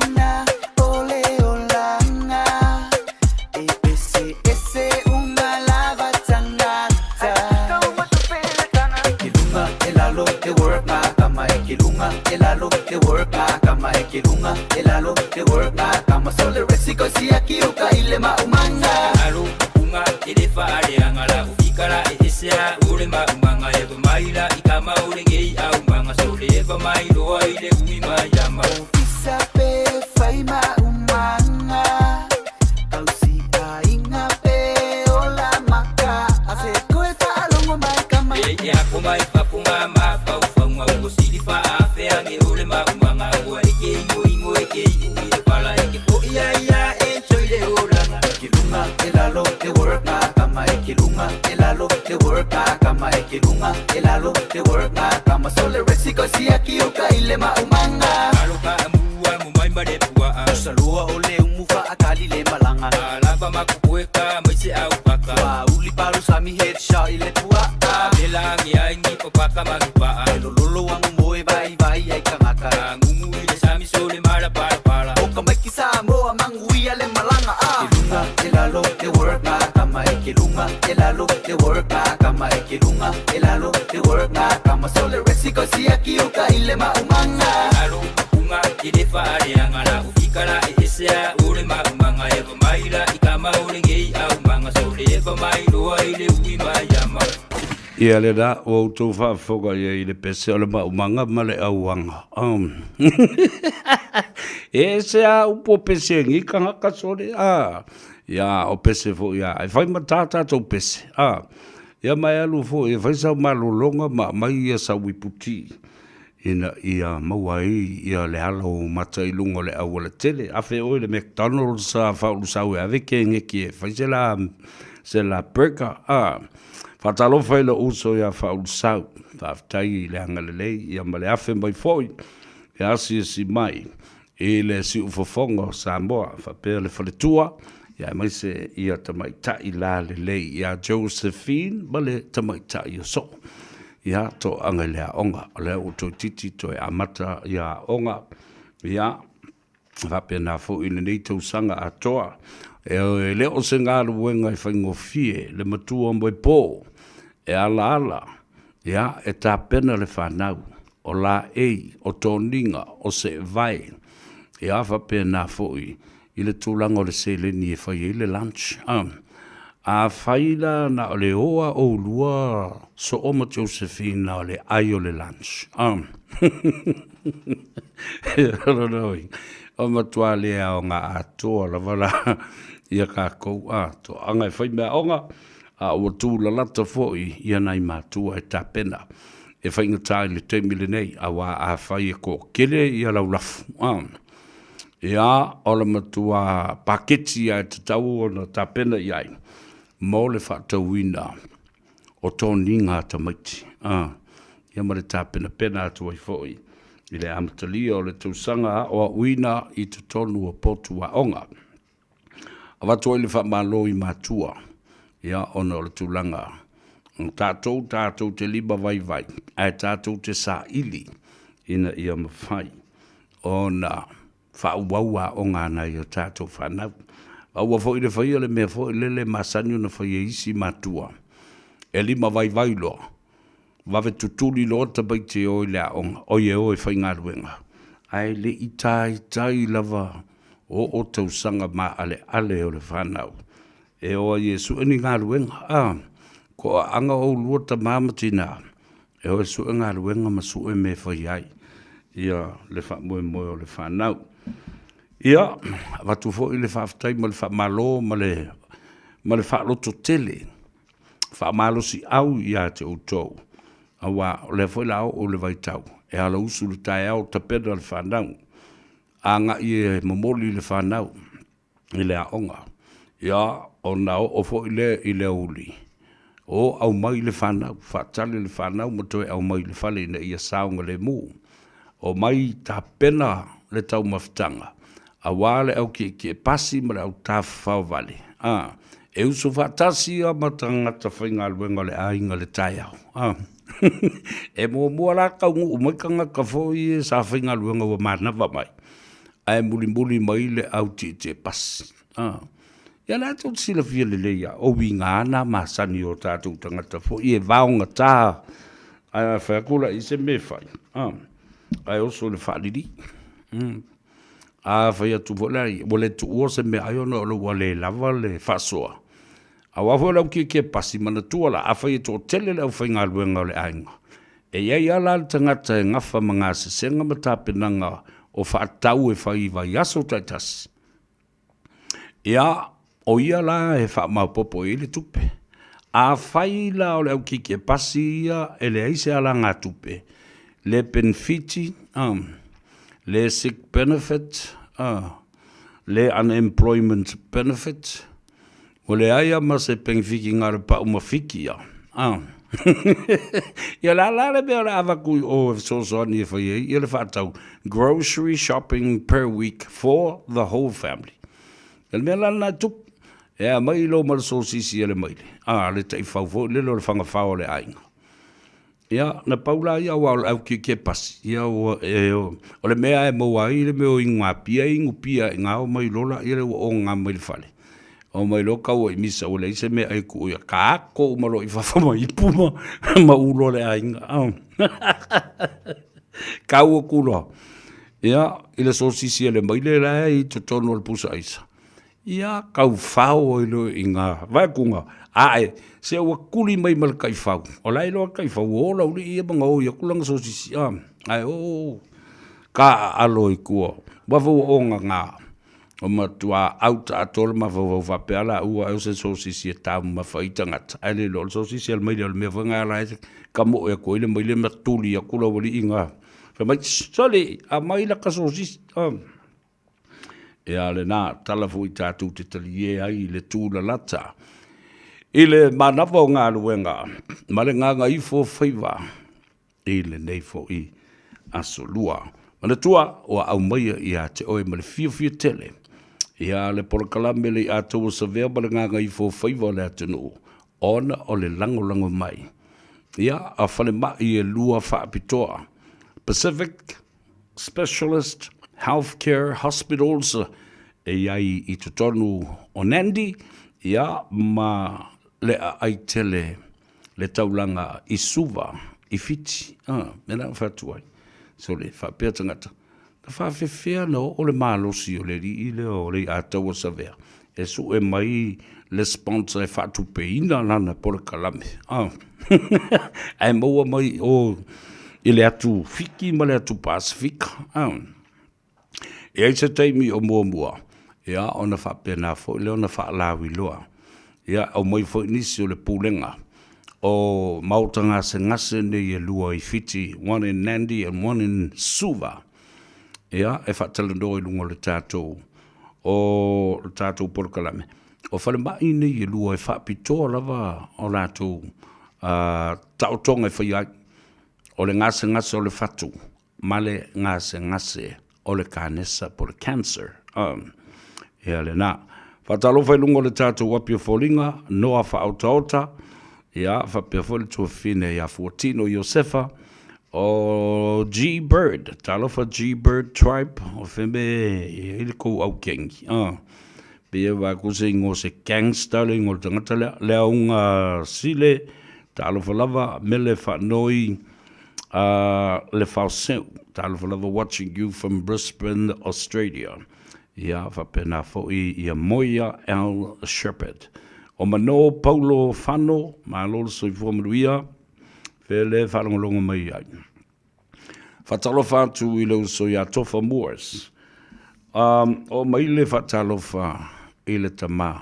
Speaker 17: ole olanga ese una lava tangata ekilunga elalo te work na kama ekilunga elalo te work na kama ekilunga elalo te work na kama sole rexiko si akiuka ile maumanga elalo unga elefa ariangala ufikara esea ule maumanga eva maila ikama urengei au manga sole eva mailo ile uima yama ufisa pe faima umanga ausi ainga pe ola maka ase koefa alongo mai kama ya kumai papunga mafa ufanga usilifa afe ange ule maumanga uarike ingo eke ile pala eke ko ya enjoy le olanga ekilunga elalo te work na kama ekilunga elalo te work na kama ekilunga elalo te work na kama sole rexiko si akiuka ile maumanga aluka amua mumaimba de pua salua ole umufa akali le malanga alaba makuweka maisi au paka wa uliparu sami headshot ile pua belangi aingi popaka magupa lolo wangu moe vai ai kamaka ngumu ile sami sole mala para okamaki Samoa mangui ale malanga ekilunga elalo te work na kama ekilunga elalo te work na kama ekilunga elalo te work na kama sole rexiko si akiuka ile maumanga elalo unga kidefa ariangana ufikara esea ule maumanga eva maila ikama urengei au manga sole eva mailo ile uima yama
Speaker 9: ia le da o tu fa foga ia ile pese ole maumanga male auanga ese a upo pese ngi kanga kasole ya o pese fo ya ai fai matata to pese ya mai alu fo e fai sa malolonga mai ia sa wiputi ina ia mawai ia le halo mata ilungo le awala tele afe o le McDonald's fa usawe avec ngeki fai se la burger fatalo fai le uso ya fa usau fa tai le angalele ia male afe mai foi ya si mai ele si ufofongo Samoa fa per le faletua ya mai se ia tamai tai la le ya Josephine bale tamai tai so ya to angale onga le uto titi to amata ya onga ya va pena fo in nei to sanga atoa le o senga lu wenga fango fie le matua mo po ala ya eta pena le fanau o la o toninga o se vai ia fa pena foi ile tulanga le sele ni fa ile lunch a faila na le oa o lua so o ma Josephine na le ayo le lunch roloi o ma toale a nga ato la vala ia ka ko to anga fa me onga a o tu la lata foi ia nai matua e tapena e fa inga le te milenei a wa a fa ko kele ia la ulafu ia o la matua paketi a te tau o na tapena iai mo le whatauina o tōninga tamaiti ia ma le tapena pena atu ai foi i le amatalia o le tausanga o uina i te tonu o potu a onga a watu ai le whamalo i matua ia ona o le tūlanga tātou te liba vai ai tātou te sa ili ina ia mawhai ona whauaua o ngāna i o tātou whanau. Aua fo i le whaia le mea fo i lele masani na whaia isi matua. E lima vai lo. Wawe tutuli lo ta bai te o i lea onga. O ye o i whai ngā ruenga. Ai le i tai lava o tau sanga ma ale o le whanau. E o Yesu eni ngā ruenga. Ko a anga o lua ta mamatina. E o su e ngā ruenga ma su e me whai ai. Ia le wha moe o le whanau. Ia, watu fo i le whaftai ma le whamalo ma le whaloto tele. whaamalosi au ia te utou. Awa, le foi lao o le vaitau. E ala usu le tae au tapena le whanau. A ngā i e mamoli le whanau. I le aonga. Ia, o nao, o fo i le uli. O au mai le whanau. Whaatale le whanau, mo toi au mai le whale ina ia saunga le mū. O mai tapena le tau mawhitanga. A wale au ki e pasi ma le au tawhau vale. E uso whaatasi a matangata whainga luenga le ainga le tai au. E mua la kaungu umaikanga ka fōi e sa whainga luenga wa manawa mai. Ai muli mai le au te pasi. Ia la tau sila fia le leia. O winga ana masani o tātou tangata fōi e vaonga tā. Ai whakula i se me whai. Ai oso le whaliri. Whai atu whalai. Wale tu ua se me aiona o le wale lava le whasoa. A wafo lau ke pasi mana tuala. A whai to tele lau whainga luenga o le ainga. E iai ala le tangata e ngafa mga se senga matapenanga o whaatau e faiva i aso taitasi. Ia, o ia la e whaamaupopo e le tupe. A whaila o le au ke pasi ia e le aise ala ngā tupe. Le benefiti, le sick benefit, le unemployment benefit, o le aia ma se benefiki ngare pa umawhiki ia. Ia la le mea le awakui o sosoani e whai ia le whaatau grocery shopping per week for the whole family. Ia le mea la na tup, ea mai lo ma le sosisi ia le maile. Le tai whau le lo le whangawhao le ainga. Ia, na paula ia wau au ke pasi. Ia o le mea e maua i le mea o ingoa pia ingu pia ngā o mai lola i le o ngā mai le whale. O mai lo kau i misa o le ise mea ai ku ia ka ako umalo i whawhama i puma ma ulo le ainga. Kau o kulo. Ia, i le sosisi le maile la i te tono le pusa isa. Ia, kau whao o ilo i ngā vaikunga. Ae, se ua kuli mai mal kai whau. O lai loa kai whau o lau li ia mga o ia kulanga sosisi. Ae, ka alo i kua. Wafu o ngā. O matua auta atole ma vau whapeala ua au se sosisi e tau ma whaitangata. Ae le lo sosisi al maile al mea whanga ala e ka mo e koe le maile matuli a kula wali i ngā. Whamai, sole, a maila ka sosisi. E ale nā, talafu i tātou te tali e ai le tūla lata. I le manawa o ngā luenga, ma le ngā Gagaifo faiva, i le neifo i aso lua. Mana tua o au maia i a te oe ma le fia tele. I a le polokalame le a tau sa vea ma le ngā Gagaifo faiva o le atenu. Ona o le lango mai. I a whale mai e lua whaapitoa. Pacific Specialist Healthcare Hospitals e ai i tutonu o Nandi. I a ma le ai tele le taulanga i suva i fiti mena fatuai so le fa petangata ka fa fefea no o le malosi o le i le o le atau savea e su e mai le sponsor e fatu peina lana por kalame ai mo mai o ile atu fiki ma le atu Pacific e ai se taimi o mua ia ona fa pena fo le ona fa lawi loa. Ia, au mai fo inisi o le pūlenga. O mautanga se ngase ne i lua i fiti, one in Nandi and one in Suva. Ia, e whatalandoi i lungo le tātou. O le tātou porkalame. O whale mai ne i lua i whapitoa lava o lātou tautonga i whaiai. O le ngase o le whatu. Male ngase o le kānesa po le cancer. Ia le nā. Whatalo whai lungo le tātou wapia wholinga, noa whaotaota, ia whapia whole tua whine ia 14 o Josefa, o G-Bird, talofa G-Bird tribe, o wheme ili kou au kengi. Pia wakuse ingo se gangster le ingo tangata lea unga sile, talofa lava mele whanoi le whaoseu, talofa lava watching you from Brisbane, Australia. Ia whapena fo i Moia L. Shepherd. O mano Paulo Fano, ma lolo soi fuamaruia, whele whalongolongo mai ai. Whatalo whātu i lau soi a Tofa Moors. O mai le whatalo wha i le tamā.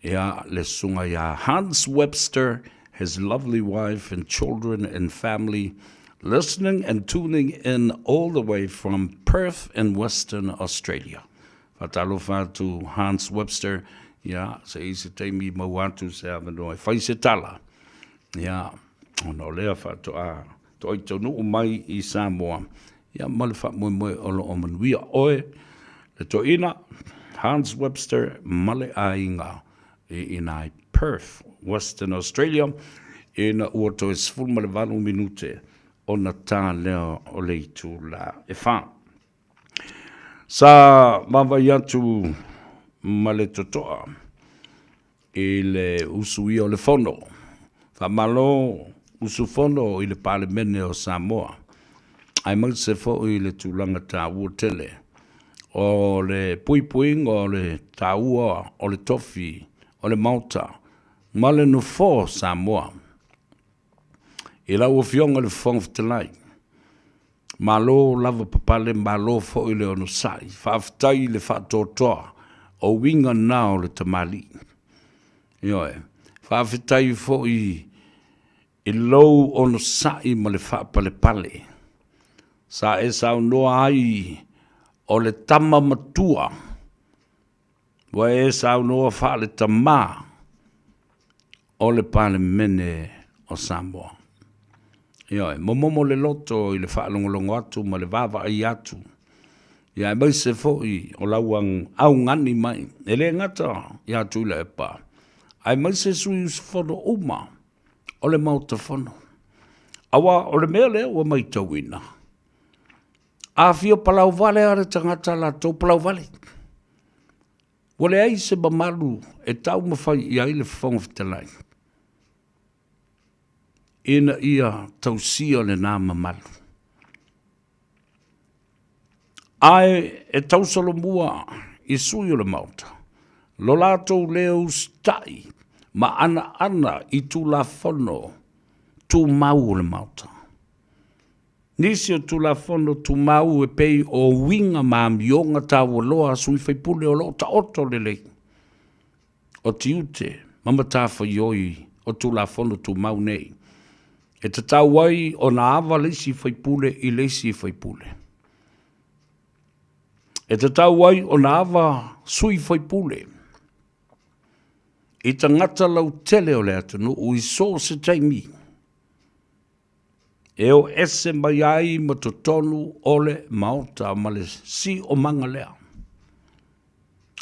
Speaker 9: Ia le sunga ia Hans Webster, his lovely wife and children and family, listening and tuning in all the way from Perth in Western Australia. Fatalofa to Hans Webster, ia se isi teimi mawatu se avanoe. Fai se tala. Ia, ono lea fatoa. To i tonu mai I Samoa. Ia malefa moe olo o manuia oe. Le to ina, Hans Webster male ainga in Perth, Western Australia, in uoto is full malevalu minute o na tā leo o leitu la e wha. Sa mawa yatu male totoa I le usui o le fono. Fa malo usu fono I le palemene o Samoa. Ai mau se fo I le tūlanga tā uotele. O le puipuing o le tāua o le tofi o le mauta. Ma le nufo Samoa. I lau o fionga le whongftelai. Ma lo lava papale ma lo fo I le ono sai. Whaaftai le whaatotoa o winga nao le tamali. Ioe. Whaaftai fo I lou ono sai ma le whaapale pale. Sa e sao noa ai o le tama matua. Wa e sao noa wha le tama o le pale mene o Samoa. Ioe, momomo le loto I le wha longolongo atu ma le vava ai atu. Ia e mai se foi o lauang au ngani mai. E le ngata I atu I le epa. Ai mai se sui usfono uma o le mauta fono. Awa o le mea lea ua mai tauina. A fio palau vale are tangata la tau palau vale. Wale ai se mamalu e tau mawhai I ai le whongftelai. Ina ia tausia le nā mamalu. Ai e tau solo mua I sui o le mauta. Lo lātou leo stai ma ana I tu la fono tu mau o le mauta. Nisi o tu la fono tu mau e pei o winga ma mionga tawa loa sui whaipule o lo ta oto lele. O tiute, mama ta whaioi o tu la fono tu mau nei. E te tau wai o na awa leisi whaipule I leisi whaipule. E te tau wai o na awa sui whaipule. I ta ngata lau tele o le atunu o I so se taimi. E o ese mai ai ma totonu ole maota ma le si o manga lea.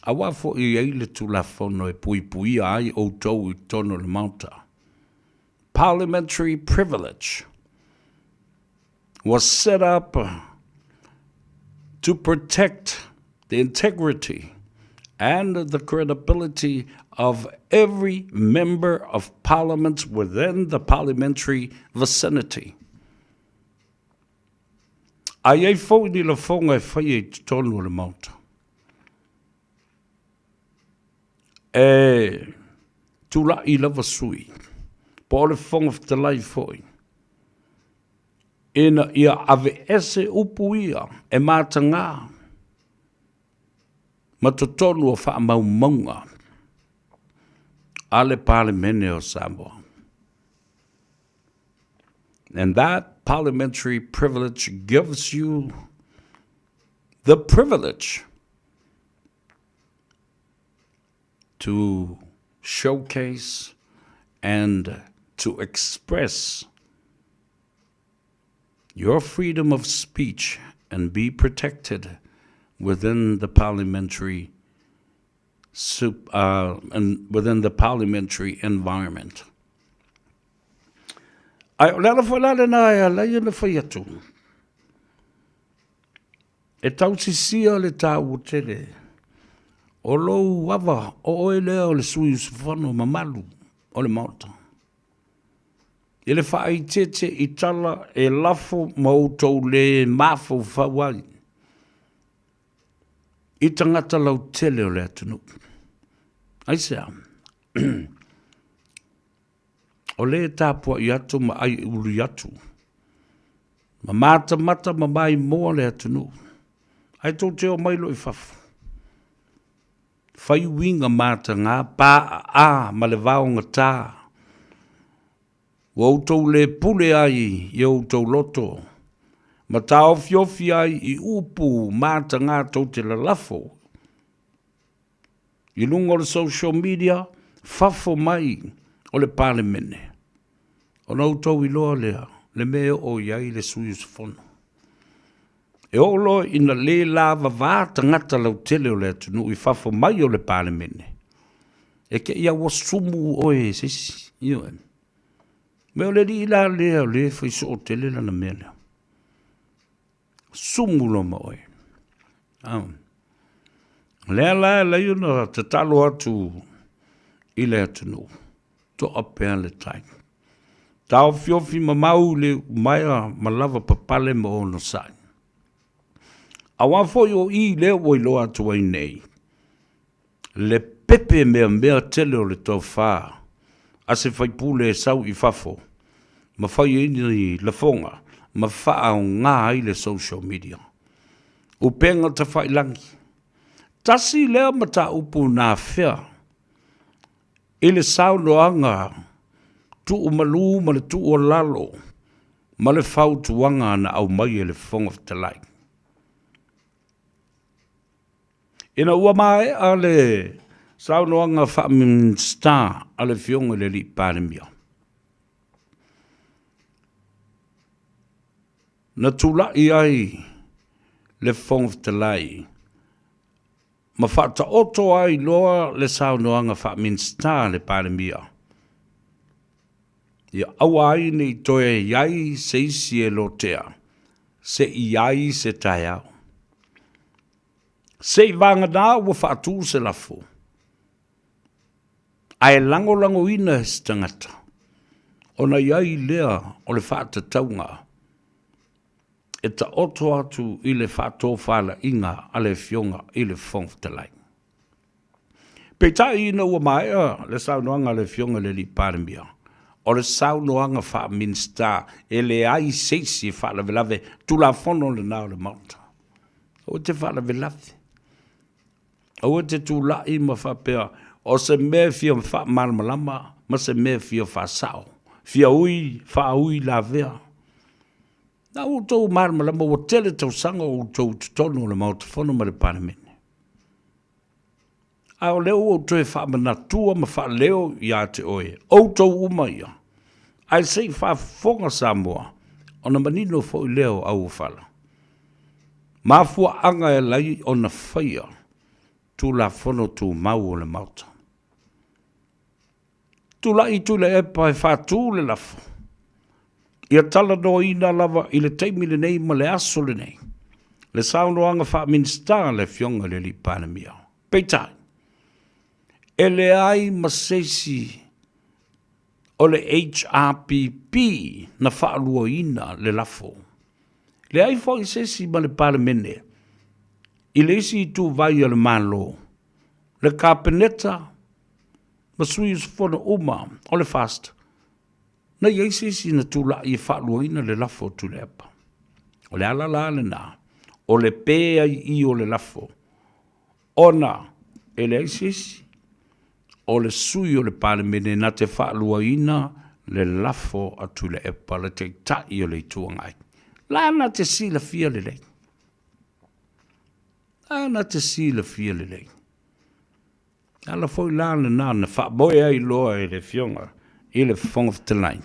Speaker 9: A wafo I eile tu la fono e pui pui ai o tau I tono le maota. Parliamentary privilege was set up to protect the integrity and the credibility of every member of parliament within the parliamentary vicinity. Ai ei fau ni la fonga e whai e tonu le mauta. E tula I lava sui. Po le fonga ftalai foi. Ina ia ave ese upu ia e mātanga. Ma totonu o wha maumaunga. Ale palemene o Samoa. And that parliamentary privilege gives you the privilege to showcase and to express your freedom of speech and be protected within the parliamentary and within the parliamentary environment. Ai lala falale na ia la ia na faiatu. E tau sisia le tau tele. O lou wava o oe lea o le sui usufano mamalu o le mauta. I le whaai tete I tala e lafo mautou le mafo whawai. I tangata lau tele o le atunu. Ai sea. O le tāpua I atu ma ai uri atu. Ma mata mata ma mai moa le atunu. Ai tō te o mailo I whafu. Whai winga mata ngā pā a ma le vaonga tā. Wa utou le pule ai i utou loto. Ma tā ofiofi ai i upu mata ngā tau te lalafo. I lungo le social media, fafo mai o le palemene. O na utou i loa lea, le mea o iai le sui usafono. E olo ina le lava vāta ngata lau tele o le atunu i fafo mai o le palemene. E ke ia wasumu oe sisi, io en. Me o le li la lea o le faiso o tele lana mea lea. Sumu lo ma oe. Lea la iuna te talo atu i le atunu. To apea le tai. Tau fiofi ma mau le maia ma lava papale ma ono sai. A wafo yo i le o ilo atu ai nei. Le pepe mea tele o le tau wha. A se fai pule e sau i fafo. Ma fai e ni la fonga. Ma faa o ngā ai le social media. O penga ta fai langi. Tasi lea ma ta upu nā whea. Ele sau noanga. Tu o malu ma le tu o lalo. Ma le fau tuanga na au mai e le fonga fitalai. Ina ua mai a le sau noanga wha min star a le fionga le li pāremia. Na tula i ai le fonga fitalai. Ma whata oto ai loa le sau noanga wha min star le pāremia. Ia awa ai ni toe iai se isi e lotea. Se iai se tai au. Se i vanga nā ua whaatu se lafo. Ai lango ina e stangata. Ona iai lea o le whaata taunga. E ta oto atu i le whaato whala inga a le fionga i le whongwhtalai. Peitai ina ua maea le saunoanga le fionga le li pāremia. O le saunoanga wha minsta e le ai seisi wha la velave tu la fono le nao le mauta. O te wha la velave. O te tu la i ma wha pea. O se mea fia wha malmalama ma se mea fia wha sao. Fia ui, wha ui la vea. Na o tau malmalama o tele tau sanga o tau tutono le mauta fono ma le panemene. A o leo o toe wha manatua ma wha leo i a te oe. O tau umaia. Ai sei wha fonga Samoa. O na manino fo i leo au whala. Mafua anga e lai o na whaia. Tu la fono tu mau o le mauta. Tu la i tu le epa e wha tu le lafo. Ia tala no ina lava i le teimile nei ma le aso le nei. Le saunoanga wha minsta le fionga le li panemia. Peitai. E le ai masesi o le HRPP na whaalua ina le lafo. Le ai fo i sesi ma le palemene. I le isi tu vai le malo. Le kapeneta ma sui usfona uma o le fast. Na i sesi na tu la i whaalua ina le lafo tu le epa. O le alala le na. O le pea i o le lafo. Ona e le sesi o le sui o le palemene na te whaalua ina le lafo atu le epa le te tai o le tuangai. La na te sila fia le lei. La na te sila fia le lei. Ala foi la na na wha boe ai loa e le fionga i le whongaftalai.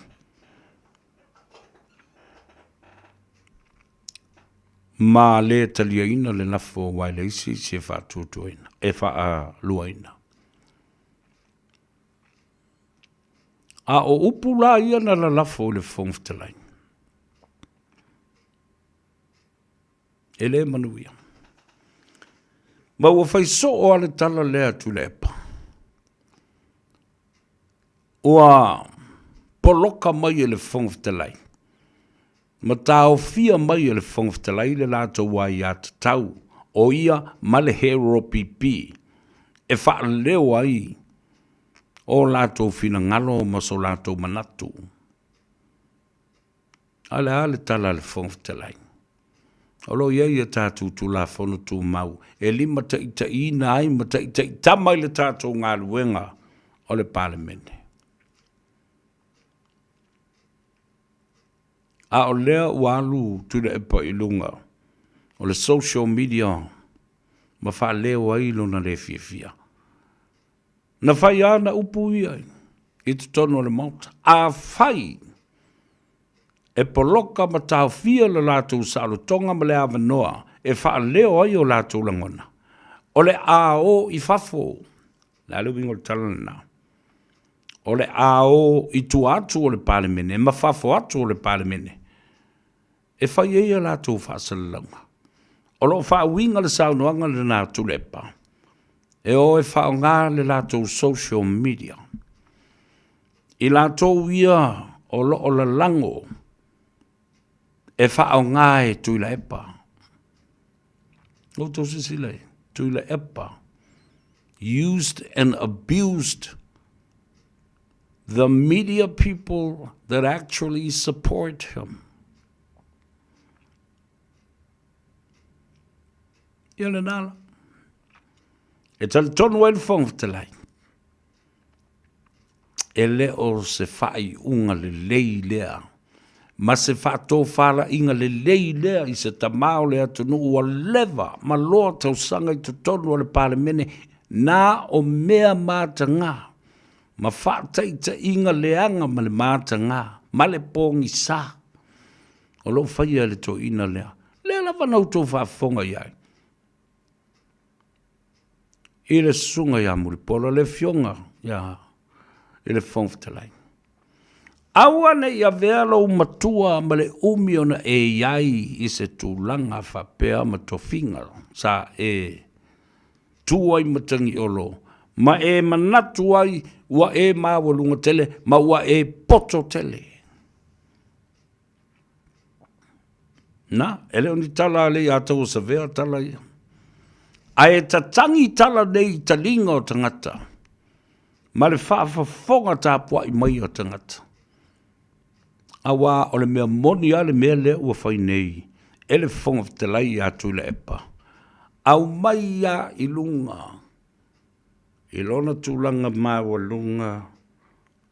Speaker 9: Ma le talia ina le lafo wai le isi se wha tutuina. E wha lua ina. A o upula ia na la lafo le whongaftalai. Ele manuia. Ma ua fai so o ale tala lea tu le epa. Ua poloka mai e le whongaftalai. Ma tau fia mai e le whongaftalai le lato wai at tau. O ia ma le hero pipi. E wha leo ai. O lato fina ngalo ma so lato manatu. Ale tala le whongaftalai. Olo ia tātou tu la whono tu mau. E lima ta ina ai, ma ta tamai le tātou ngā luenga o le parlemene. A o lea walu tu le epa ilunga. O le social media. Ma wha leo ailo na le fia. Na whai ana upu ia. I tu tono le mauta. A whai. E poloka ma tau fia le lātou salo tonga ma le awanoa. E wha leo ai o lātou langona. O le a o i fafo. La lu wingo le talana. O le a o i tu atu o le palemene. Ma fafo atu o le palemene. E whai eia lātou whaasalanga. O lo wha winga le saunoanga le nātou lepa. E o e wha ngā le lātou social media. I lātou ia o lo o la lango. E wha ngā e tuila epa. O to sisile, tuila epa. Used and abused the media people that actually support him. Ia nala. E tali tonu e le whonga te lai. E leo se whai unga le lei lea. Ma se whato whala inga le lei lea i se tamao lea tunu ua lewa. Ma loa tau sanga i tu tonu le palemene. Nā o mea māta ngā. Ma whataita inga leanga ma le māta ngā. Ma le pōngi sā. O lo whaia le to ina lea. Lea lava nau tō whafonga iai. I le sunga ia muripola le fionga ia i le whongwhtalai. Aua ne ia vealo matua ma le umi ona e iai i se tūlanga whapea ma tofinga sa e tuai matangi olo ma e manatu ai ua e mawalunga tele ma ua e poto tele. Na, ele oni tala le i atau sa vea tala ia. A e tatangi tala nei talinga o tangata. Ma le whaafafonga tāpua i mai o tangata. Awa o le mea moni a le mea lea ua whai nei. E le whonga whatelai atu le epa. Au mai a i lunga. I lona tūlanga mawa lunga.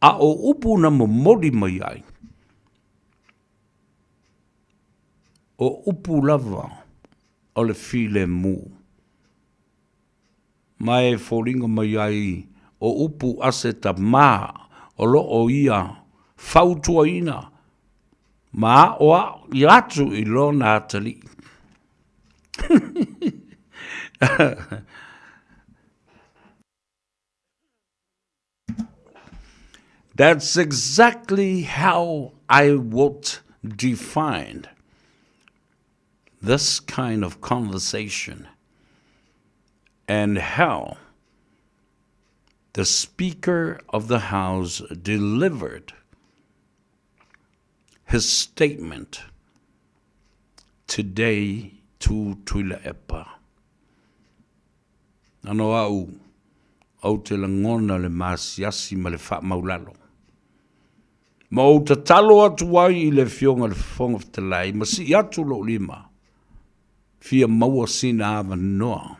Speaker 9: A o upu na mo mori mai ai. O upu lava o le file mu. Mai fōringa mai ai o upu ase ta mā o lo o ia whautua ina ma o a i atu i lo na atali. That's exactly how I would define this kind of conversation. And how the Speaker of the House delivered his statement today to Tuila Epa. Ano au te langona le masiasi ma le wha maulalo. Ma o ta talo atu ai I le fionga le whonga whatelai, ma si atu lo lima, fia maua sina awa noa.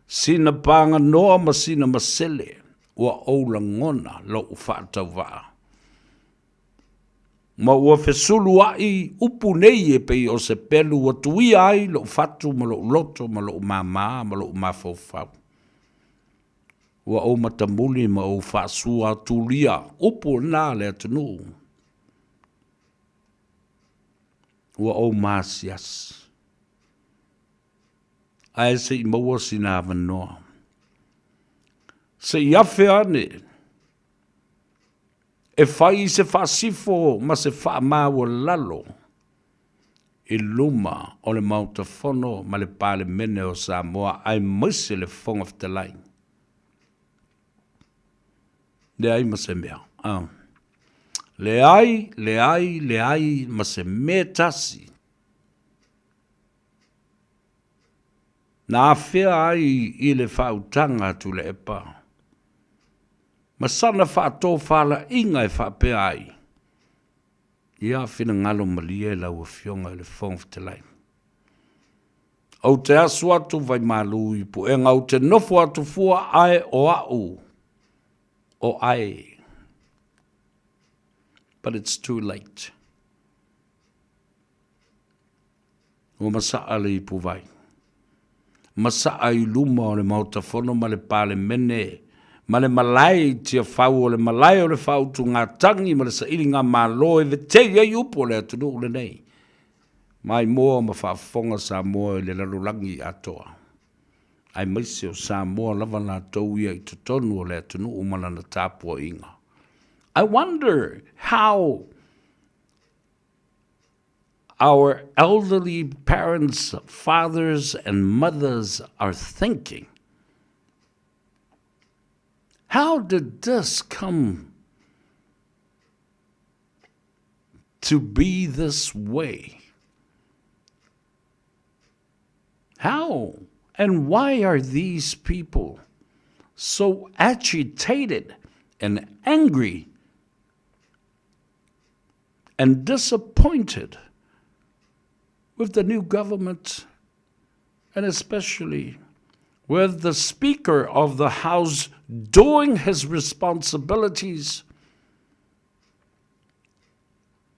Speaker 9: Sina panga noa ma sina masele ua oula ngona lo ufata waa. Ma ua fesulu ai upu nei e pei o se pelu ua tui ai lo ufatu ma lo loto ma lo umama ma lo umafofau. Ua o matamuli ma o fasua tulia upu na le atunu. Ua o masias. Ai se I maua sina avanoa. Se iafe ane. E fai se fasifo ma se fa maua lalo. I luma o le mautafono ma le pale mene o Samoa ai maise le fonga whatelai. Le ai ma se mea. Le ai ma se me tasi. Na fea ai I le whautanga tu le epa. Ma sana whaato whala inga e whapea ai. Ia whina ngalo malia e lau fionga le whong whatelai. Au te asu atu vai mālui pu e ngau te nofo atu fua ai o au. O ai. But it's too late. O masaa le ipu vai. Masaa I luma o le mautafono ma le pale mene. Ma le malai tia fau o le malai o le fau tu ngā tangi ma le sairi ngā malo e vetei ai upo le atunu ule nei. Mai moa ma whaafonga Samoa le lalulangi atoa. Ai maise o Samoa lava nā tau ia I tutonu o le atunu umana na tāpua inga. I wonder how our elderly parents, fathers and mothers are thinking. How did this come to be this way? How and why are these people so agitated and angry and disappointed with the new government, and especially with the Speaker of the House doing his responsibilities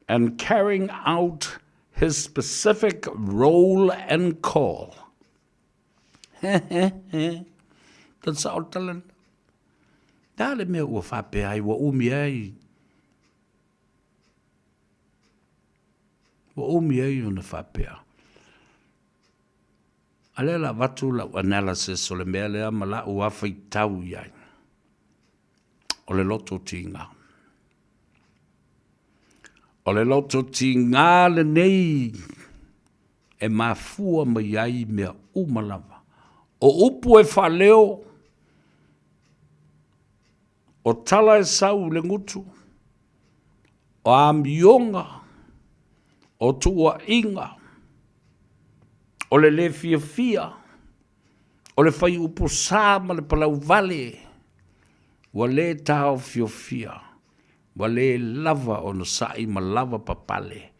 Speaker 9: and carrying out his specific role and call? That's all talent. Dale me ua whape ai, wa umi ai. Wa umi ai una whapea. Ale la watu la analysis o le mea lea ma la ua whai tau iai. O le loto tinga. O le loto tinga le nei e mafua ma iai mea umalava. O upu e whaleo, o tala e sau le ngutu, o amionga, o tua inga, o le fia fia, o le whai upu sā ma le palau vale, wa le tau fio fia, wa le lava o no sai ma lava papale,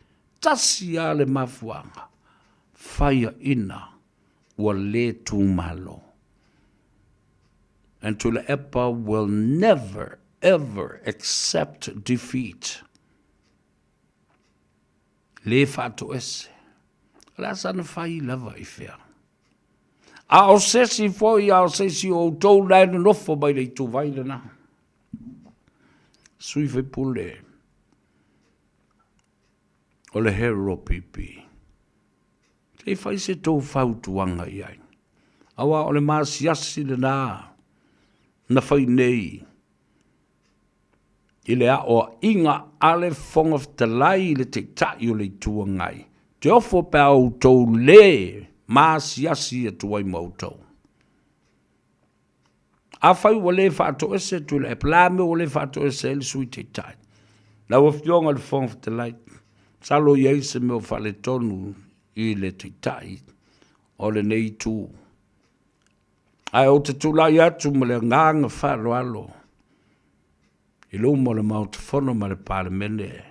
Speaker 9: tasi a le mafuanga, whaia ina, wa le tūmalo. And Tula Epa will never, ever accept defeat. Le whātu ese. La sana whai lava I whea. A o sesi fwoi, a o sesi o tau nai na nofo mai le tu vaile na. Sui whai pule. O le hero pipi. Te whai se tau whautuanga iai. Awa o le maasiasi le nā. Na whai nei. I le a o inga ale whonga whtalai le te tai o le tuangai. Te ofo pēo tau le maasiasi a tuai mautau. A whai wa le whāto ese tu le plame o le whāto ese le sui te tai. Na wafionga le whonga whtalai. Salo iei se meo whale tonu I le te tai o le nei tū. Ai o te tūlai atu ma le nganga wharo alo. I lo mo le mautafono ma le palemene.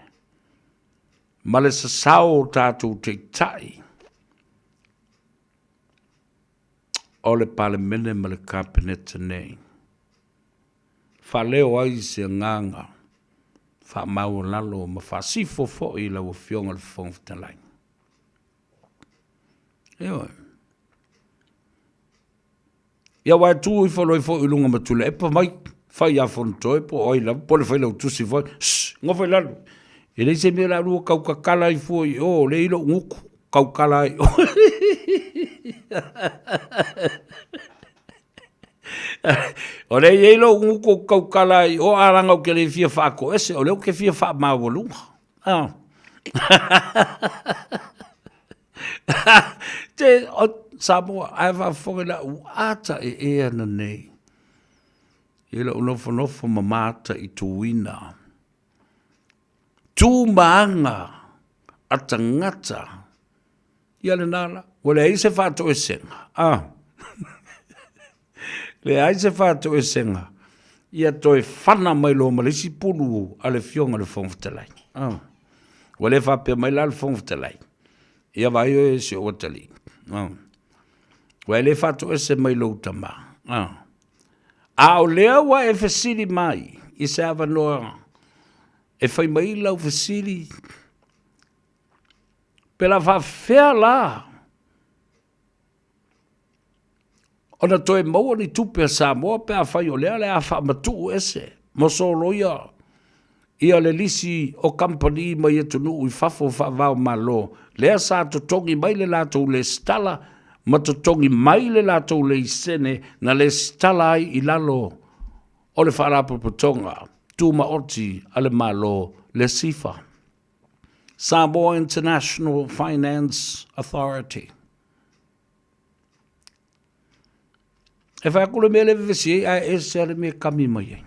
Speaker 9: Ma le sasao o tātou te tai. O le palemene ma le kabinete nei. Whaleo ai se nganga. Wha mau lalo ma wha sifo fo I la wafionga le whongwhitalai. Ewa. Ia wai tū I whanoi fo I lunga matula. Epa mai, whai a whantoe po oi la, po le whai lau tusi fo. Ngā whai lalo. E rei se mea la rua kau kakala I fo I o, le ilo nguku kau kala I o. O le ilo nguku kau kala I o, aranga o ke le fia whaako ese, o leo ke fia wha mawalunga. Ah. Te o Samoa ai va fongela u ata e ana nei. Ila unofo mamata I tuina. Tu maanga atangata. Ia le nala, wale ai se whato e senga. Ah. Le ai se whato e senga. Ia toi whana mai lo malisi pulu ale fionga le whongwhitalai. Ah. Wale whapea mai la le whongwhitalai. Ia vai o e se o watali. Wa le fatu ese mai lo tama. A o lea wa e fesili mai. I se ava noa. E fai mai lau fesili. Pela fa fea la. Ona toe maua ni tupe a Samoa pe a fai o lea le a fa matu ese. Moso loia. Ia le lisi o company mai e tunu i fafo fa vau malo. Lea sa to tongi mai le lato le stala. Ma to tongi mai le lato le isene na le stala ai i lalo. O le whaarapo potonga. Tuma oti ale malo le sifa. Samoa International Finance Authority. E whai akule me le visi a e se ale me kami mai.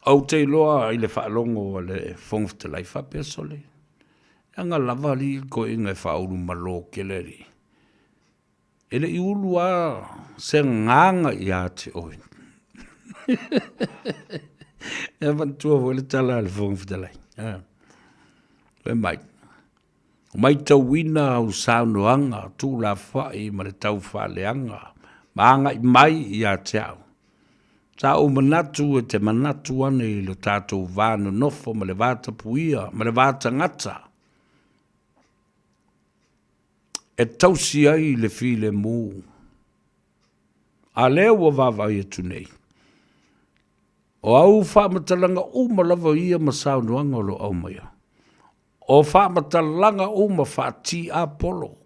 Speaker 9: Au te iloa i le whaalongo le whongfte lai whape sole. Anga lava li ko inga e whauru malo keleri. Ele i ulua se nganga i a te oi. E vantua vo le tala le whongfte lai. E mai. Mai tau wina au saunoanga tu la whai ma le tau whaleanga. Maanga i mai i a te au. Ta o manatu e te manatu ane i lo tātou vāno nofo ma le vāta puia, ma le vāta ngata. E tausi ai le file mū. A leo wa vāwai e tunei. O au whamatalanga umalawa ia ma saunuanga lo au maia. O whamatalanga uma whati a polo.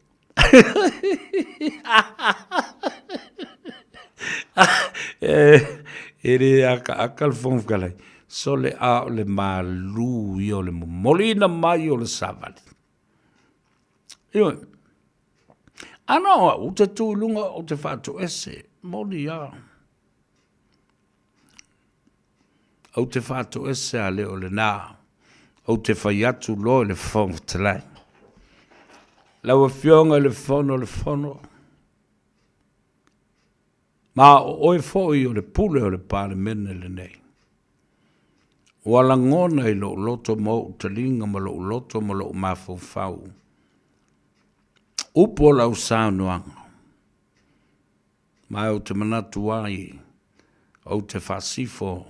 Speaker 9: Ere akal whongwhalai. So le a o le malu i o le molina mai o le savali. Ioi. Ano, o te tūlunga o te whātu ese. Moli a. O te whātu ese a le o le nā. O te whai atu lo le whongwhalai. Laua whionga le whono. Ma oi foi o le pule o le pāle mene le nei. Wala ngona i lo loto mo talinga ma lo loto ma lo mafo fau. Upo lau saunuanga. Ma o te manatu ai, o te whasifo,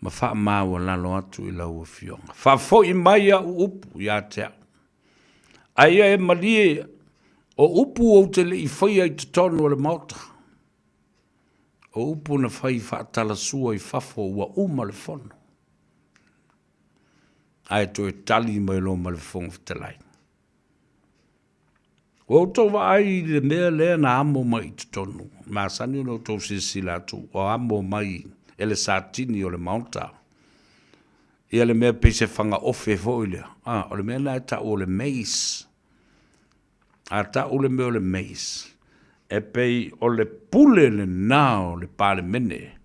Speaker 9: ma wha maua lalo atu i lau whionga. Wha foi mai a upu i a te au. Aia e malie o upu o te le i whai ai te tonu o le mauta. O upu na whai whaatala sua i whafo ua uma le whono. Ai to e tali mai lo ma le whonga whatelai. O tau wa ai le mea lea na amo mai te tonu. Ma sani no tau sisila tu. O amo mai ele satini o le maunta. Ia le mea pese whanga ofe foilea. O le mea na e ta o le meis. A ta o le mea o le meis. E pei o le pule le nao le pale mene.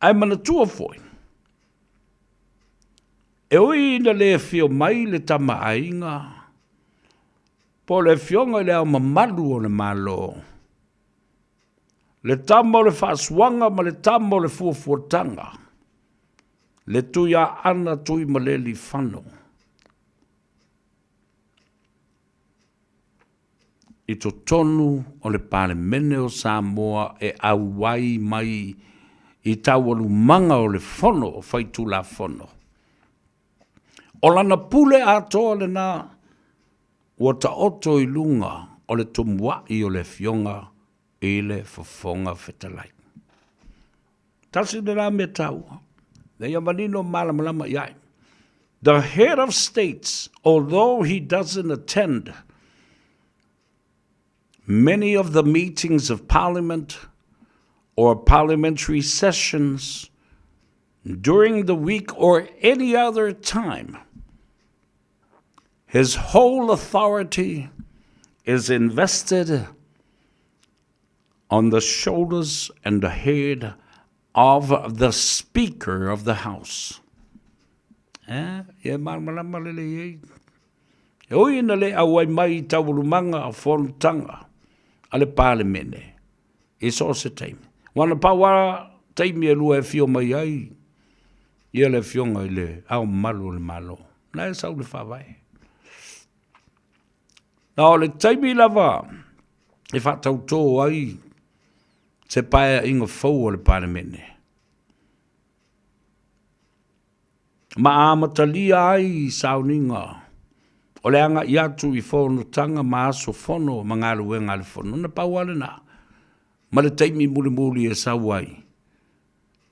Speaker 9: Ai mana tua foi. E oi ina le fio mai le tama ainga. Po le fionga le au mamalu o le malo. Le tama o le whaasuanga ma le tama o le fuafuatanga. Le tuia ana tui ma le li whano. I to tonu o le pale mene o Samoa e au wai mai i tawalu manga o le whono o whaitu la whono. O lana pule atoa le nā ua ta oto i lunga o le tumua i o le fionga i le whafonga whetalai. Tasi de la me taua. Le yamanino malamalama iai. The head of states, although he doesn't attend many of the meetings of parliament or parliamentary sessions during the week or any other time, his whole authority is invested on the shoulders and the head of the Speaker of the House. Oi na le awai mai taurumanga a fontanga ale pale mene. It's also time. Wana pawa time e lua e fio mai ai. Ia le fionga i le au malu le malo. Na e sau le whawai. Na o le taimi lava, e whatau tō ai, se paia inga fau o le paramene. Ma amatalia ai sauninga, o le anga i atu i whono tanga ma aso whono mangaru e ngale whono, na pauale na. Ma le taimi muli muli e sauai,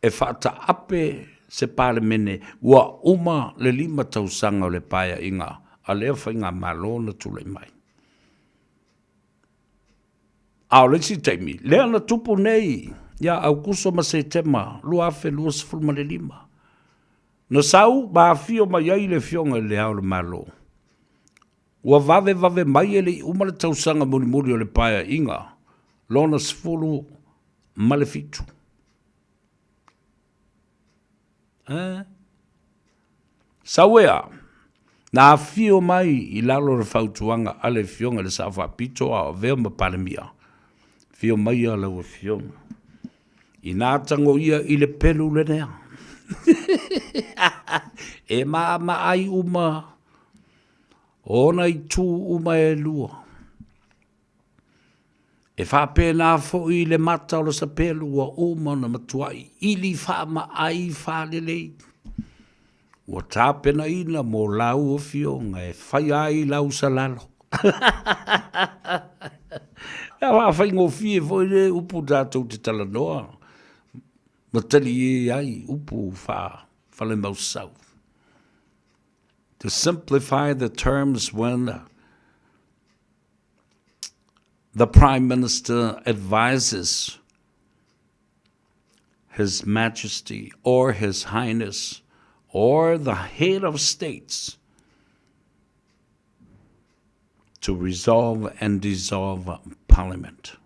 Speaker 9: e whata ape se paramene, ua uma le 5 tausanga o le paia inga, a lea whainga malona tule mai. Ao le si taimi, lea na tupu nei, ia au kuso ma se tema, lua afe lua sifulma le 5. Na sau, ba fio mai ai le fionga le au le malo. Ua vave mai ele uma le tausanga muli muli o le paia inga, lona sifulu ma le fitu. Sauea, na fio mai i lalo le fautuanga ale fionga le safa pito a veo ma palemia. Fio mai a lau fionga. I nā tango ia i le pelu le nea. E maa ai uma. Ona i tū uma e lua. E whape nā fo i le mata o le sa pelu a uma na matuai. Ili wha ma ai wha lelei. Ua tāpena ina mō lau o fionga e whai ai lau sa lalo. Ia wha whai ngō fie fo i le upu tātou te tala noa. Matali e ai upu whale mau sau. To simplify the terms when the Prime Minister advises His Majesty or His Highness or the head of states to resolve and dissolve Parliament.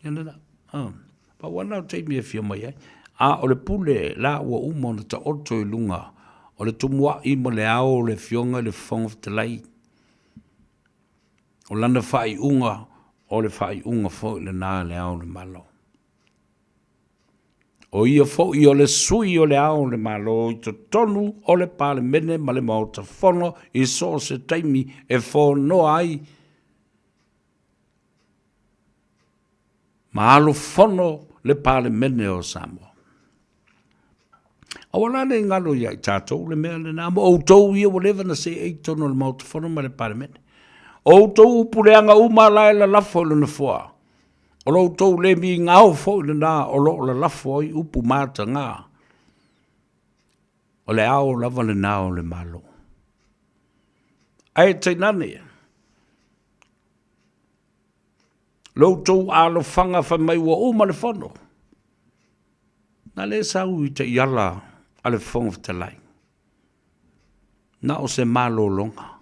Speaker 9: But what now take me if you may? O le pule la ua umona ta oto I lunga o le tumua I mo le ao le fionga le fonga te lai. O lana whai unga o le whai unga fo le nā le ao le malo. O ia fo I o le sui o le ao le malo I to tonu o le pale mene ma le mauta fono I so se taimi e fo no ai. Ma alo fono le pale mene o Samoa. Awala le ngalo ia I tātou le mea le nāmo. O tau ia whatever na se ei tono le mauta fono ma le pale mene. O tau upuleanga umalae la lafo le na fua. O lo tau le mi ngau fo le nā o lo la lafo I upu mata ngā. O le ao lava le nā o le malo. Ai te nane. Lo tau alo fanga fa mai wa uma le fono. Na le sau I te iala a le fonga te lai. Na o se malo longa.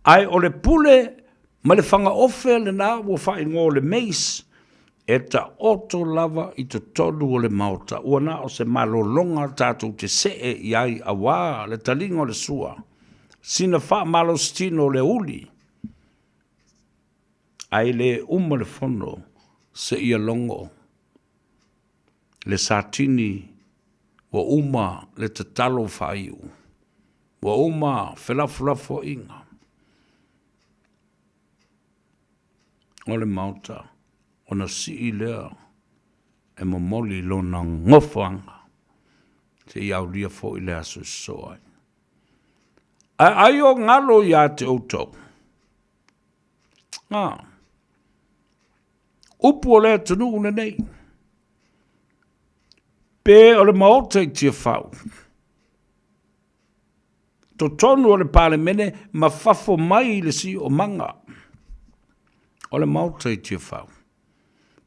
Speaker 9: Ai o le pule ma le fanga ofe le nā ua whai ngō le meis e ta oto lava I te tolu o le mauta. Ua na o se malo longa tātou te see I ai a wā le talinga o le sua. Sina wha malo stino le uli. Ai le uma le fono se ia longo. Le satini wa uma le te talo whaiu. Wa uma whelafulafo inga. O le mauta, o na si lea, e momoli lo na ngofanga, te iau lia fo I lea so soai. Ai o ngalo ia te outou. Upu o lea tunu une nei. Pe o le maota I tia whau. To tonu o le pale mene, ma fafo mai le si o manga. O le mauta I tia whau.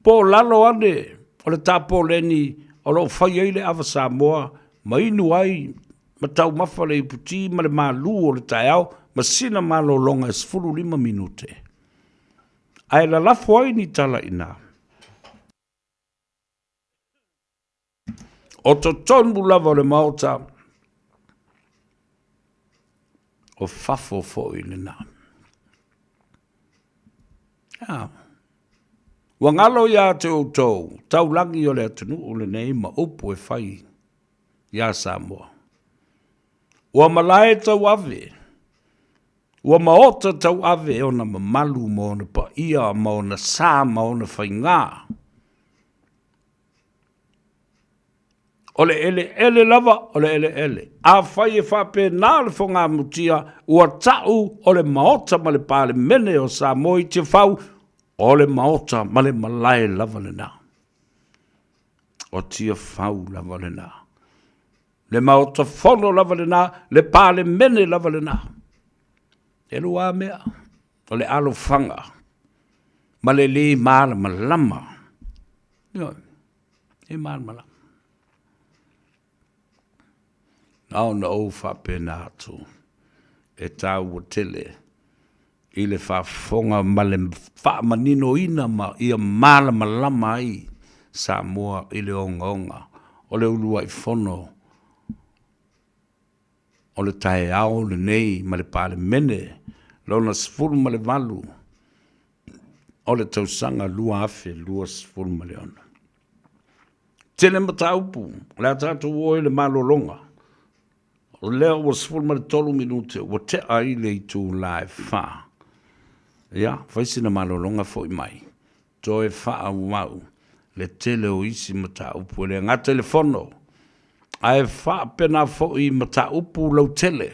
Speaker 9: Po lalo ane, o le tapo leni, o lo whai eile awa Samoa, ma inu ai, ma tau mawhale I puti, ma le malu o le taiao, ma sina malo longa es 5 minute. Ai la lafo ai ni tala ina. O to tonu lava o le mauta, o fafo fo I le nā. Wangalo ia te outou, tau langi o le atunu o le nei ma upu e whai ia Samoa. Ua malae tau ave, Ua maota tau ave o na mamalu mo na pa ia mo na sā mo na whaingā. Ole ele lava, ole ele. A whai e whape nā le whonga mutia, ua tau ole maota ma le pāle mene o Samoa te whau, ole maota ma le malai lava le nā. O tia whau lava le nā. Le maota whono lava le nā, le pāle mene lava le nā. E lua mea, o le alo whanga, ma le māla ma lama. E māla ma lama. Nau na o whape nā atu, e tau o tele, i le whafonga ma le whaamanino ina ma ia māla ma lama ai, Samoa i le onga, o le ulua i whono, o le tae ao le nei ma le pāle mene, lona sifuru ma le valu, o le tausanga lua afe, lua sifuru ma le ona. Tele mataupu, le atatu oi le malolonga, o leo wa sifuru ma le tolu minute, wa te ai le i tū lai wha. Ia, whaisina malolonga fo i mai, to e wha au mau, le tele o isi mataupu, le ngā telefono, ai wha pena fo i mataupu lau tele,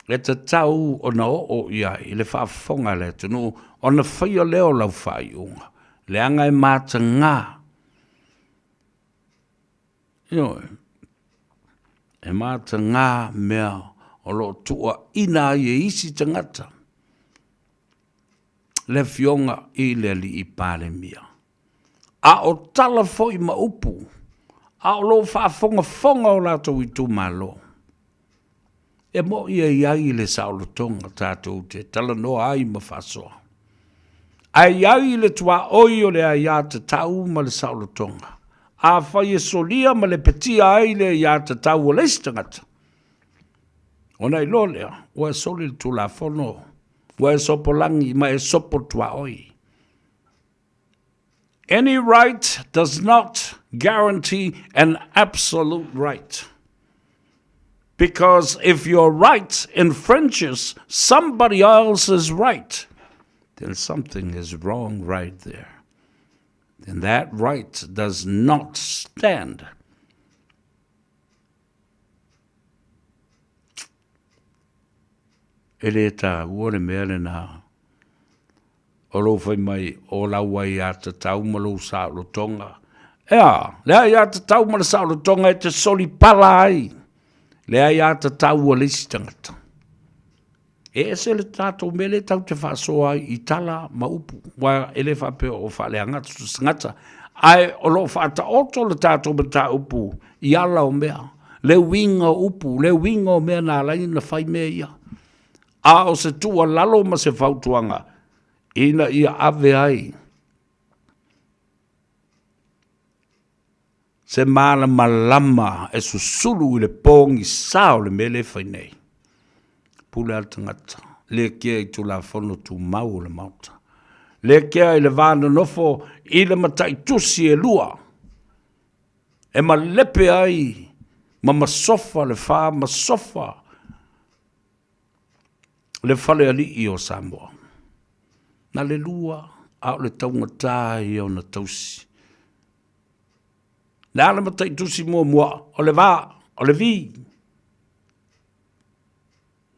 Speaker 9: e te tau o na o ia i le wha fonga le tunu, o na whaia leo lau wha i unga, le anga e māta ngā. Ioi, e māta ngā mea o lo tua ina i e isi tangata, le fionga i le li i pāle mia. A o tala fo i maupu, a o lo wha fonga o lato i tu malo. E mo ia iai le saulotonga tātou te tala noa ai ma whasoa. Ai iai le tua oi o le ai te tau ma le saulotonga. A whai e solia ma le petia ai le ai te tau o leistangata. O nei lo lea, ua e soli le tula whono, ua e sopo langi ma e sopo tua oi. Any right does not guarantee an absolute right. Because if your right infringes somebody else's right, then something is wrong right there. Then that right does not stand. Ele ta uore mele na o lo fai mai o la wai a te tau ma lo sa lo tonga. Ea, lea ia te tau ma lo sa lo tonga e te soli pala ai. Lea ia te tau o lisi tangata. E se le tato mele tau te whasoa i tala ma upu. Wa ele whape o whale angata tu singata. Ai o lo whata oto le tato ma ta upu i ala o mea. Le winga upu, le winga o mea na lai na whai mea ia. A o se tua lalo ma se whautuanga. Ina ia ave ai. Se mana malama e susulu i le pongi sao le mele whainei. Pule al tangata. Le kia i tu la whono tu mau le mauta. Le kia i le vana nofo i le matai tusi e lua. E ma lepe ai. Ma masofa le wha masofa. Le whale ali i o Samoa. Na le lua au le taunga i o na tausi. Le ala matai tusi mua o le vā, o le vi.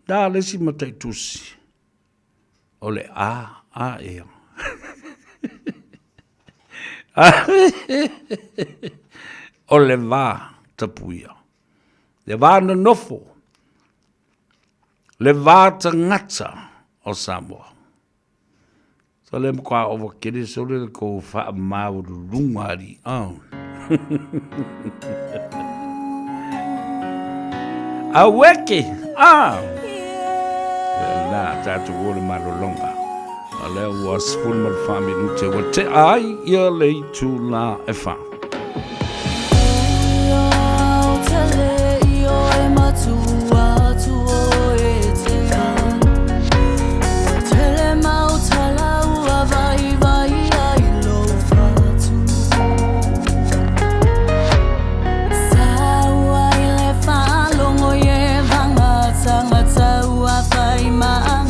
Speaker 9: Da le si matai tusi. O le a ea. O le vā tapuia. Le vā na nofo. Le vā ta ngata o Samoa. So le mkwa over kiri so le ko fa mauru lungari. Aweke. Na tatu wole malolonga. Ale was full mal fami nute wote ai ia le tu la efa.
Speaker 5: Ma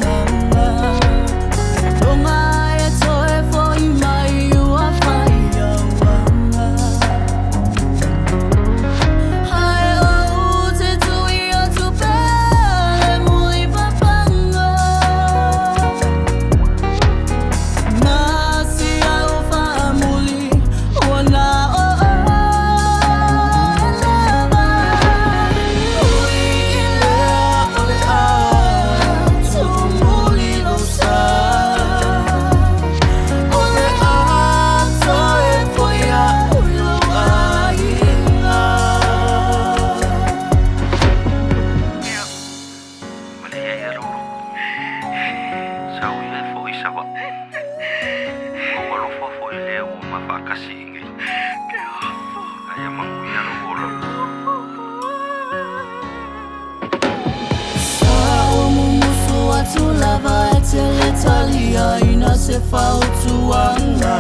Speaker 5: talia ina se fautuanga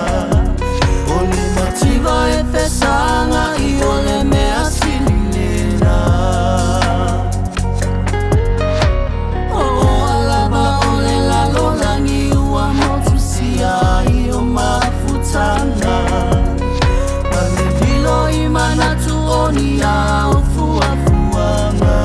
Speaker 5: Ole motiva e fesanga I ole me asinina O alaba ole la lola ni ua motusia I o mafutanga Mane bilo imana tuoni au fua fuanga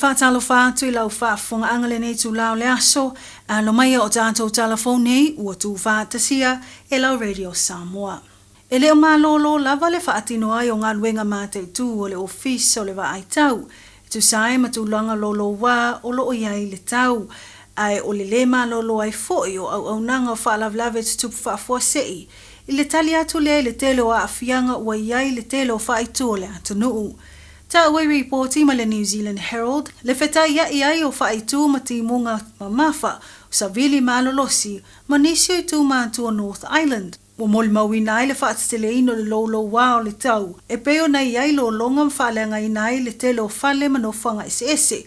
Speaker 3: whaatalo whaatu I lau whaafunga angale nei tu lau le aso, lo mai o tātou telefone nei ua tu whaatasia e lau Radio Samoa. E leo malolo lava le whaatino ai o ngā luenga mātei tū o le office o le wa ai tau. Tu sae matulanga lolo wā o lo o iai le tau. Ai o le lema lolo ai foi o au nanga whaalavlave tutupu whaafuasei. I le tali atu le telo a afianga ua iai le telo whaaitu o le atunuu. Ta awai reporti ma le New Zealand Herald, le wheta ia iai o whaaitu ma timunga mamafa o savili malolosi ma nisio I tu mātua North Island. Wa moli mawina ai le whaatitele ino le lolo wā o le tau. E peo na iai lo longa mwhaalenga inai le telo whale manofanga ese.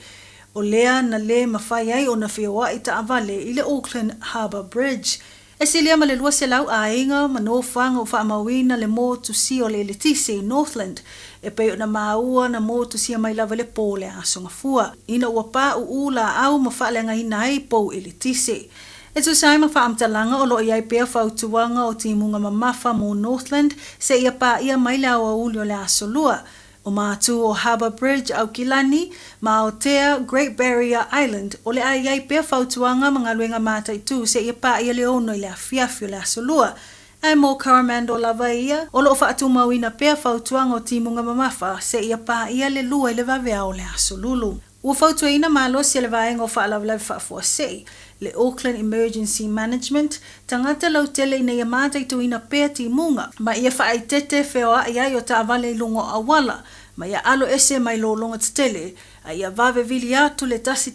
Speaker 3: O lea na le mawhai ai o na whioa I ta avale I le Auckland Harbour Bridge. E silia ma le lua se lau a inga manofanga o whaamawina le mō tu si o le Letise Northland. E peo na maua na mō tu si mai lava le pōle asonga fua. Ina ua pā uula au ma whaalenga inai pou e Letise. E tu sai ma whaamtalanga o lo iai pēr whautuanga o timunga mamafa mō Northland se ia pā ia mai le awa uli o le asolua. O mātu o Harbour Bridge au Kilani, ma o tea Great Barrier Island o le iai pēr whautuanga mga luenga mātai tū se ia pā ia le ono I le afiafi o le asolua. Ai mō Caramando lava ia, o lo whaatu mawina pēr whautuanga o timunga mamafa se ia pā ia le lua I le vavea o le asolulu. Ua whautuaina malo se le vaenga o whaalavlawe whaafuasei. Le Auckland Emergency Management, tangata lau tele ina ia mātai tuina pēr timunga, ma ia whaaitete wheoa iai o ta avale lungo awala, ma ia alo ese mai lo longa tele, a ia vave vili atu le tasi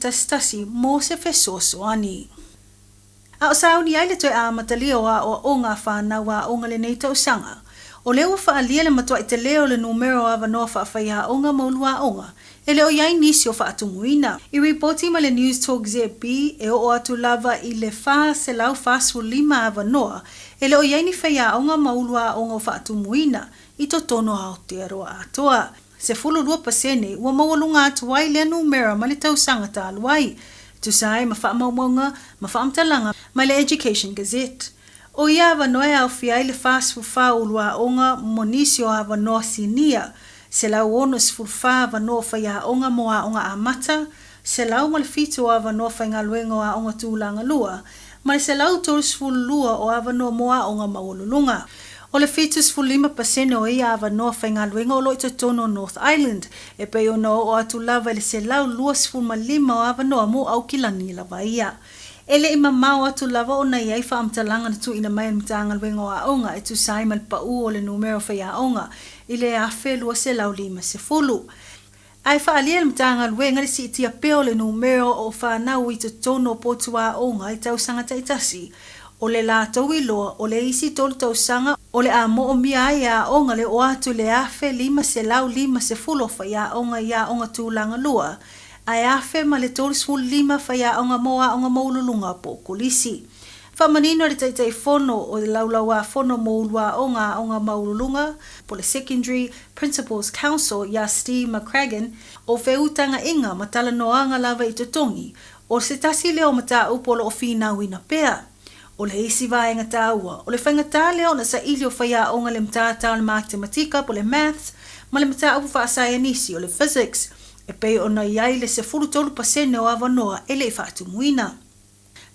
Speaker 3: mō se whesoso ani. A o sauni ai le toi a matalio a o ngā whānaua o ngā le nei tausanga. O leo whaalia le matua I te leo le numero a wanoa whaawhaiha o ngā maulua o ngā. E leo iai nisi o whaatumuina. I reporti ma le News Talk ZB e o atu lava I le wha se lau whaasfu 5 a wanoa. E leo iai ni whaia o ngā maulua o ngā whaatumuina. I to tono a o te aroa atoa. Se 2% ua mawalunga atu ai le numero ma le tausanga ta aluai. Tu sai ma whaamaunga, ma whaamtalanga ma le Education Gazette. O ia wanoa au whiai le whaasfu wha ulua o ngā monisio a wanoa sinia. Se lau ono sfulfa wanoa whaia o ngā moa o ngā amata. Se lau ma le fitu a wanoa whai ngā luengo a o ngā tūlanga lua. Ma se lau tolu sfulua o a wanoa moa o ngā maululunga. O le fitu 5% o ia a wanoa whai ngā luengo o loita tono North Island. E pei ono o atu lava le se lau lua 5 o a wanoa mo au kilani lava ia. Ele ima mau atu lava o na iai whaamtalanga na tu ina mai mtaanga luengo a onga e tu saimal pa u o le numero whaia onga I le afe lua se lau 5. Ai whaalia le mtaanga luenga le si itia peo le numero o whanau I te tono potua onga I tausanga taitasi. O le la tau iloa o le isi tolu tausanga o le a mo o mia ai a onga le o atu le afe 5 se lau 5 whaia onga ia onga tūlanga lua. Ai afe ma le tolu 5 whaia onga moa onga maululunga po kulisi. Whamanino le taitai fono o le laulaua fono maulua onga maululunga po le Secondary Principals Council ia Steve McCragan o wheutanga inga matala noanga lava I totongi o se tasi leo mata upo lo ofina wina pea. O le isi vaenga taua, o le whaingata leo na sa ilio whaia onga le mtata o le matematika po le maths ma le mata upo wha sayanisi o le physics. E pei ona iai le se 30% o awanoa e le whaatumuina.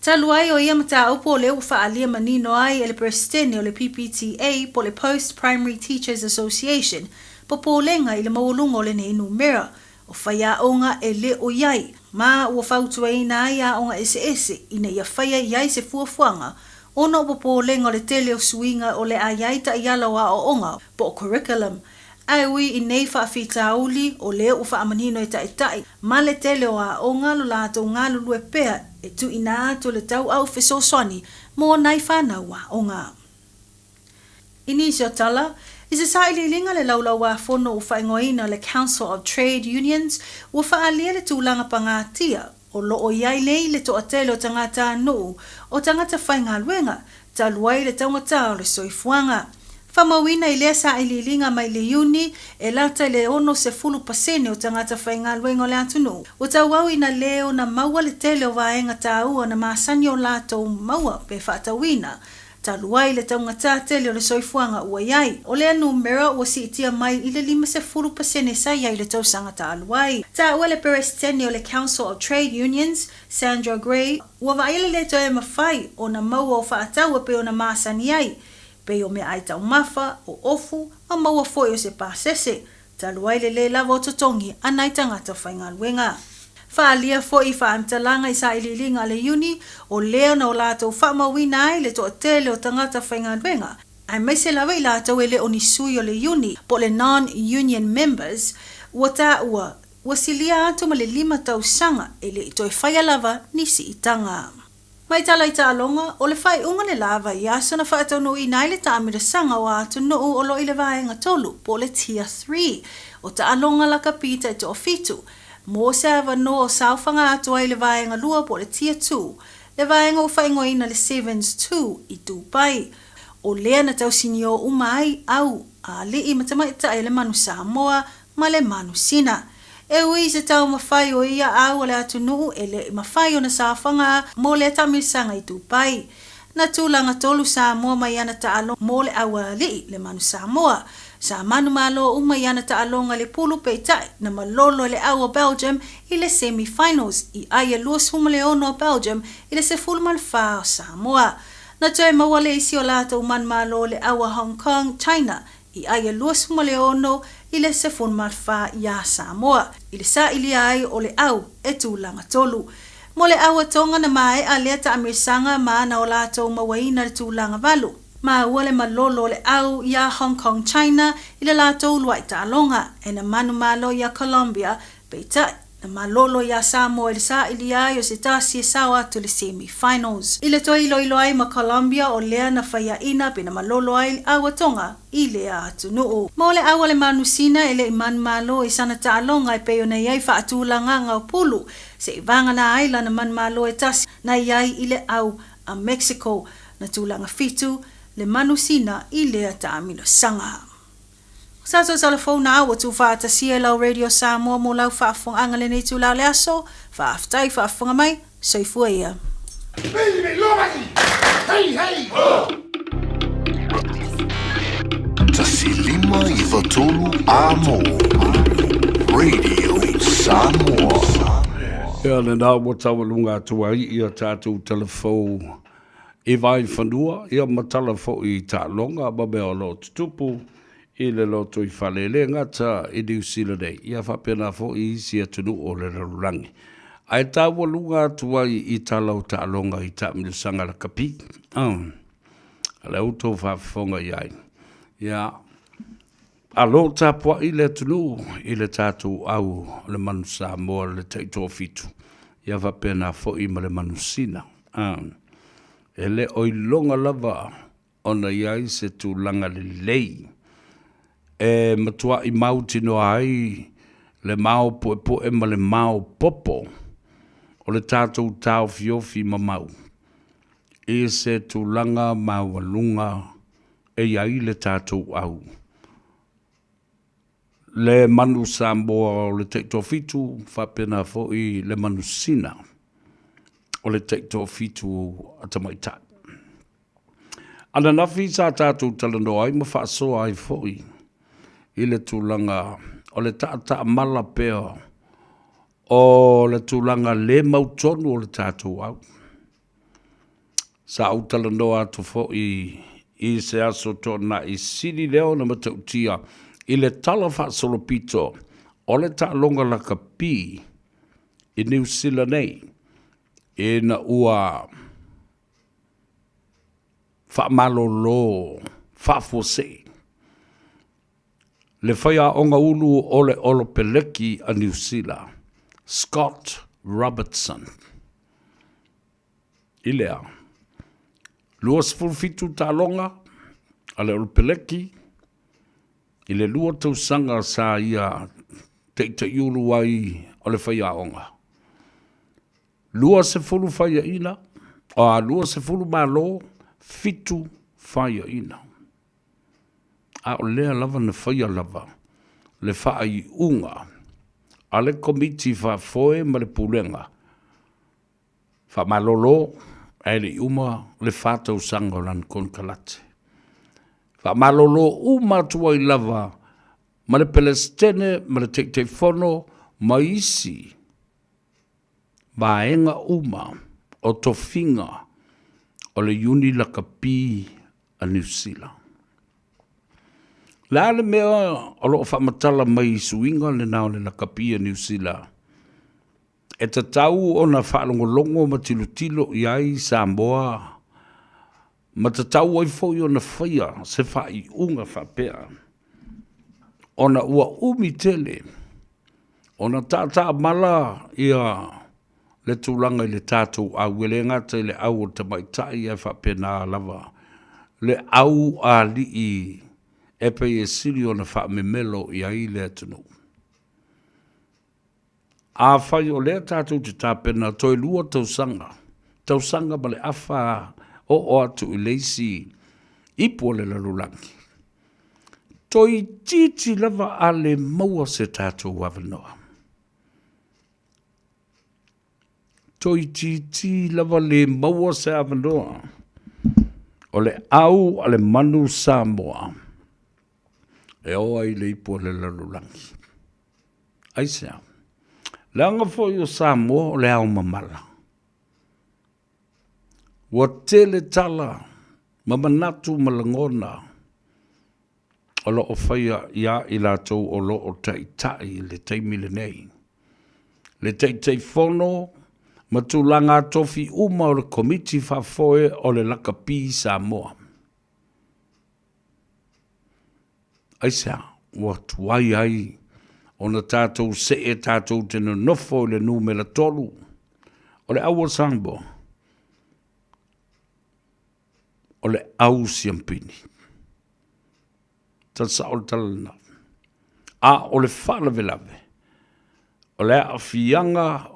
Speaker 3: Talu ai o ia mata upo o le whaalia manino ai e le presidente o le PPTA po le Post Primary Teachers Association po lenga I le maulunga o le nei numera o whaia onga e le o iai ma ua whautua ina ai a onga ese ina ia whaia iai se fuafuanga ona o lenga o le tele o suinga o le aiai ta iala o onga po curriculum. Ai ui I nei whaafita uli o leo u whaamanino e tai ma le tele o a onga lo lato ngā lulu e pea e tu ina atu le tau au whesoswani mo nai whanau a onga. Inisio tala, I se saililinga le laulaua fono u whaingoina le Council of Trade Unions ua whaalia le tūlanga pangatia o lo o iai lei le toa tele o tangata anu o tangata whainga luenga ta luai le taungata o le soifuanga. Whamawina I lea saililinga mai le uni e lata le ono se 10% o tangata whainga luenga o le atunu. O tauau ina leo na maua le tele o vaenga ta ua na maasani o lato maua pe whaatawina. Taluai le taungata tele o le soifuanga ua iai. O le numera ua si itia mai i le 50% sa iai le tausanga ta aluai. Ta ua le peresiteni o le Council of Trade Unions, Sandra Gray, ua vaile le toe mawhai o na maua o whaataua pe o na maasani ai. Pe o mea ai tau mafa o ofu a maua foi o se pasese. Taluai le lava o totongi anai tangata whaingaluenga. Whaalia foi whaamtalanga i sa ililinga le uni o leo na o lātou whaamawina ai le toa tele o tangata whaingaluenga. Ai mai se lawa i lātou ele o nisui o le uni po le non-union members ua tā ua silia atu ma le 5 tausanga ele i toi whaia lava nisi i tanga. Mai tala i tālonga, o le whai unga le lava i aso na whaatau no i nai le tāmira sanga o atu no o lo i le vaenga tolu po le tier 3 o tālonga la kapita i to fitu. Mo se ava no o sauwhanga atu ai le vaenga lua po le tier 2, le vaenga o whaingoina le 7s 2 i Dubai. O lea na tau sinio umai au a li i matamaita e le manu Samoa ma le manu Sina. E ui se tau mawhai o ia au le atu nuu e le mawhai o na sauwhanga mo le tamirisanga i Dubai. Na tūlanga tolu Samoa mai ana taalo mo le awa li le manu Samoa. Sa manu malo umai ana taalonga le pulu peitai na malolo le awa Belgium i le semi-finals i aia luas humaleono Belgium i le sefulumalfa o Samoa. Na toe mawale isi o lata uman malo le awa Hong Kong, China i aia luas humaleono i le sefulumalfa ia Samoa. I le sa ili ai o le au e tūlanga tolu. Mo le awa tonga na mai a lea ta amirsanga maana o lata umawaina le tūlanga valu. Ma ua le malolo le au ia Hong Kong, China i le lātou lua i tālonga e na manu malo ia Colombia peita na malolo ia Samoa i le sa ili ai o se tasi e sawa atu le semi-finals. I le toi ilo ai ma Colombia o lea na whaia ina pe na malolo ai awa tonga i lea atu nuu. Mo le awa le manu Sina e le manu malo i sana tālonga e peo na iai whaatūlanga ngau pulu se i vanga na aila na manu malo e tasi na iai i le au a Mexico na tūlanga fitu le manu Sina i lea tāmino sanga. Sato telefona au tu whaata sia lau Radio Samoa mo lau whaafong angale nei tu lau le aso, whaaftai whaafonga mai, soifua ia.
Speaker 15: Tasi 5 i watolu amo. Radio Samoa.
Speaker 9: Ea le nā mo tawalunga tuai ia tātou telefona. E vai whanua, ia matala fo i tā longa, mabe o lo tutupu, i le loto i whalele ngata i New Zealand nei. Ia whapena fo i isi atunu o le rarurangi. Ai tā walunga tuai i tā lau tā longa i tā milusanga la kapi. Ale auto whafonga iai. Ia, alo tā pua i le atunu i le tātou au le manu Samoa le teito fitu. Ia whapena fo i ma le manu Sina. Ele oi longa lava ona iai se tu langa le lei. E matua i mauti no ai le mau po e ma le mau popo. O le tātou tau fiofi ma mau. E se tu langa mau lunga e iai le tātou au. Le manu Samoa o le teito fitu whapena fo i le manu Sina. O le teito fitu atamaita. Ana nafi sa tātou talano ai ma whaasoa ai foi. I le tūlanga o le tāta mala pēo. O le tūlanga le mautonu o le tātou au. Sa au talano atu foi i se aso tōna i siri leo na matautia. I le tala whaasolopito o le tālonga la kapi i New Zealand nei. E na ua whaamalolo, whaafose. Le whaia onga ulu o le olopeleki a New Zealand, Scott Robertson. I lea, lua sfulfitu tālonga, a le olopeleki, i le lua tausanga sa ia te iulu ai o le whaia onga. Lua se fulu whaia ina, o a lua se fulu malo, fitu whaia ina. A o lea lava na whaia lava, le whaai unga, a le komiti wha foe ma le pulenga. Wha malolo, ai le uma le whātau sanga o lan kon kalate. Wha malolo uma tua I lava, ma le Palestine, ma le te whono, ma isi, vaenga uma, o tofinga, o le uni la kapi a New Zealand. La le mea o loo whamatala mai suinga le nao le la kapi a New Zealand. E ta tau o na whaalongolongo ma tilo iai Samoa, ma ta tau ai fōi o na whaia se whai unga whapea. O na ua umi tele, o na tata mala ia le tūlanga I le tātou au, le ngata I le au o tamaitai e whapena lava. Le au a li e pe e siri o na whamemelo iai le atunu. A whai o lea tātou te tāpena toi lua tausanga ma le awha o atu I leisi ipo le lalulangi. Toi titi lava a le maua se tātou wawanoa. Toi titi lava le maua se wawanoa. O le au a le manu Samoa. E oa I le ipo le lalulangi. Aisea. Langa fo yo Samoa o le au mamala. Wa tele tala, mamanatu malangona, o lo o whaia ia I lātou o lo o tai le taimile nei. Le tai whono, matulanga tofi uma o le komiti whafoe o le lakapi Samoa. Aisa, wa tuai ai, o na tātou se e tātou tena nofo le numera tolu, o le awa Samoa. O le au siampini. Tasa o le talana. A o le whalavelave. O le a fianga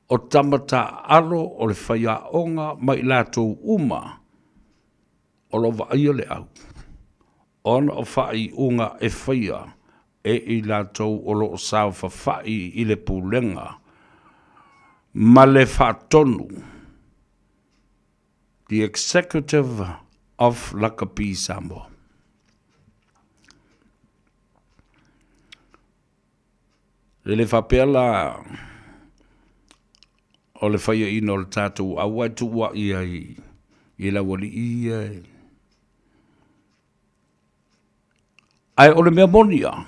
Speaker 9: o tamata alo o le whaia onga mai lātou uma. O lo vaia le au. Ona o whai unga e whaia e I lātou o lo o sao whawhai I le pūlenga. Ma le whatonu. The executive of Lakapi Samoa. Le whapela o le whaia ino le tātou awa tuwa I la wali I ai o le mea monia.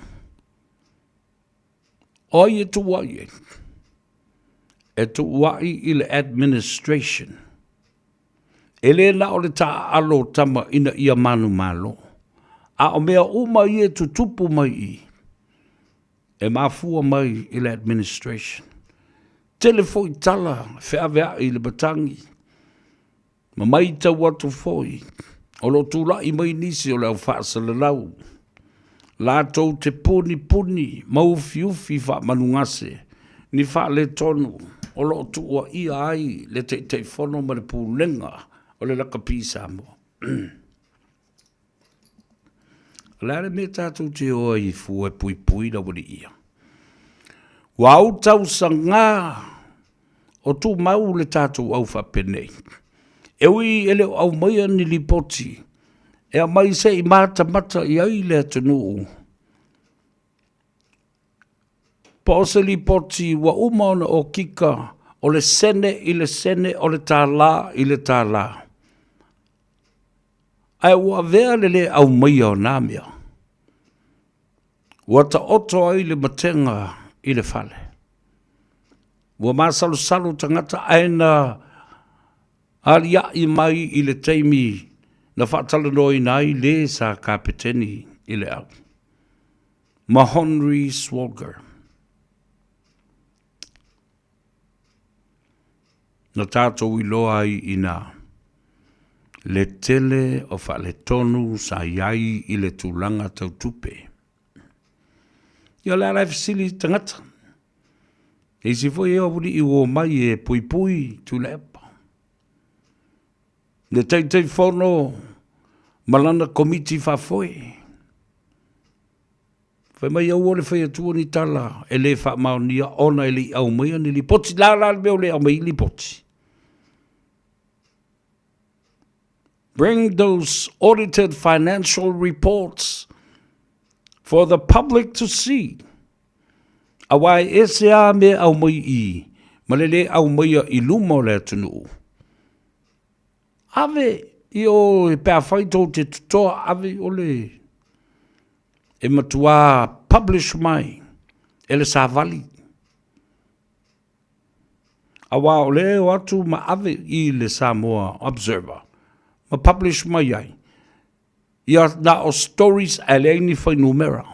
Speaker 9: O I tuwa I e tuwa I le administration. Ele na o le ta alo tama ina ia manu malo. A o mea uma I tutupu mai I. E mafua mai I le administration. Telefoi tala wheawea I le batangi. Ma mai tau watu foi. O lo tula I mai nisi o le au whaasa le lau. Lātou te puni maufi wha manungase. Ni wha le tonu. O lo tua I ai le te whono ma le pūlenga. O le lakapi Samoa. Lare me tātou te oa I fua pui na wani ia. Wau tau sanga o tū mau le tātou au whapenei. Ewi ele au maia ni lipoti. E a mai se I mata I ai le atunu. Po se lipoti wa umana o kika o le sene I le sene o le tāla I le tāla. Ai ua vea le au maia o nāmia. Ua ta oto ai le matenga I le fale. Ua masalu tangata aina alia I mai I le teimi na whaatala noi nai le sa kapeteni I le au. Mahonri Swalger. Na tātou I loa I nā. Le tele o wha le tonu sa iai I le tūlanga tau tupe. Ia le alai fasili tangata. E si foi ea wuri I o mai e pui tu le epa. Le tei whono malana komiti wha foi. Whai mai au ole whai atua ni tala e le wha maonia ona e li au mai ni li poti. La meo le au mai li poti. bring those audited financial reports for the public to see. Awai ese a me au mai I, malele au mai I lumo le tunu. Ave I o e pēr whaito te tutoa ave ole e matua publish mai ele sa vali. Awa ole o atu ma ave I le Samoa Observer. Ma publish mai ai. Ia na o stories aleni whai numera.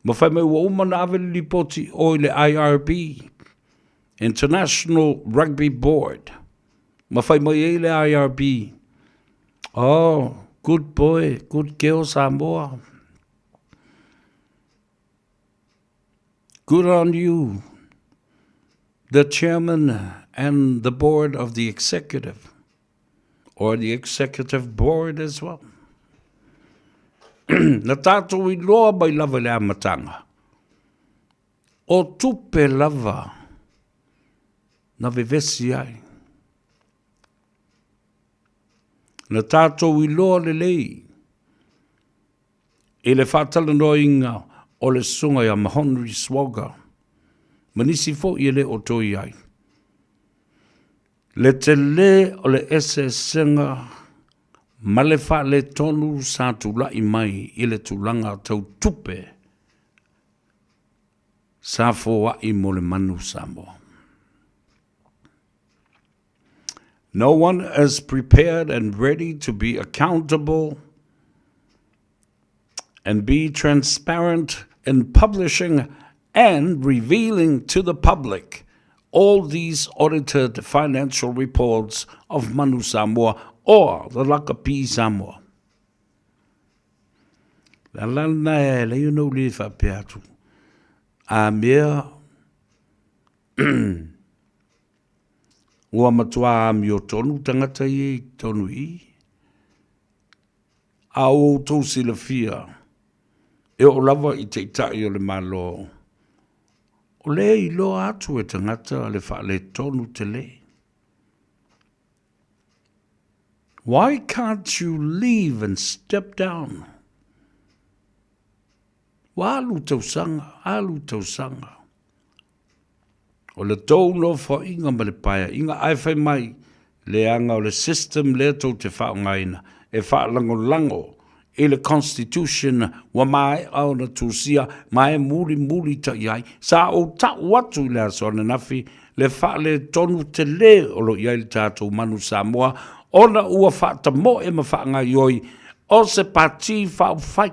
Speaker 9: Ma whai mai ua umana ave li poti o le IRB, International Rugby Board. Ma whai mai e le IRB. Oh, good boy, good girl Samoa. Good on you, the chairman and the board of the executive, or the executive board as well. Na tātou I loa mai lava le amatanga. O tupe lava na vevesi ai. Na tātou I loa le lei. E le whātala no inga o le sunga ia Mahonri Swaga. Manisi fo I le o toi ai. Le te le o le ese senga ma le wha le tonu sa tulai mai I le tulanga tau tupe sa fo I mo le manu Samoa. No one is prepared and ready to be accountable and be transparent in publishing and revealing to the public all these audited financial reports of Manu Samoa or the Lakapi Samoa. La lana e le you know le fa peatu. A mea ua matua mi o tonu tangata I tonu I. A o tau sila fia. E o lava I te itai o le malo. O le I lo atu e tangata le wha le tonu te le. Why can't you leave and step down? Wa alu tau sanga. O le tau no fo inga ma le paia, inga ai fai mai le anga o le system le tau te whaongaina, e whaalango e le constitution wa mai au na tusia, mai muri ta iai, sa o ta watu le aso na nafi, le wha le tonu te le o lo iai le tātou Manu Samoa, ona ua whaata mo e ma whaanga ioi, o se pati whao whai.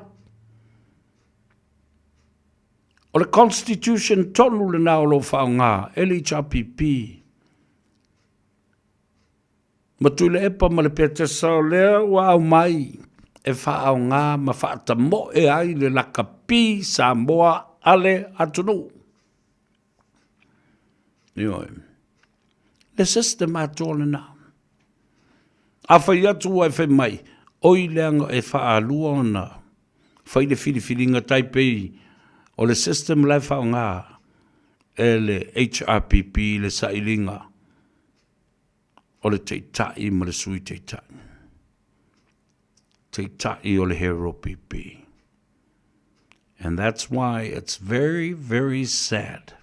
Speaker 9: O le constitution tonu le nao lo whaonga, LHRPP. Ma tu le epa ma le pete sao lea wa au mai, e whaonga ma whaata mo e ai le Lakapi Samoa ale atunu. Ioi. Le system atole na. A whai atu ai whai mai, oi leanga e whaalua ona, whai le whiriwhiringa taipei, o le system lai whaonga, e le HRPP le sailinga, o le teitai ma le sui teitai. Teitai o le hero PP. And that's why it's very, very sad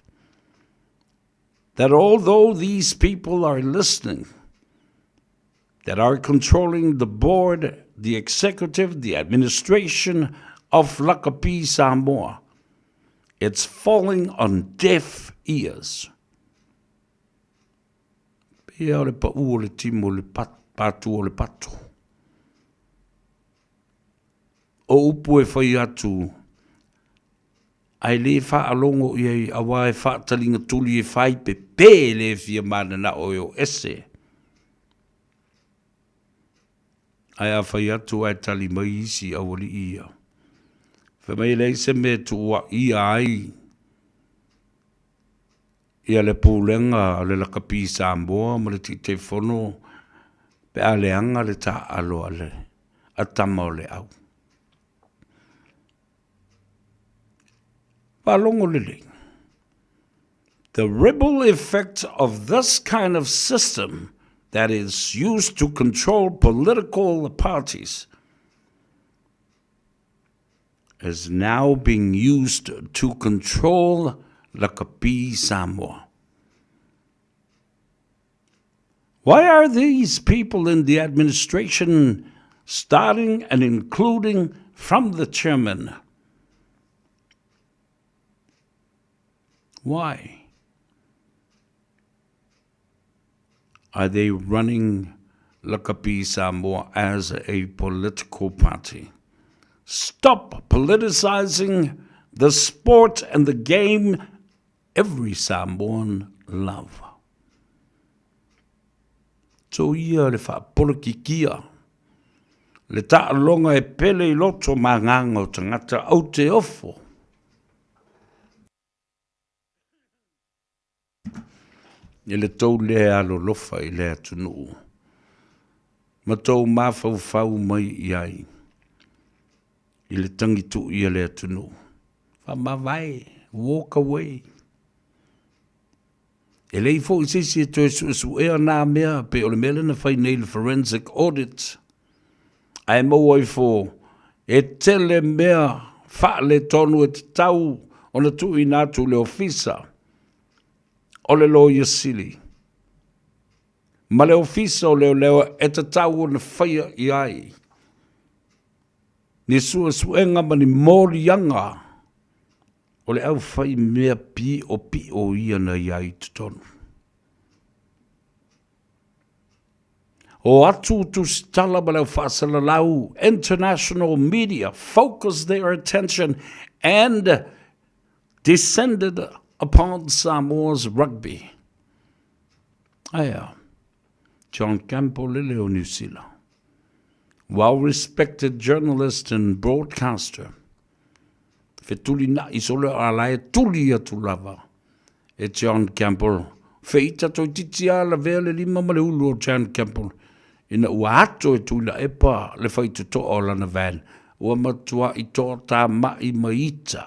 Speaker 9: that although these people are listening, that are controlling the board, the executive, the administration of Lakapi Samoa, it's falling on deaf ears. Pea o le pa u o le timo le patu o le patu. O upu e whai atu, ai le wha alongo i a wai wha talinga tuli e whai pe pe le fia mana na o ese. Ai a whai atu ai tali mai isi a wali ia. Whamai lei se me tua ia ai. Ia le pūlenga le Lakapi Samoa ma le te whono pe a le anga le ta alo ale a tama o le au. Palongo lele. The ripple effect of this kind of system that is used to control political parties is now being used to control Lakapi Samoa. Why are these people in the administration, starting and including from the chairman? Why are they running Lakapi Samoa as a political party? Stop politicizing the sport and the game every Samoan love. So ia le whapolokikia, le taalonga e pele I loto manganga o tangata au te ofo. I le tau lea alo lofa I lea tunu. Ma tau mawhau mai I ai. I le tangitu I lea tunu. Whamawai, walk away. E lei fo I sisi e toi su ea nā mea pe o le mele na whai nei le forensic audit. Ai mau ai fo e tele mea wha le tonu e te tau o na tui nātu le ofisa. O le lawyer sili. Ma le ofisa o leo e te tau o na whaia I ai. Ni suenga ma ni morianga. O le au whai mea pi o ia na I ai te tonu. O atu tu stala ma leo whaasala lau. International media focused their attention and descended upon Samoa's rugby. Aya, John Campbell Leo New Zealand. Well-respected journalist and broadcaster. Fetuli na isole alae tuli atu lava. E John Campbell. Feita toi titia la vele lima male ulu o John Campbell. Ina ua ato e tui la epa le faitu to o lana van. Ua matua I to ta mai maita.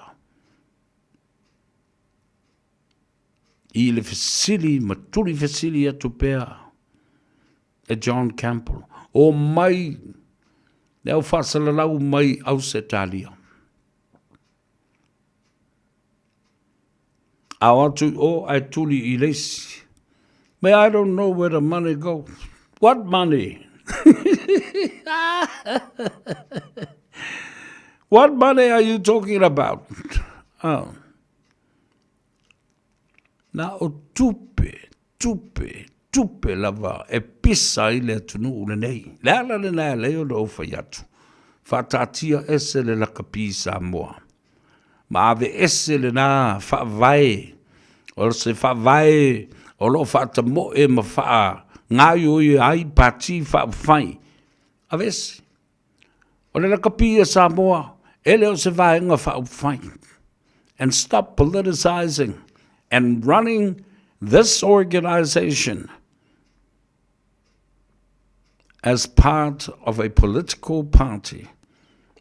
Speaker 9: I le fesili, maturi fesili atu pea. E John Campbell. O mai, leo whasalalau mai au setalia. Au atu o ai tuli I lesi. But I don't know where the money goes. What money? What money are you talking about? Oh. Na o tupe lava e pisa I le tunu ule nei. Lala le na leo lo whai atu. Whatatia ese le Lakapi Samoa. Ma ave ese le na whaavai. O se whaavai o lo whaatamo e ma whaa. Ngai oi ai pati whaavai. Ave ese. O le Lakapi Samoa. Ele o se vaenga whaavai. And stop politicizing and running this organization as part of a political party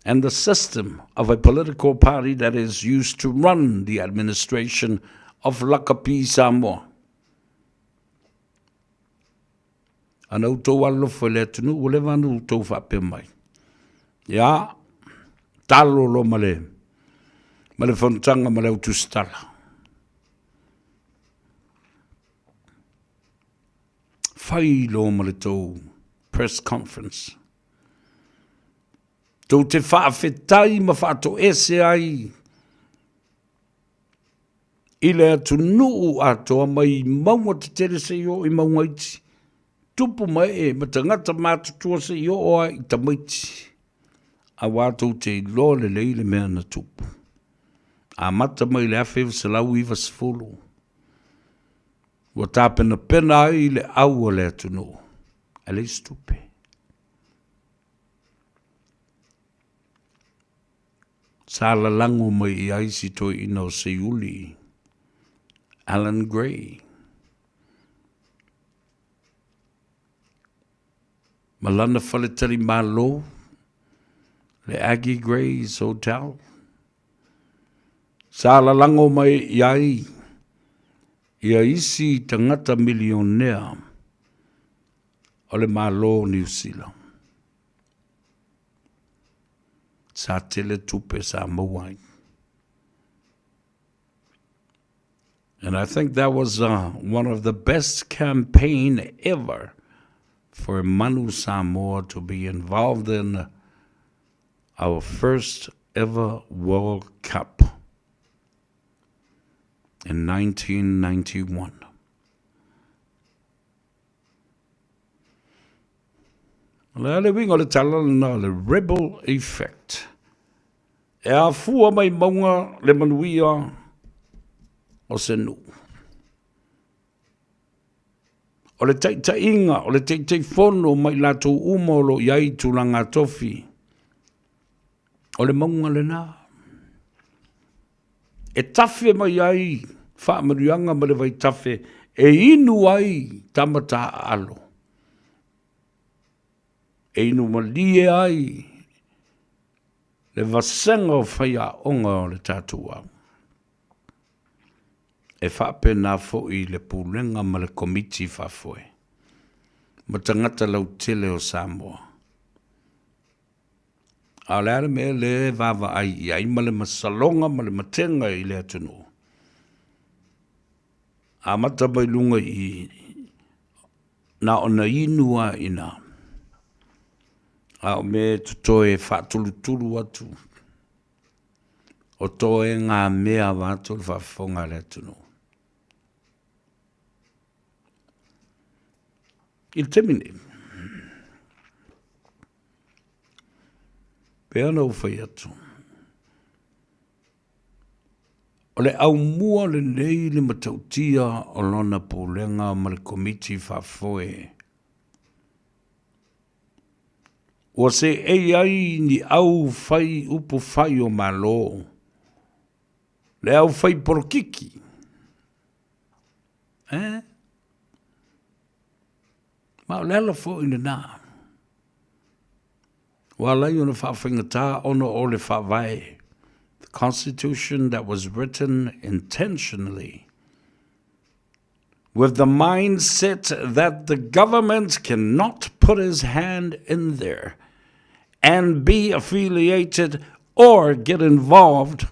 Speaker 9: and the system of a political party that is used to run the administration of Lakapi Samoa. Anau tau alofo le tunu, ule vanu tau whape mai. Ia, talo lo male. Male whanutanga male utustala. Whai lo male tau press conference. Tau te whaafetai ma whaato ese ai. Ile atu nuu atoa mai maunga te tere se yo I maunga iti. Tupu mai e ma tangata mātutua se yo oa I tamaiti. A wātou te lo le leile mea na tupu. A mata mai le awhewa se lau iwa se folo. Wa tāpena pena ai le aua le atu nuu. A le stupe. Sala lango mai I aisi toi ino se uli. Alan Gray. Malana Faletari Malo. Le Aggie Gray's Hotel. Sala lango mai iai. Ia isi tangata milionea. o le malo New Zealand. Sa tele tupe Samoa. And I think that was one of the best campaign ever for Manu Samoa to be involved in our first ever World Cup in 1991. Le wingo le tala na le rebel effect. E a fua mai maunga le manuia o se nu. O le tainga, o le tei fono mai lato umolo iai tulanga tofi. O le maunga le nā. E tafe mai ai, wha marianga ma le vai tafe, e inu ai tamata alo. E inu malie ai, le vasenga o whaia onga o le tātua. E whape nā fōi le pūlenga ma le komiti whafoe. Ma tangata lau tele o Samoa. A le ale me le vava ai i ai ma le masalonga ma le matenga i le atunu. A mata bai lunga i na ona inua ina. A o me tutoe whaatulutulu atu. O toe ngā mea wātu le whafonga le atunu. Il temine. Pea na ufai atu. O le au mua le nei le matautia o lona pōlenga ma le komiti whafoe. O se ai ni au fai upu fai o malo. Le au fai porkiki. Ma le ala fo ina nā. Wa lai ona whawhingata ono o le whawai. The Constitution that was written intentionally with the mindset that the government cannot put his hand in there and be affiliated or get involved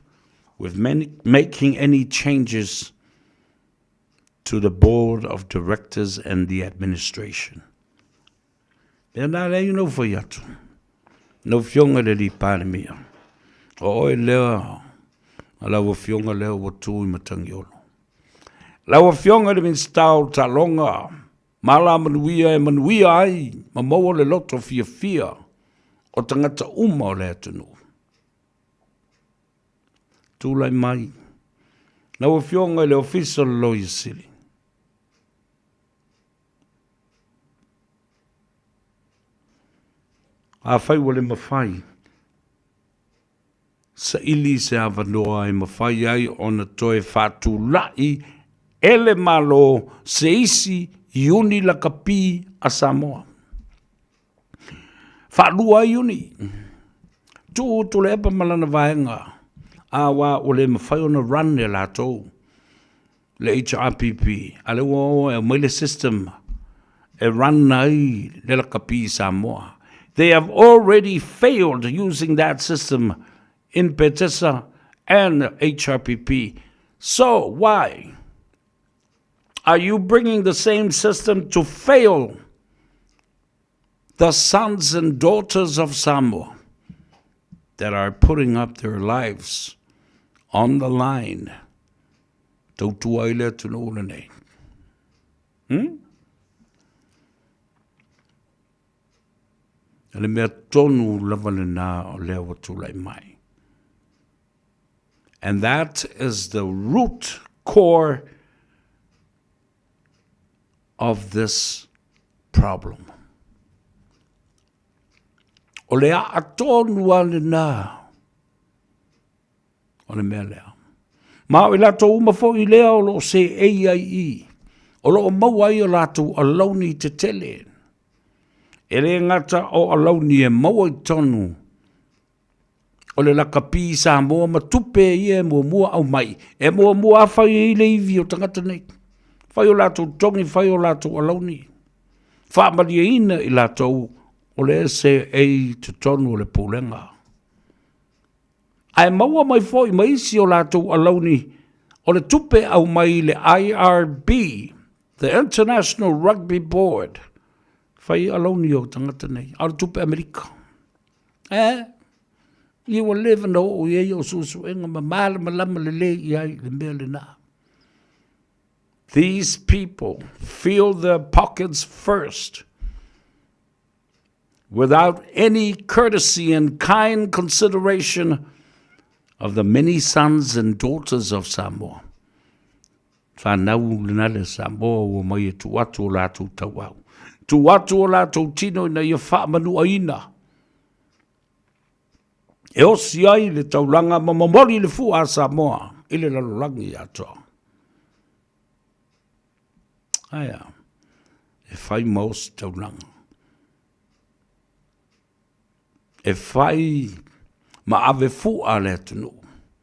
Speaker 9: with making any changes to the board of directors and the administration. E nā lei no whai atu. No fionga le li pāne mea. O oi lea, a lawa fionga lea wa tū i matangi ono. Lawa fionga le min stau ta longa. Mala manuia e manuia ai, ma maua le loto fia fia. O tangata uma o le atunu. Tūlai mai. Lawa fionga le official lo i sili. A whai wale mawhai. Sa ili se awanoa e mawhai ai o na toe whātū lai ele malo se isi iuni la kapi a Samoa. Whālua iuni. Tu le epa malana vaenga. A wā o le mawhai o na run e la tau. Le HRPP. A le wā e maile system. E run ai le la kapi Samoa. They have already failed using that system in Petesa and HRPP. So why are you bringing the same system to fail the sons and daughters of Samoa that are putting up their lives on the line? Tautuaile tunulene. Le mea tonu lavale nā o lea watulai mai. And that is the root core of this problem. O lea atonu ale nā. O le mea lea. Ma o lato uma fo I lea o lo se AIE. O lo mawai o lato a launi te tele. E re ngata o alauni e maua I tonu. O le lakapi Samoa ma tupe I e mua au mai. E mua awhai I le iwi o tangata nei. Whai o lato tongi, whai o lato alauni. whaamalia I lātou o le se ei te tonu o le pūlenga. Ai maua mai fōi maisi o lātou alauni o le tupe au mai le IRB, the International Rugby Board. Whai alauni o tangata nei, au le tupe Amerika. I wa lewa na o iei o susu enga ma mala malama le le iai le mea le nā. These people fill their pockets first, without any courtesy and kind consideration of the many sons and daughters of Samoa. Whanau lina le Samoa o mai e tuatu o lātou tauau. Tuatu o lātou tino ina ia whaamanu aina. E osi ai le taulanga ma mamori le fu a Samoa, i le lalolangi atoa. Aia, e whai maos taulanga. E whai ma ave fu a le atunu.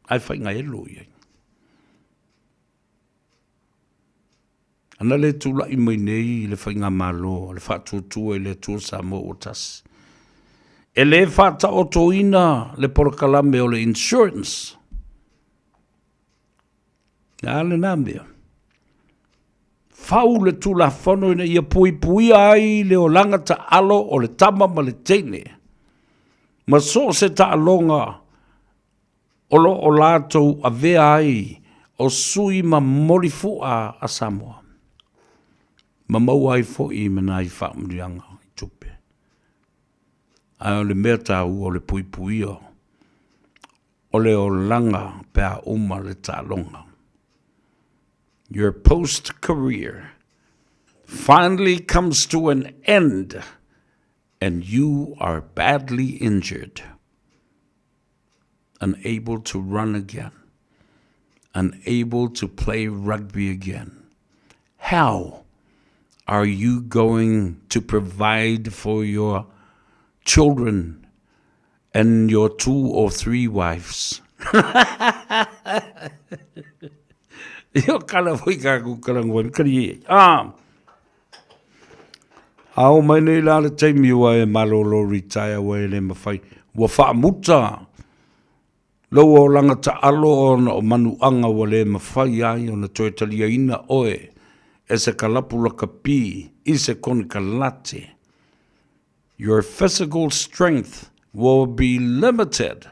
Speaker 9: Ai whai ngai elu iai. Ana le tula I mai nei le whai ngā malo, le whatutua I le tua Samoa o tasi. E le whata o toina le porokalame o le insurance. Nā le nāmea. Whau le tula whono ina ia pui ai le o langata alo o le tama ma le teine. Ma so se ta alonga o lo o lātou a vea ai o sui ma morifua a Samoa. Ma mau ai fo I mana I whaamrianga I tupe. Ai o le mea tāu o le pui o le o langa pēa uma le tālonga. Your post-career finally comes to an end and you are badly injured, unable to run again, unable to play rugby again. How are you going to provide for your children and your 2 or 3 wives? Yo kala fui ka ku kalangon kari. Au mai nei la le taimi wa e malolo retire wa le mawhai. Wa whaamuta. Lo o langa ta alo o manuanga wa le mawhai ai o na toetalia ina oe. E se kalapula ka pi. I se koni ka late. Your physical strength will be limited.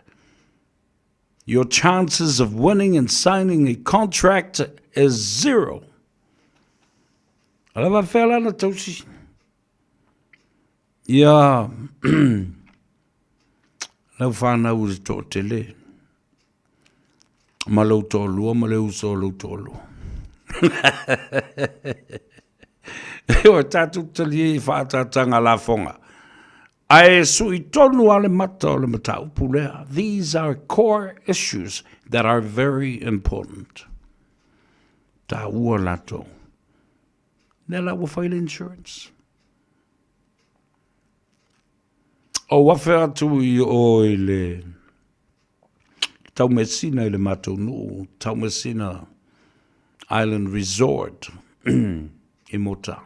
Speaker 9: Your chances of winning and signing a contract is 0. Alava whela na tausi. Ia, lau whanau uri tō tele. Ma lau tō lua, ma leu so lau tō lua. Eo tātou tali e whātātanga la whonga. Ai sui tonu ale mata o le matau pulea. These are core issues that are very important. Ta ua lato. Nela ua whaile insurance. O wafe atu I o le tau mesina I le matou nuu. Tau mesina Island Resort I mota.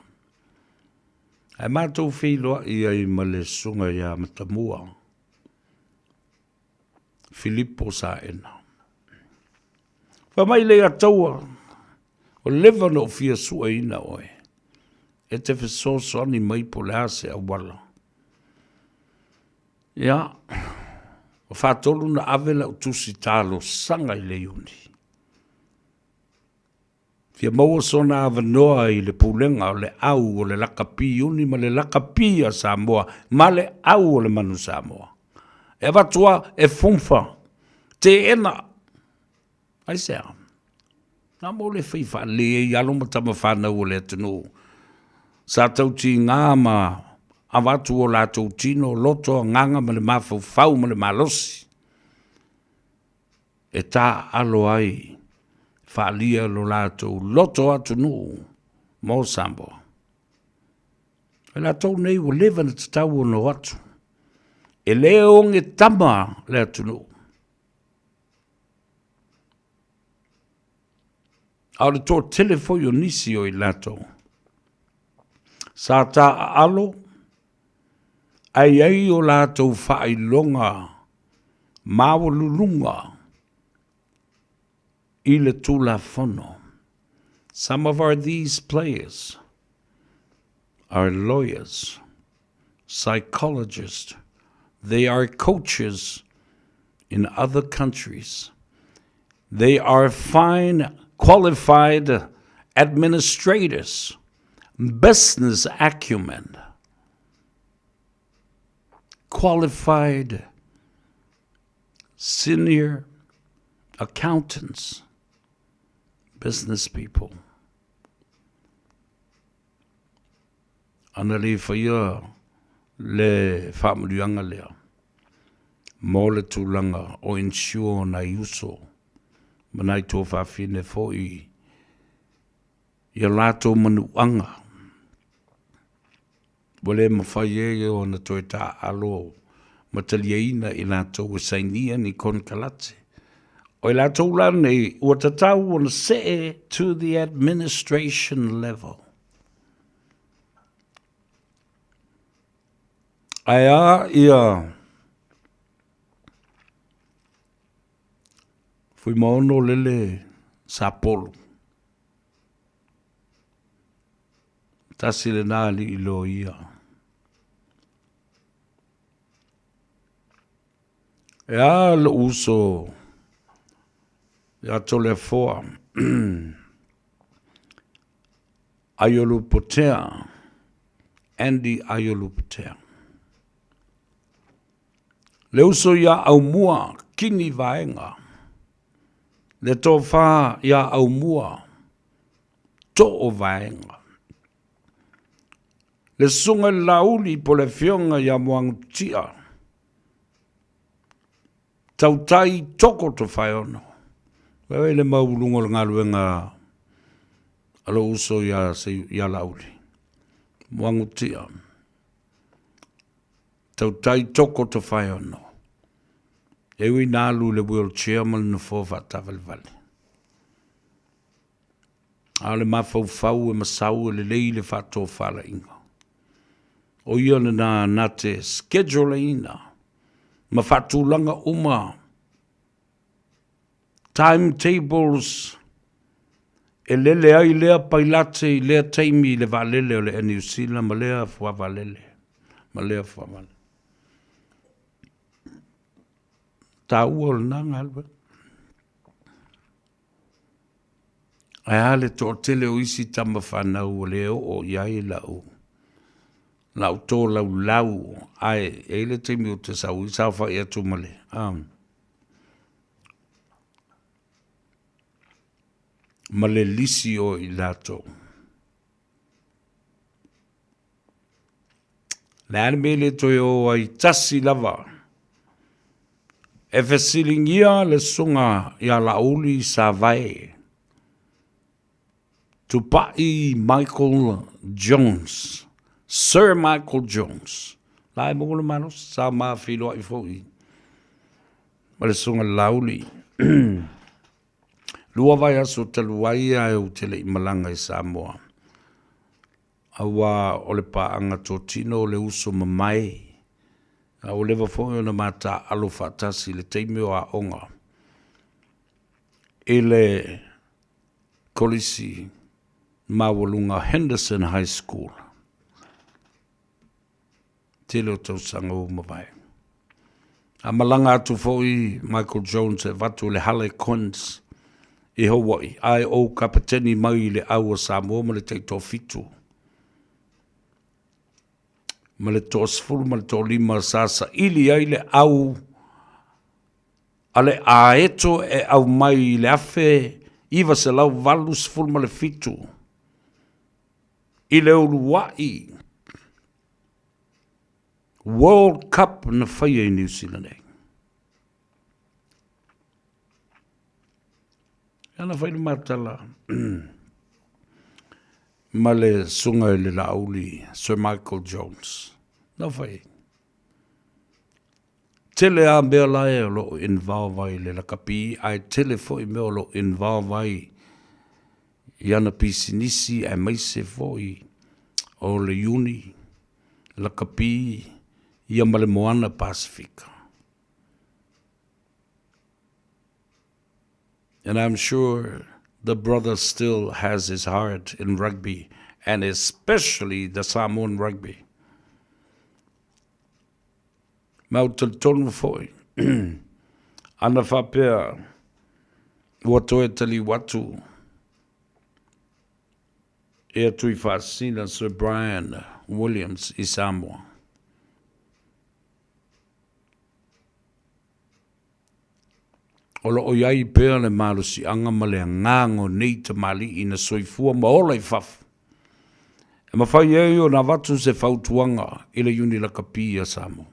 Speaker 9: Ai mātou whiloa I male sunga ia matamua. Filippo sa ena. Whamai le ataua. O lewa no fia sua ina oe. E te whesoso ani mai po le ase a wala. Ia. O whatolu na avela utusi talo sanga I le uni. Fia maua sona avanoa I le pulenga o le au o le lakapi uni ma le lakapi a Samoa ma le au o le manu Samoa. E watua e funfa te ena. Ai sea. Nā mo le faifa le e alo matama whanau o le atunu. Sa tauti ngā ma a watu o la tautino loto nganga ma le mafau fau ma le malosi. E tā alo ai. Whaalia lo lātou loto atu nū mō Samoa. E lātou nei o lewa na tatau o no atu. E leo nge tama le atu nū. Au le tō telefoi o nisi o I lātou. Sa ta alo, ai o lātou whailonga, mawalulunga, i le tula whono. Some of these players are lawyers, psychologists. They are coaches in other countries. They are fine, qualified administrators, business acumen, qualified senior accountants, business people. Ana le whaia le whaamurianga lea. Mō le tūlanga o insure na iuso. Manai tō whawhine fōi. Ia lātou manuanga. Wale mawhai e o na toi tā alo. Mataliaina i lātou e sainia ni kon kalate. O i lātou lane ua tatau ona se to the administration level. Aia ia fui maono lele sa polo. Tasile nali ilo ia. Ea le uso ia tole foa. Aiolu potea. Andy aiolu potea. Le uso ia au mua kini vaenga. Le tō wha ia au mua tō o vaenga. Le sunga lauli po le fionga ia moangutia. Tautai toko to whaiono. Wewe le maulungo le ngaluenga alo uso ia lauli. Moangutia. Tautai toko to whaiono. Ewi nālu le world chairman na fōwha tawalwale. Ale mawhau e masau le lei le whato whala inga. O ia na te schedule ina. Ma whatulanga uma. Timetables. E lele ai lea pailate i lea taimi le valele o le New Zealand ma lea fuavalele. Ma lea fuavalele. Ta uol nang alba. Ai ale to tele o isi tama whanau o leo o iai lau. Lau tō lau. Ai, eile te mi o te sau. I sau whai atu male. Male lisi o i lato. Le ane mele toi o ai tasi lava. E whesilingia le sunga ia lauli sa vai. Tupai Michael Jones. Sir Michael Jones. Lai mongolo manos, sa maa whiloa i fōi. Ma le sunga lauli. Lua vai aso te luaia e o tele i malanga i Samoa. Awa o le paanga tō tino le uso mamai. O lewa fōi ona mata alo whatasi le teime o a onga. E le kolisi mawalunga Henderson High School. Tele o tausanga o mawai. A malanga atu fōi Michael Jones e vatu le hale coins i Hawaii. Ai o kapiteni mai le aua Samoa ma le teito fitu. Ma le tō sifuru, ma le tō lima sasa, ili ai le au, ale a eto e au mai le afe, iwa se lau valu sifuru ma le fitu. I le Uruwai, World Cup na whaia i New Zealand. Ana whaia matala. Ma le sunga le lauli, Sir Michael Jones. Na whai. Tele a mea lai o lo involvai le lakapi, ai tele fo i mea lo involvai i ana pisinisi e maise fo i o le uni, la kapi, ia ma le moana Pasifika. And I'm sure the brother still has his heart in rugby, and especially the Samoan rugby. Mau tonu foi. Ana whapea, ua toe tali watu, e tui whaasina Sir Brian Williams i Samoa. Ola o iai pēr le malusi anga ma le ngango nei te mali i na soifua ma ola i whafu. E mawhai o na watu se whautuanga i le uni la kapia Samoa.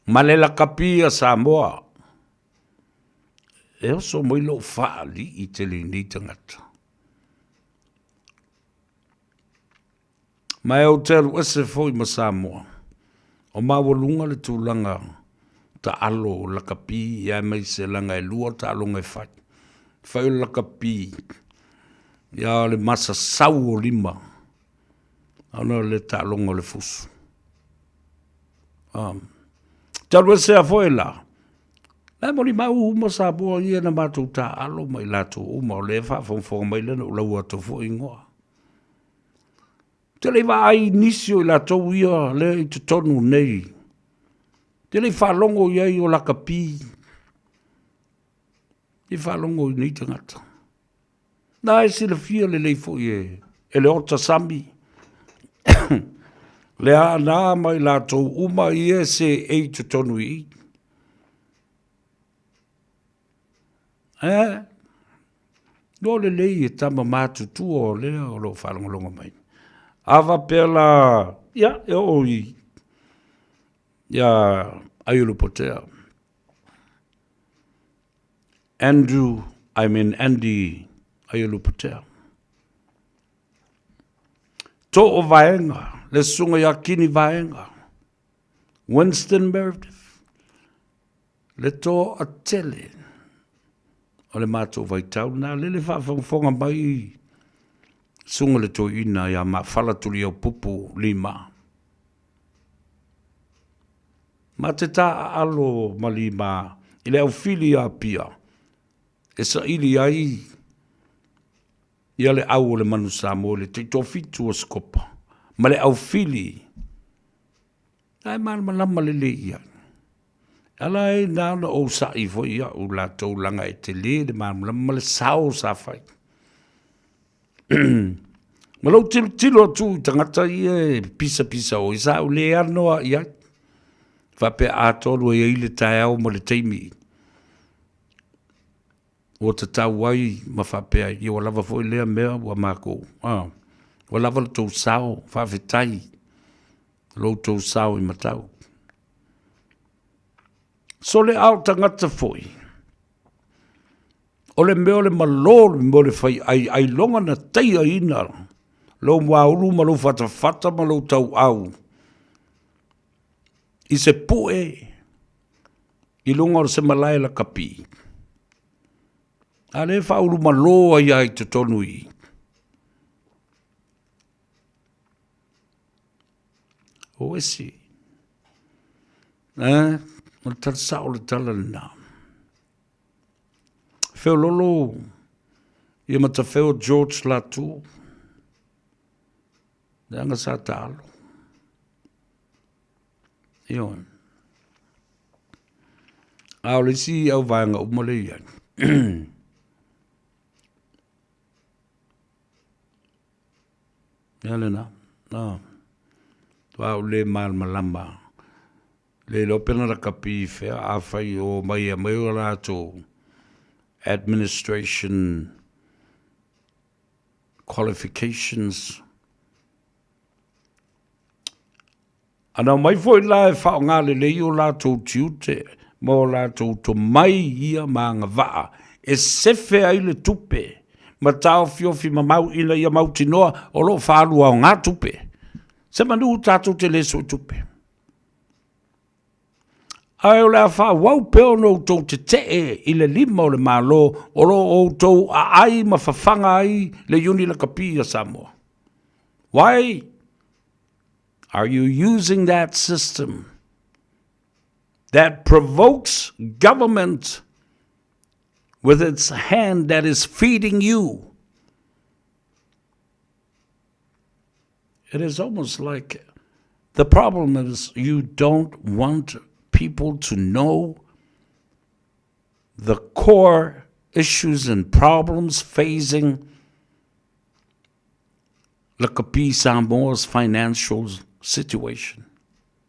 Speaker 9: Ma le la kapia Samoa, e oso mo ilo whaali i te li ni tangata. Ma e o telu ese foi ma Samoa, o mawalunga le tūlanga ta alo la kapi ia mai se langa e lua ta alo ngai whai. Whai la kapi, ia le masa sau o lima, ana le ta alo le fusu. Talu ese a foi la, la moni mau uma Samoa ia na mātou ta alo mai lato uma o le whawhongwhonga mai lena o lau ato fo ingoa. Te le wa ai nisio i lato ia le i te tonu nei. Te le whalongo i ai o la kapi. Te whalongo i nei tangata. Nā e sila fia le leifo i e le ota sami. Le a nā mai lato uma i e se e te tonu i. No le lei e tama mātu tu o lea o lo whalongo longa mai. Ava pela, ia, e oi, ia, aiulu potea. Andy, aiulu potea. To o vaenga, le sunga ia kini vaenga. Winston Meredith, le to a tele. O le mātou vaitau, nā lele whawhongwhonga mai sunga le to ina ia ma whalaturi au pupu lima. Ma te tā alo ma lima, i le au fili a pia, e sa ili ai, ia le au le manu Samoa, le te tofitu o skopa, ma le au fili, ai malama le le ia. Ala e nāna o sa i fo ia o la tau langa e te le malama le sao sa fai. Malau tilo tu tangata i e pisa o isa o le anoa ia. Whape atolu e ile tae au mo le teimi. O te tau wai ma whapea i o lava fo i lea mea wa mako. O lava le tau sao, whawhetai. Lo tau sao i matau. So le au tangata foi. O le meo le malolo mo le fai ai longa na teia ina. Lo mauru ma lo fata ma lo tau au. I se pue. I longa o se malai la kapi. A le faulu ma lo ai ai te tonui. O esi. O tal sao le tala na. Feo lolo, ia mata feo George Latu. Nanga sa talo. Ion. Au le si au vanga umole ia. Yale na. No. Au le mal malamba. Le lopena la kapi fea a fai o mai a mai o lato administration qualifications. Ana mai foi la e whao ngā le o lato tiute ma o lato to mai ia ma ngā waa e sefe ai le tupe ma tau fiofi ma mau ina ia mau tinoa o lo whaalua o ngā tupe. Se manu tato te leso tupe. Ai o le wha wau peo no tau te i le lima o le malo o lo o tau a ai ma whawhanga ai le uni la kapi a Samoa. Why are you using that system that provokes government with its hand that is feeding you? It is almost like the problem is you don't want people to know the core issues and problems facing Lakapi Samoa's financial situation.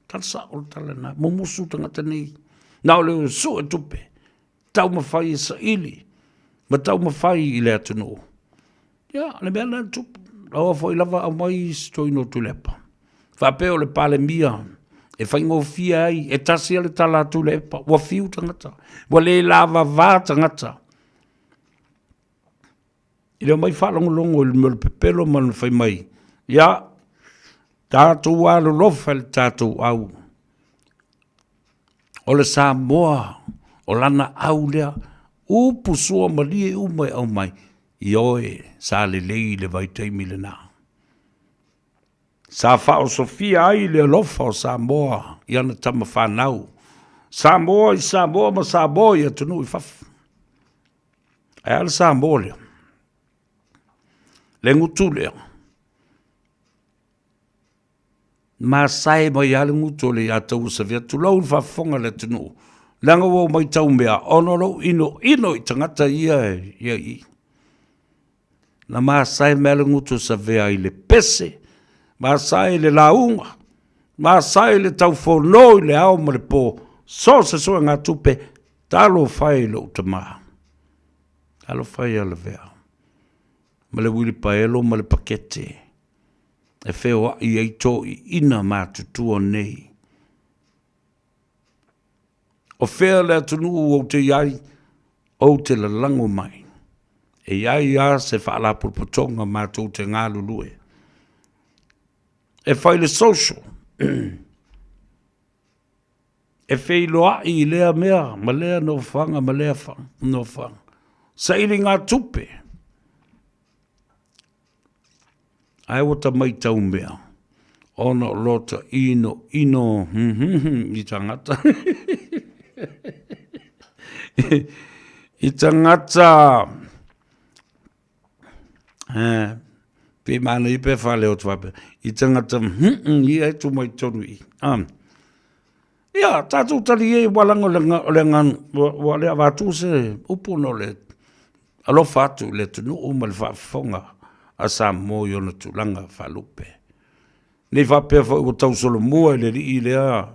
Speaker 9: Talsa o talana, mumusu tangata nei. Nau leo su e tupe. Tau mawhai sa ili. Ma tau mawhai i lea tunu. Ia, ne mea na tupe. Awa fo lava a mai stoi no tulepa. Whapeo le pale mia. E whaingo fia ai. E tasi ale tala tulepa. Wa fiu tangata. Wa le lava vā tangata. I leo mai whalongolongo i mele pepelo manu whai mai. Ia, tātou alo lofa le tātou au. O le Samoa, o lana au lea, upu sua malie umai au mai. Ioe, sa le lei le vaitaimi le nā. Sa whao Sofia ai le lofa o Samoa, i ana tama whanau. Samoa i Samoa ma Samoa i atunu i whafu. Ai ala Samoa lea. Le ngutu lea. Ma sai mai ale ngutu le atau sa via tu lau whafonga le tunu. Langa wau mai tau mea, ono lau ino i tangata ia i. Na ma sai mea le ngutu sa vea i le pese. Ma sai le launga. Ma sai le tau whono i le au ma le po. So se soa ngā tupe, talo whai le utama. Talo whai ala vea. Ma le wili paelo ma le pakete. E wheo i eito i ina mātutua nei. O whea le atunu o te iai, o te lalango mai. E iai a se whaala pulpotonga mātou te ngā lulue. E whai le social. E whei loa i lea mea, ma lea no whanga, ma lea whanga, no whanga. Sa ili ngā tupe. Ai wata mai tau mea. Ona lota ino, i tangata. I tangata. Pe mana i pe whale o tuape. I tangata, i e tu mai tonu i. Ia, tātou tali e walango le ngan, wale a wātu se upuno le, alo whātu le tunu uma le whafonga. A Samoa i ona tulanga whalupe. Nei whapea whau o tau solo mua le ri i lea.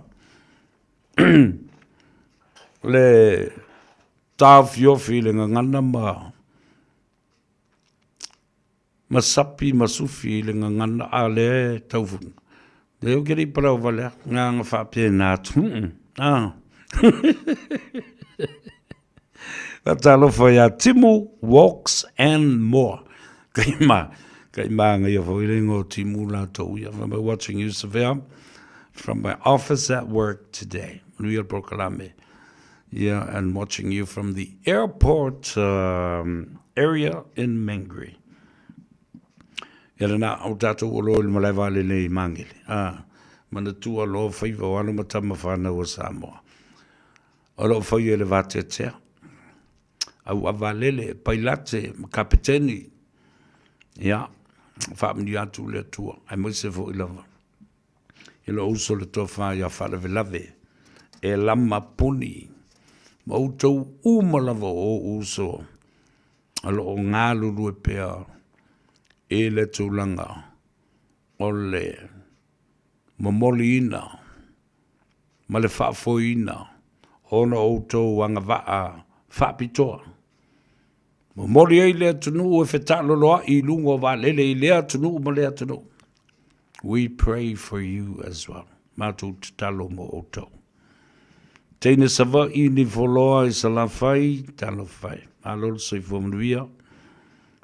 Speaker 9: Le tāwhiofi le ngangana ma sapi ma sufi le ngangana a le taufuna. Le o keri parau valea, nganga whapea nātu. Watalo whai a Timu Walks and More. Kai mā ngai a whairengo timu la tau ia. I'm watching you, Savea, from my office at work today. Nuia Prokalame. Yeah, and watching you from the airport area in Mangere. Ia na au tātou o loi malai wale nei mangele. Mana tua lo faiva wano matama whanau o Samoa. O lo whai le vate tea. Au avalele, pailate, kapiteni. Ia, whaamini atu le tua. Ai moise fo i lava. I lo uso le toa wha ia whalewe lave. E lama puni. Mautou umalava o uso. Alo o ngā lulu e pea. E le tūlanga. O le mamoli ina. Ma le whaafo ina. Ona outou anga waa whaapitoa. Mamoli ei lea tunu e whetalo loa I lungo wa lele I lea tunu ma lea tunu. We pray for you as well. Mātou te talo mo outou. Teine sava I ni foloa I salawhai, talo whai. Alol soi fomnuia.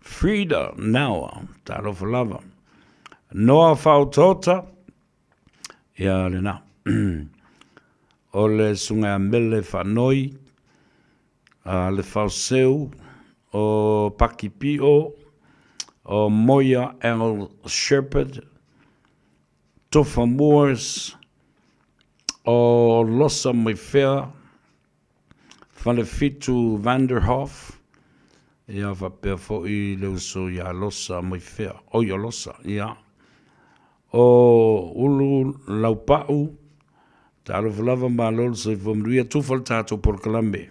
Speaker 9: Frida Naua, talo whalava. Noa whautota. Ia le na. O le sunga mele whanoi. Le whauseu. O Pakipio. O Moya L. Shepherd. Tofa Moors, o losa mai fea, fale fitu Vanderhof, ia whapea fo I leo so ia losa mai fea, o ia losa, ia. O ulu laupau, talo falava malol sa ifomruia tufal tato por kalambe.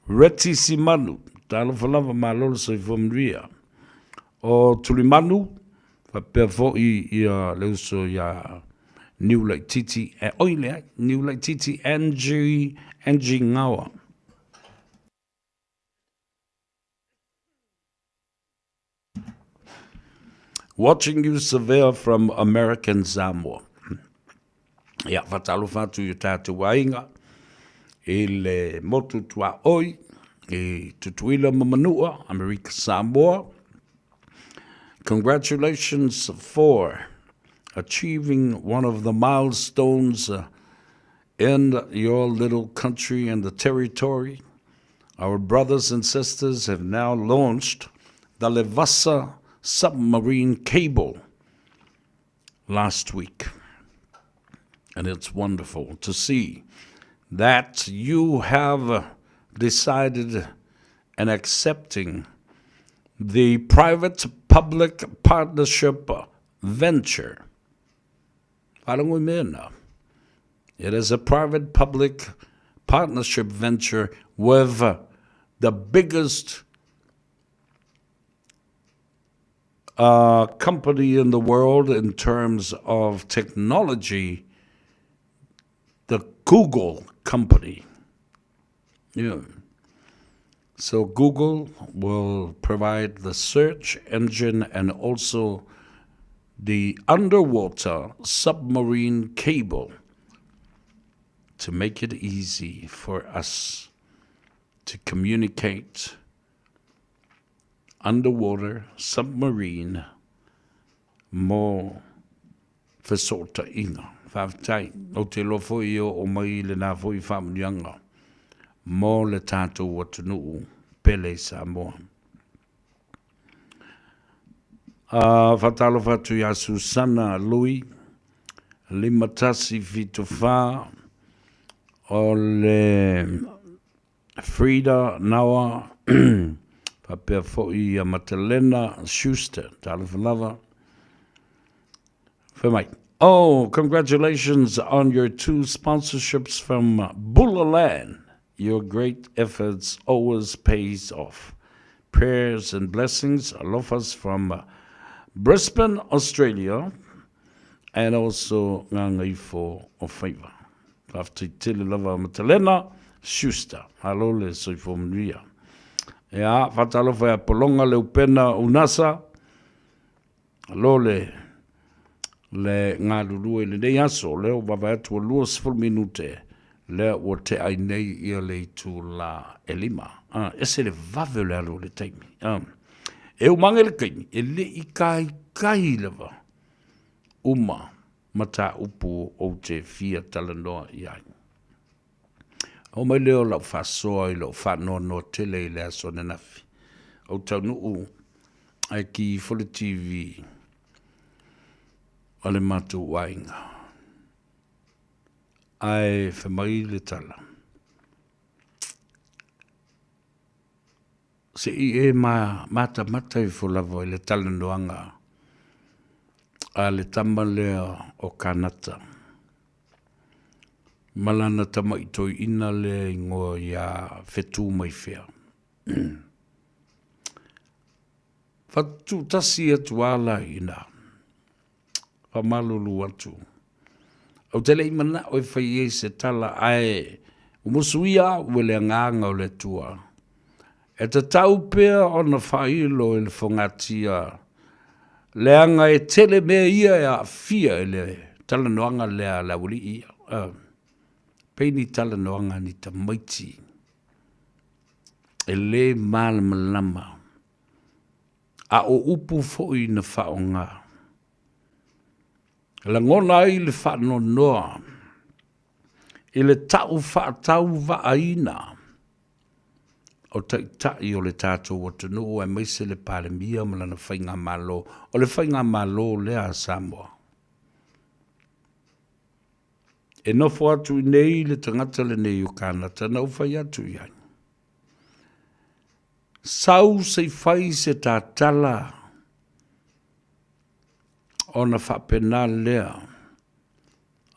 Speaker 9: Reti Simanu, talo falava malol sa ifomruia. O Tulimanu, whapea fo ia leo so ia New Lake Titi, oile, New Lake Titi, Angie Ngawa. Watching you surveil from American Samoa. Ia, whatalo whatu i tātu wainga, e le motu tua oi, e tutuila mamanua, America Samoa. Congratulations for achieving one of the milestones in your little country and the territory. Our brothers and sisters have now launched the Levasa submarine cable last week. And it's wonderful to see that you have decided and accepting the private-public partnership venture. It is a private-public partnership venture with the biggest company in the world in terms of technology, the Google company. Yeah. So Google will provide the search engine and also the underwater submarine cable to make it easy for us to communicate underwater submarine mo fesota inga faftai o te lofo io o mai le na foi famnianga mo le tato watunu pele Samoa. Fatalo fatu ya Susana Lui limatasi fitofa o le Frida Nawa papea foi a Matalena Schuster talo falava Femai. Oh, congratulations on your 2 sponsorships from Bulaland. Your great efforts always pays off. Prayers and blessings, alofas from Brisbane, Australia, and also Gagaifo of faiva. After tele lava Matalena Schuster. Hello, le soifomria. Ya, fatalo fa polonga le upena unasa. Hello, le ngā lulu le nei aso, leo wawa atu a 2 minute, leo o te ai nei ia le tu la elima. Ese le vave le alo le taimi. E umange le kaimi, e le I kai lewa, uma mata upu o te fia talanoa iai. O mai leo lau whasoa I lau whanoa no tele I le aso nenafi. O tau nuu, ai ki Fole TV, ale matu wainga. Ai whamai le tala. Se I mata I fulavo I le tala noanga. A le tama lea o kanata. Malana tama I toi ina le ingoa ia fetu mai fea. Fatu tasi atu ala ina. Pamalulu atu. Au tele imana o whai se tala ai umusuia wele nganga o le tua. E te tau pēr o na whailo e le whangatia. Leanga e tele mea ia e a fia e le tala noanga lea la wuli ia. Peini tala noanga ni ta maiti. E le malama. A o upu foi na whaonga. La ngona I le whano noa. I le tau whaatau waaina. O tai o le tātou o tunu e meise le palemia malana whainga malo. O le whainga malo lea Samoa. E nofo atu I nei le tangata le nei o kānata na uwhai atu iai. Sau sei whai se tā tala o na whapena lea.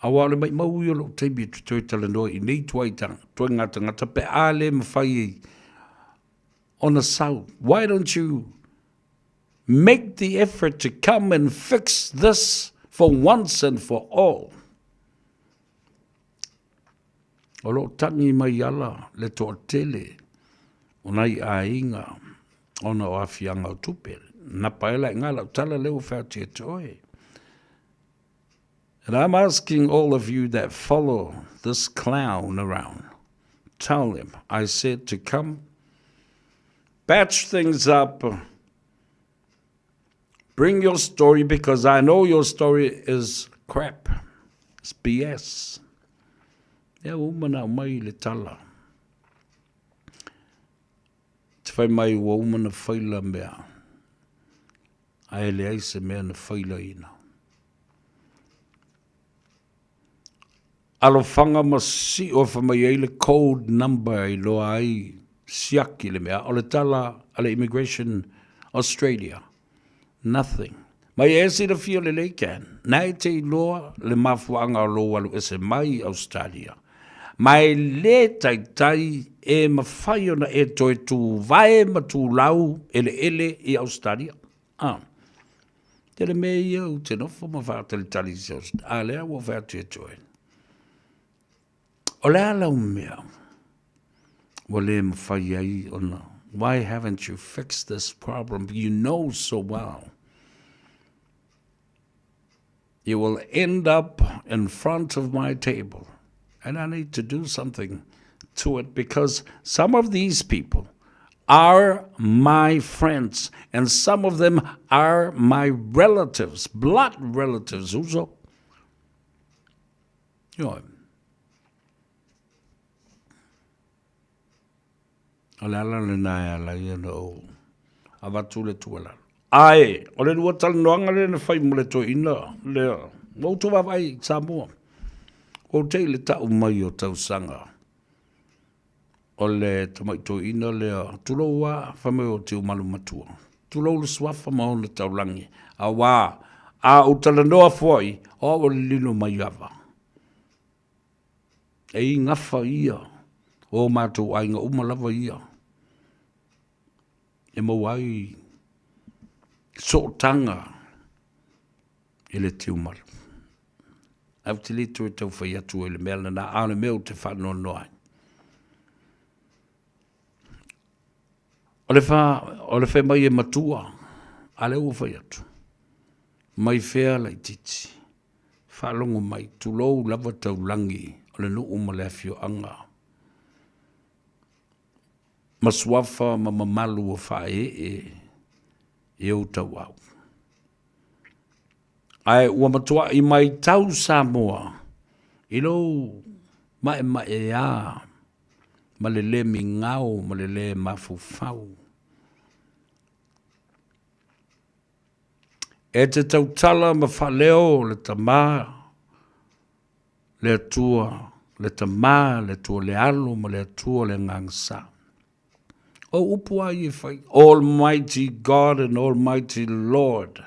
Speaker 9: Awa le mai mau I o lo teibi tu toi tala noa I nei tuai tanga, tuai ngata pe a le mawhai on a sau. Why don't you make the effort to come and fix this for once and for all? O lo tangi mai ala le toa tele, o nai a inga, o na o afianga o tupe. Na paela I ngala tala leo whautia toi. And I'm asking all of you that follow this clown around, tell him I said to come, patch things up, bring your story because I know your story is crap. It's BS. Ea umana mai le tala. Te whai mai ua umana whaila mea. Ai le aise mea na whaila ina. Alo whanga masi o whamai eile code number I loa ai siaki le mea. O le tala ale Immigration Australia. Nothing. Mai esi le fio le leikan. Nai te loa le mafuanga o loa lu ese mai Australia. Mai le tai e mawhai ona e toi tu vae ma tu lau ele I Australia. Te le mea iau te nofo ma whaatali tali se Australia. A lea wa whaatu e toi. O lea lau mea. Wa le mawhai ai ona. Why haven't you fixed this problem? You know so well. You will end up in front of my table. And I need to do something to it because some of these people are my friends and some of them are my relatives, blood relatives. Uso. Yo. Alala le nai ala no. Avatu le tuala. Ai, ole lua tal noanga le na fai mo le to ina le. Mo tu vai Samoa. O te le tau mai o tau sanga. O le tamai to ina le tulo wa whame o te umalu matua. Tulo le swafa ma o le tau langi. A wā, a utala noa foi, o le lino mai awa. E I ngafa ia, o mātou ainga umalawa ia. E mo wai, so tanga, e le te umalu. Au te le tue tau whai atu e le mea na ane meo te whanau noai. O le whai mai e matua, a leo whai atu. Mai whea lai titi. Whalongo mai, tulou lava tau langi, o le nuu ma le afio anga. Maswafa ma mamalu o whae e o tau au. Ai ua matua I mai tau Samoa. Ilo mae a. Ma le mingau, ma le mafufau. E te tau tala ma whaleo le tamā, le atua, le tamā, le tua le alo, ma le atua le ngangsa. O upua I whai, Almighty God and Almighty Lord.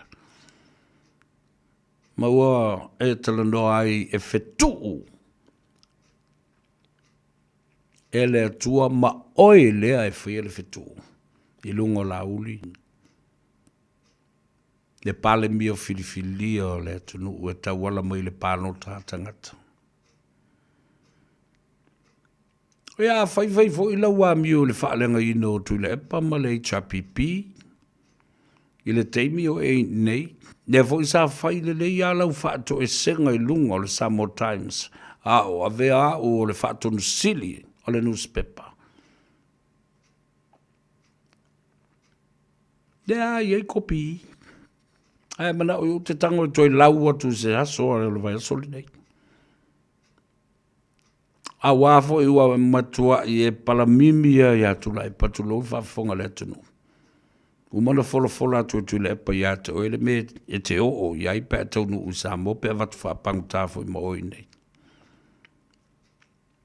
Speaker 9: Maua e talanoa ai e whetuu. E le atua ma oe lea e whai le whetuu. I lungo la uli. Le pale mio filifilia o le atunu ue tawala mai le pano tātangata. Ea whai fo ila wā mio le whaalenga ino tu le epa ma le HRPP. I le teimi o e nei. Ne fo isa whai le ia lau whaato e senga I lunga o le Samoa Times. A o avea o le whaato nusili o le newspaper. Lea iei kopi. Ai mana o te tango e toi lau atu se aso a le vai aso le nei. A wafo I ua matua I e palamimia I atu la e patulo whafonga le atunu. Umana fola atu tu le epa I atu o ele me e te o iai pe atau nu Samoa pe avatu whapangutafo I maoi nei.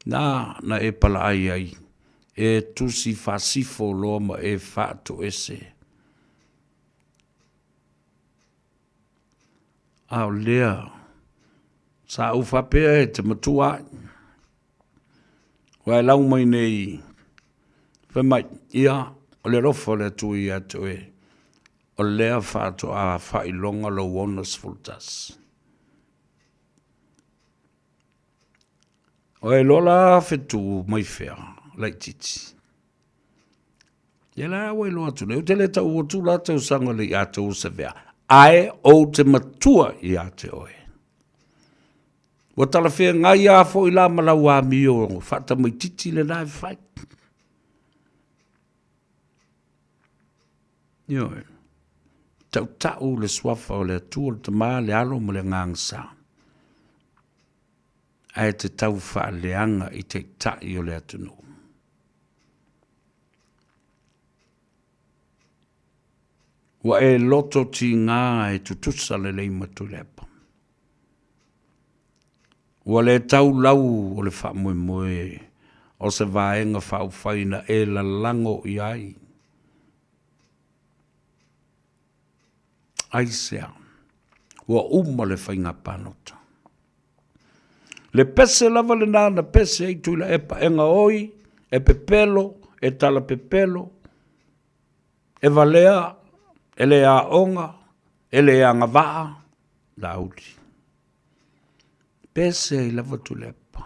Speaker 9: Na e pala ai. E tusi fasifo loa ma e fato ese. Au lea. Sa ufapea e te matua. Wai lau mai nei. Whamai ia. O le rofo le tui atu e. O lea fato a fai longa lo wonas fultas. O e lola fetu mai fea. Lai titi. Ia la wai loa tu ne. O te le tau o tu la tau sanga le atu o se vea. Ai o te matua i ate oe. Wa tala fea ngai a fo i la malau a mi o fata mai titi le nai fai. Ioe. Tau tau le swafa o le atua le tama le alo mo le ngangsa. Ai te tau wha leanga i te tai o le atunu. Wa e loto ti ngā e tutusa le leima tu lepa. Wa le tau lau o le wha moe moe o se vaenga whau whaina e la lango i ai. Ai sea. Wa uma le whainga panota. Le pese lava le nana pese e tuila e pa enga oi, e pepelo, e tala pepelo, e valea, e le a onga, e le a ngavaa, lauti. Pese e lava tu lepa.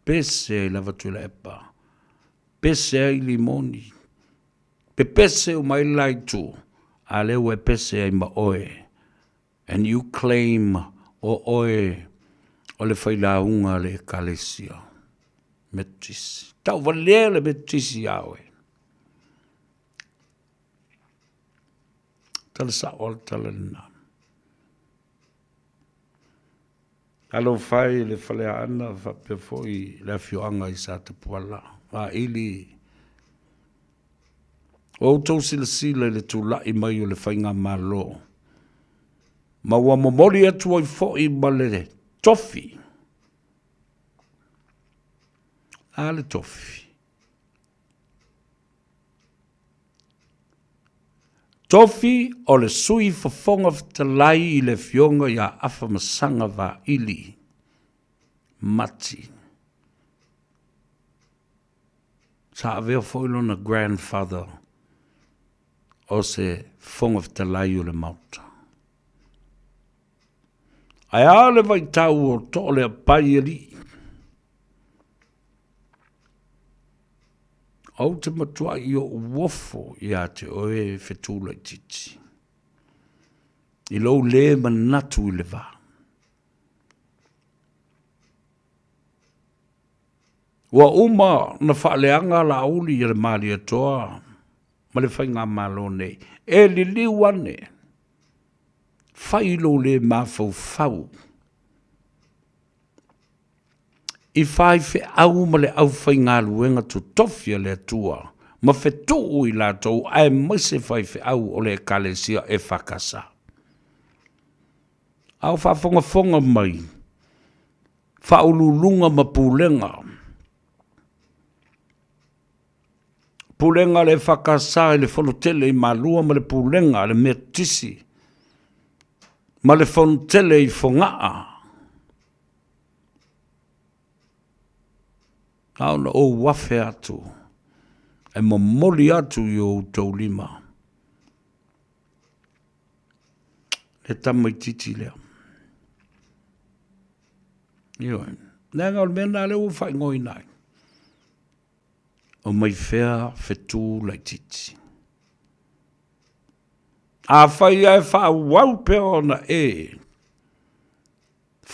Speaker 9: Pese e lava tu lepa. Pese e limoni. Pe pese o mai lai tu, a leo e pese e ma oe. And you claim o oe, o le whailaunga le kalesia. Metisi. Tau valea le metisi awe. Tala sa ol tala na. Alo fai le whalea ana whape foi le fioanga i sa te puala. A ili. O tau sila sila le tula i mai o le whainga malo. Ma wa momori atu ai foi ma le tofi. Ale tofi. Tofi o le sui fafonga talai i le fionga ia afa masanga va ili. Mati. Sa avea foilo na grandfather o se fonga talai o le mauta. Ai ale vai tau o tole a pai ali. Au te matua i o wofo i a te oe whetula i titi. I lou le manatu i le wā. Wa uma na whaaleanga la uli i le maali atoa. Ma le whainga malo nei. E li liwane. Whailo le mawhau whau. I whai whe au ma le au whai ngā luenga tu tofia le atua. Ma whetu i lātou ai maise whai whe au o le kalesia e whakasa. Au whafonga mai. Whaululunga ma pūlenga. Pūlenga le whakasa i le whanotele i malua ma le pūlenga le mea tisi. Ma le whanotele i whangaa. Au na o wafe atu. E mamoli atu i o tau lima. E tamai titi lea. Ioe. Nanga o mena le o whai ngoi nai. O mai whea whetu lai titi. A whai ai wha wau peo na e.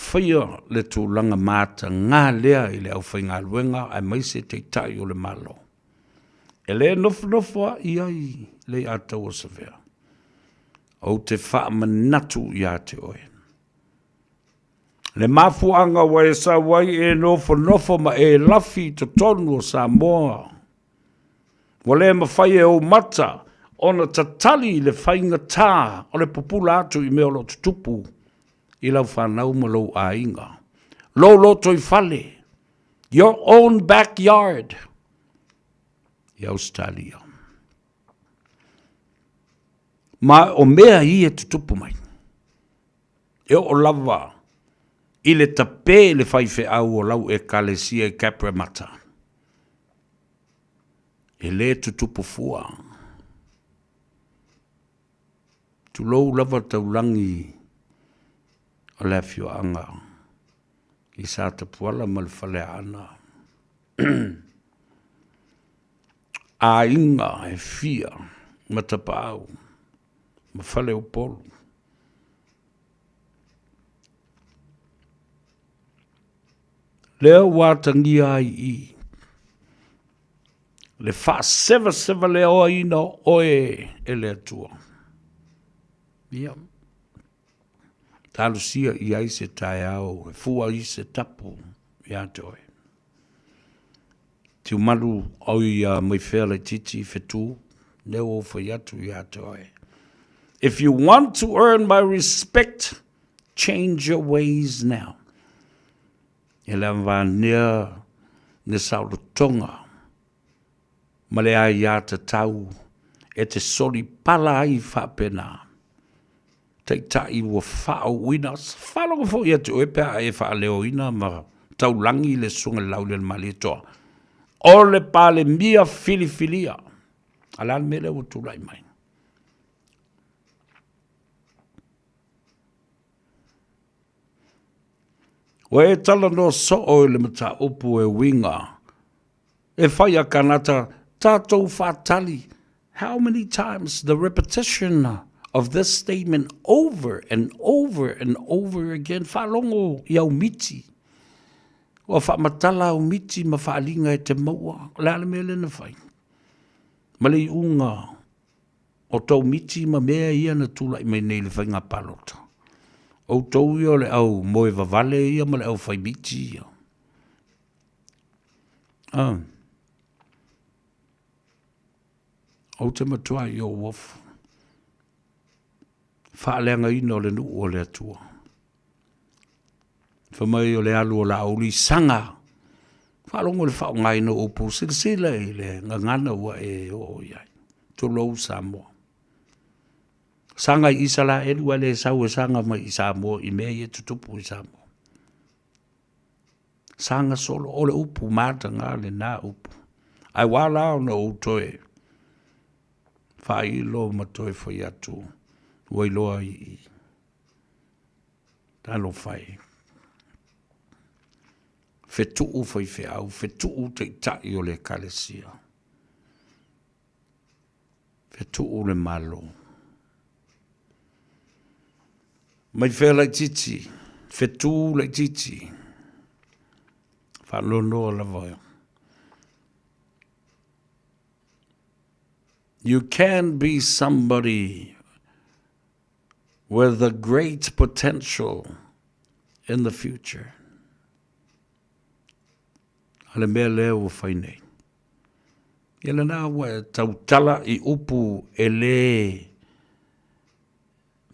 Speaker 9: Whaia le tūlanga māta ngā lea i le au whai ngā luenga ai maise te tai o le malo. E le nofo i ai le atau o savea. O te wha manatu i a te oe. Le mafuanga wa e sa wai e nofo ma e lafi to tonu o Samoa. Wa le mawhai e o mata ona tatali le whainga tā o le popula atu i meo lo tutupu. I lau whanau ma lau a inga. Lo to i fale. Your own backyard. I Australia. Ma o mea I e tutupu mai. E o lava. I le tape le whaife au o lau e kalesia e Capra Mata. E le tutupu fua. Tu lou lava taulangi o le fio anga. I sa te puala ma le whale ana. A inga e fia ma tapau. Ma whale o polu. Lea wātangi ai I. Le wha sewa le oa ina oe e le atua. Ia. Talusia I ai se tae au, e fua I se tapu, ia toi. Tiu malu au I mai whea le titi fetu, leo o whaiatu ia toi. If you want to earn my respect, change your ways now. E la vanea ne saulotonga. Ma le ai ia te tau e te soli pala ai whapena. Tei tai ua whao winas. Whalonga fo ia te oepea e wha leo ina ma tau langi le sunga laule le malitoa. O le pale mia filifilia. Alan mele o tulai mai. O e tala no so o le mata upu e winga. E whaia kanata tātou whātali. How many times the repetition of this statement over and over and over again. Whalongo I au miti. O whamatala au miti ma whaalinga e te maua. Lale mele na whai. Male unga o tau miti ma mea ia na tula I mai nei le whainga palota. O tau I o le au moe vavale ia ma le au whai miti ia. O te matua I o wofu. Whaaleanga ina o le nu o le atua. Whamai o le alu o la auli sanga. Whalongo le whao ngai no upu sila I le ngangana ua e o iai. Tulou Samoa. Sanga I isala e lua le sau e sanga mai I Samoa I mea I tutupu I Samoa. Sanga solo o le upu mata ngā le nā upu. Ai wala o na utoe. Whai lo matoe whai atu. Wailoa I talo whai. Whetuu whai whiau, whetuu te tai o le kalesia. Whetuu le malo. Mai whea lai titi, whetuu lai titi. Whalonoa la voia. You can be somebody with a great potential in the future. Ale mea leo o whainei. Ia nā ua tautala I upu e le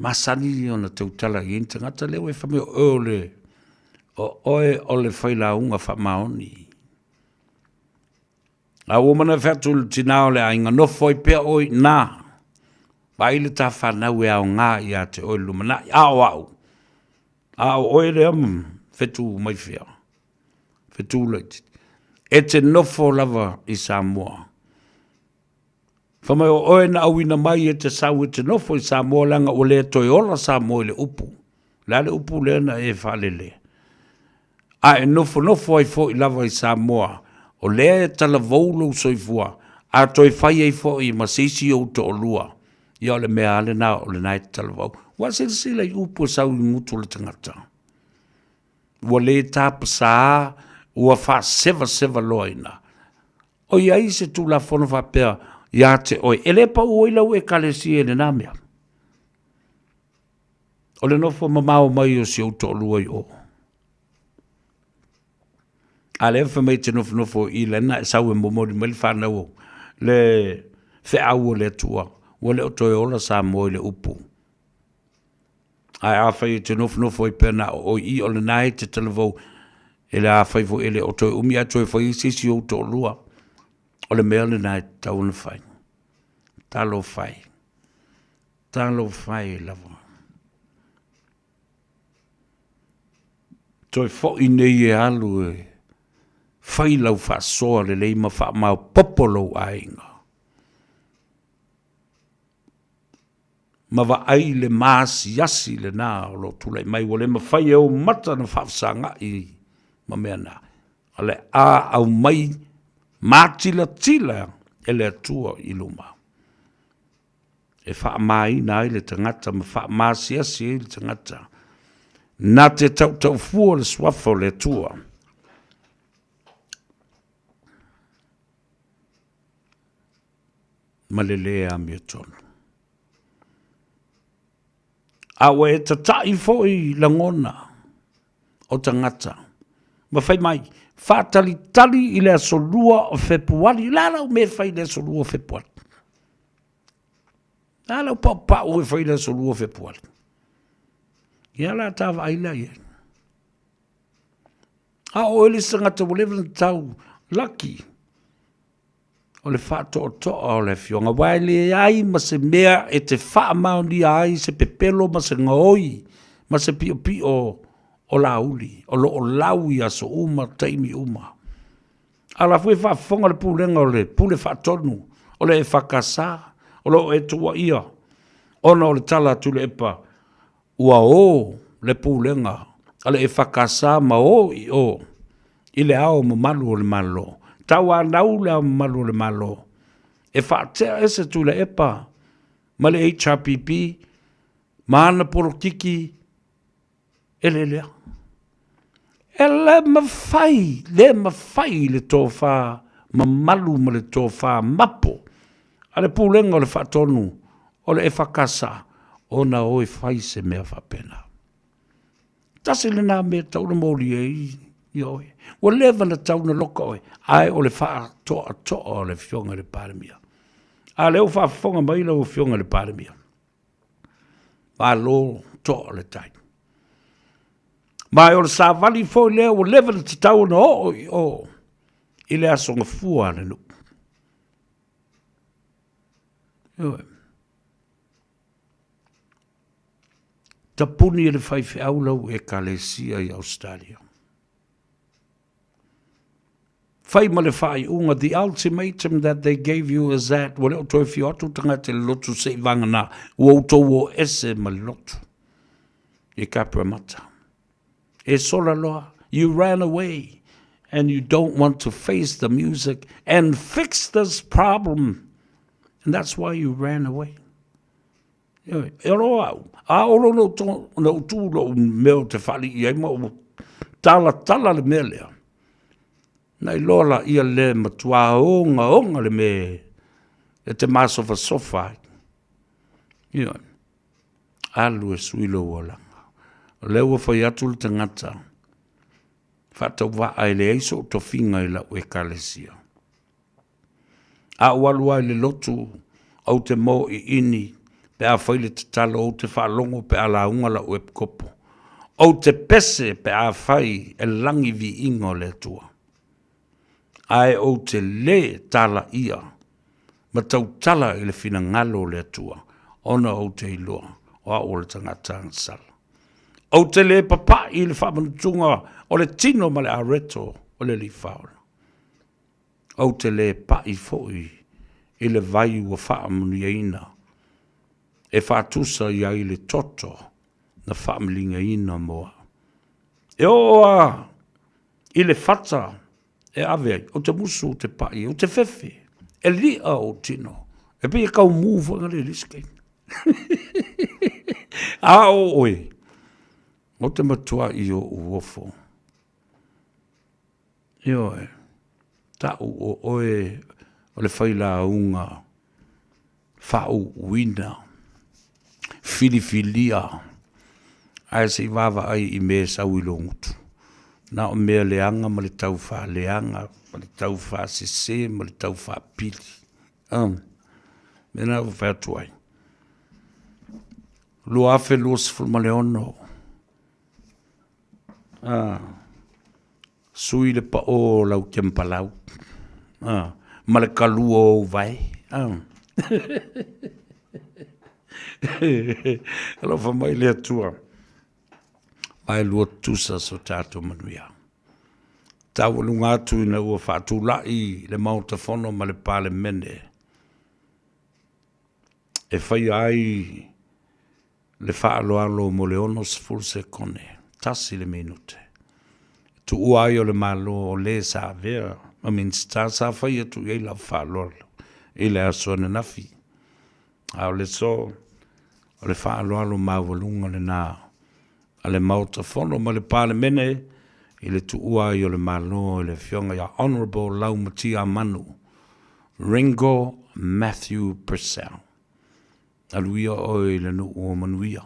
Speaker 9: masani o na tautala I intangata leo e whameo ole o oe o le whailaunga whamaoni. A umana whatul tinao le ainga nofo I pea oi nā. Waile ta whanau e au ngā I a te oi lumana. Au au. Au oi le whetu mai whea. Whetu leiti. E te nofo lava I Samoa. Whamai o oe na awina mai e te sau e te nofo I Samoa langa o le toi ola Samoa le upu. La le upu le na e whalele. A e nofo ai fo I lava I Samoa. O le e tala voulo soifua. A toi whai ei fo I masisi o to olua. Ia o le mea ale na o le nai tala vau. Wa sila I upu sau I ngutu le tangata. Wa le tapa saa. Ua wha sewa loina. O iai se tu la fono wha pēr ia te oi. E le pa ui lau e kalesi e le nāmea. O le nofo mamao mai o si auto lua I o. A le wha mai te nofo I le na e sau e momori mai le whanau. Le whaau o le tua. Ua le o toi ola sa moi le upu. Ai a whai te nofo I pēr na o I o le nai te televou. E le a faivo ele o toi umi a toi fai sisi o to lua. O le mea le nai tauna fai. Talo fai. Talo fai lava. Toi fo i nei e alu e fai lau fa soa le leima fa mau popolo ainga. Ma va ai le maasi yasi le nā o lo tulai mai wale ma fai e o mata na whafsanga i ma mea nā. Ale a au mai mātila tila e le atua i luma. E wha mai nā i le tangata ma wha maasi yasi i le tangata. Nā te tau fua le swafo le atua. Ma le lea mi tonu. Awe e tatai foi langona o tangata. Ma fai mai, tali i le asolua o Februari. Lala o me fai le asolua o Februari. Lala o papa o fai le asolua o Februari. Ia la tava aila ia. A o ele sangata o level tau lucky. O le whāto o toa o le fionga. Waile ai ma se mea e te wha mauni ai se pepelo ma se ngaoi. Ma se pio pio o lauli. O lo o laui a so uma taimi uma. Ala fue whafonga le pūlenga o le pūle whaatonu. O le e whakasā. O lo e tua ia. Ona o le tala tu le epa. Ua o le pūlenga. Ale e whakasā ma o i o. I le ao ma malu o le malo. Tawa nau le malu le malo. E whaatea ese tu le epa. Ma le HRPP. Maana porokiki. E le lea. E le mawhai. Le mawhai le tō wha. Ma malu ma le tō wha mapo. A le pūlenga o le whaatonu. O le e whakasa. Ona o e whai se mea whapena. Tasi le nā mea tauna mōri e i oi. Wa leva na tauna loka oi. Ai o le wha toa o le fionga le pāremia. A leo wha fonga maila o fionga le pāremia. Ma lo toa le tai. Mai o le sa vali fo leo o leva na tauna o. I le asonga fua le nu. Oi. Tapuni le whaife aulau e kalesia i Australia. Whai ma le whai unga, the ultimatum that they gave you is that, wale o toi fiotu tanga te lotu se vangana, uauto o ese ma lotu. E kapra mata. E sola loa, you ran away, and you don't want to face the music and fix this problem. And that's why you ran away. E roa au. A oro no tū lo meo te whali i eima o tala le mea lea. Nei lola ia le matua onga le me e te masofa sofa. Ia. Alu e suilo walanga. Lewa whai atu le tangata. Whatau wa ai le eiso to finga i la ue kalesia. A walua i le lotu au te mo i ini. Pe a whaile te talo o te whaalongo pe a la unga la ue kopo. O te pese pe a whai e langi vi ingo le tua. Ai o te le tala ia. Ma tau tala i le fina ngalo le tua. Ona o te iloa. O a o le tangata sala. O te le papa i le whamanutunga. O le tino ma le areto. O le li whaola. O te le pa i foi. I le vai ua whaamunu ina. E whaatusa i ai le toto na whaamlinga ina moa. E oa i le whata e ave o te musu o te pai, o te fefe, e lia o tino. E pia kau mūwa ngare riske. A o oe, o te matua i o uofo. E oe, ta o oe o le whaila unga, whau wina, filifilia, ai se wawa ai i me sau i longutu. Na o mea leanga ma le tau wha leanga, ma le tau wha sese, ma le tau wha pili. Mena o wha tuai. Lua afe lua sifuru ma le ono. Sui le pa o lau kempalau. Ma le kalua o vai. Alo fa mai le atua. Ai lua tusa so tātou manuia. Tau lunga atu ina ua whaatu lai le mauta whono ma le pāle mene. E whai ai le whaaloalo mo le ono sifuru se kone. Tasi le minute. Tu uai o le malo o le sa vea. Ma minsta sa whai atu i la whaaloalo. I le asone nafi. Au le so. O le whaaloalo mawalunga le nā. A le mauta whono ma le pāle mene. I le tuua i o le malo i le fionga ia Honourable Laumatia Manu, Ringo Matthew Purcell. Aluia o i le nu o manuia.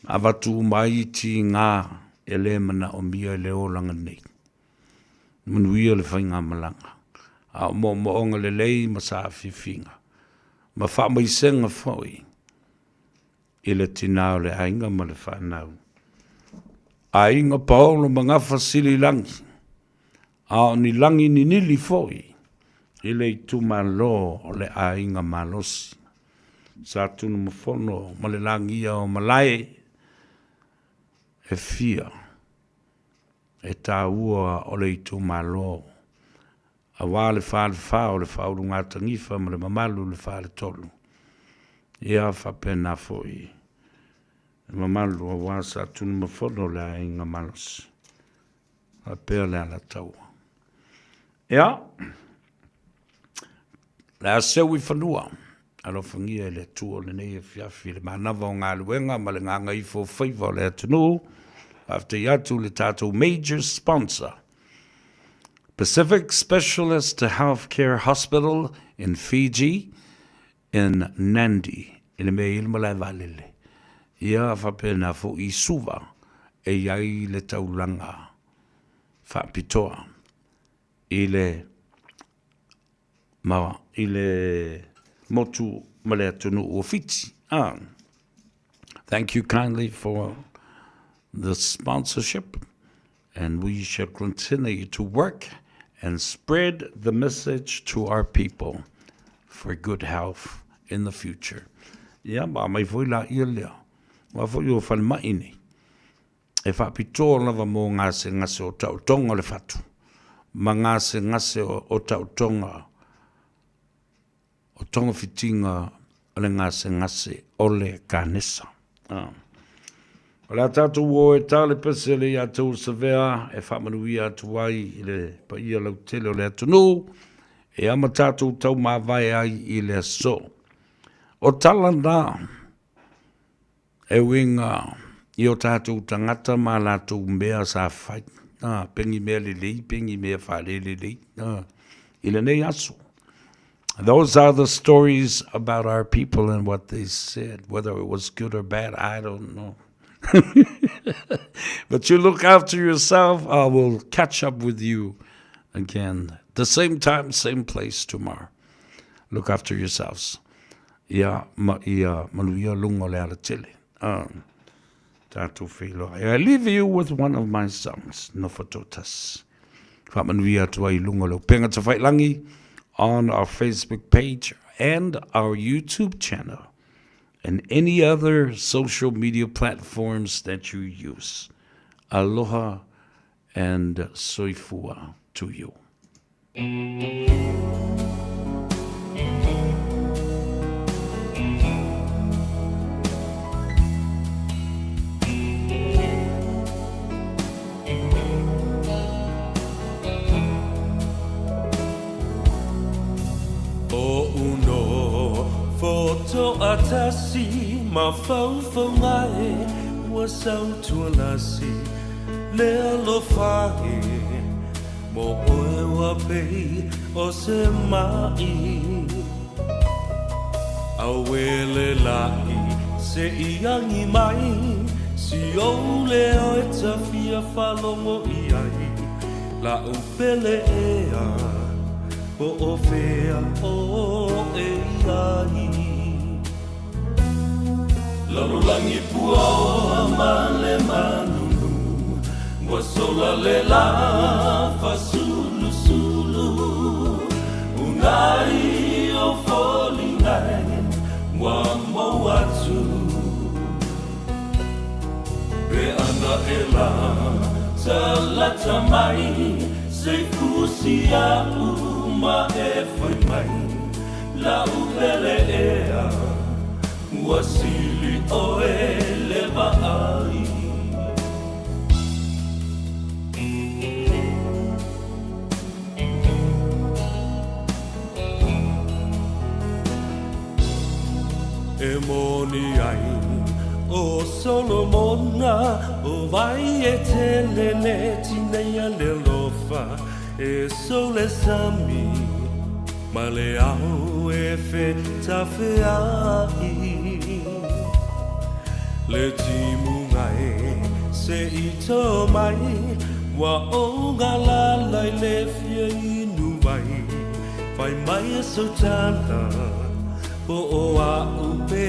Speaker 9: Avatu mai ti ngā e le mana o mia i le o langa nei. Manuia le whainga malanga. A mo onga le lei ma sa fifinga. Ma wha mai senga whoi. I le tinao le ainga ma le whanau. A inga paolo mga fasili langi. A ni langi ni nili foi. Ile i tu malo o le a inga malosi. Sa tunu mafono ma le langi o malai. E fia. E ta ua o le i tu malo. A wā le wha le wha o le wha uru ngata ngifa ma le mamalu le wha le tolu. Ia wha pena foi. Mamalu a wasa tunu mafono le a inga malos. A pēr le ala taua. Ia. Le a sewi whanua. Alo whangia le tua le nei e fiafi le manawa o ngā luenga ma le Gagaifo faiva le atunu. After yatu le tātou major sponsor. Pacific Specialist Healthcare Hospital in Fiji in Nandi. Ile me ilma le valele. Ia whapena fo i suva e iai le taulanga whapitoa i le motu ma le atunu o fiti. Thank you kindly for the sponsorship, and we shall continue to work and spread the message to our people for good health in the future. Ia ma mai foi la ia lea. Wa foi o fan mai ni. E fa pito lava mo ngase ngase o tau tonga le fatu. Ma ngase ngase o tau tonga. O tonga fitinga o le ngase ngase o le kanesa. O la tatu o e tale pese le ia tau savea e fa manuia tuai i le pa ia lau tele o le atunu. E ama tatu tau ma vai ai i le so. O talanda e winga i o tātou tangata ma lātou mea sa whai. Pengi mea lelei, pengi mea whare lelei. I le nei aso. Those are the stories about our people and what they said. Whether it was good or bad, I don't know. But you look after yourself. I will catch up with you again. The same time, same place tomorrow. Look after yourselves. Ia manuia lungo le ala tele. Tātou whilo. I leave you with one of my songs, Nofatotas. Whamanuia tuai lungo leo penga te whailangi on our Facebook page and our YouTube channel and any other social media platforms that you use. Aloha and soifua to you.
Speaker 8: Foto atasi ma fau ngai wa sau tua lasi le alo fahi mo oe wa pei o se mai awele lai se iangi mai si ole o e tafia falongo iai la upele ea o ofea o e iai Lalo langi pua o amale manunu Wa sola le la fa sulu sulu unai o foli ngai wa mo atu be ana ela salata mai se fusia uma e foi mai la upele ea wasili o eleva ai e moni ai o Solomona o vai e telele tineia le lofa e sole sami male au e fe tafeai le timu ngai se ito mai wa o ngala lai le fia inu vai fai mai so tala po o a upe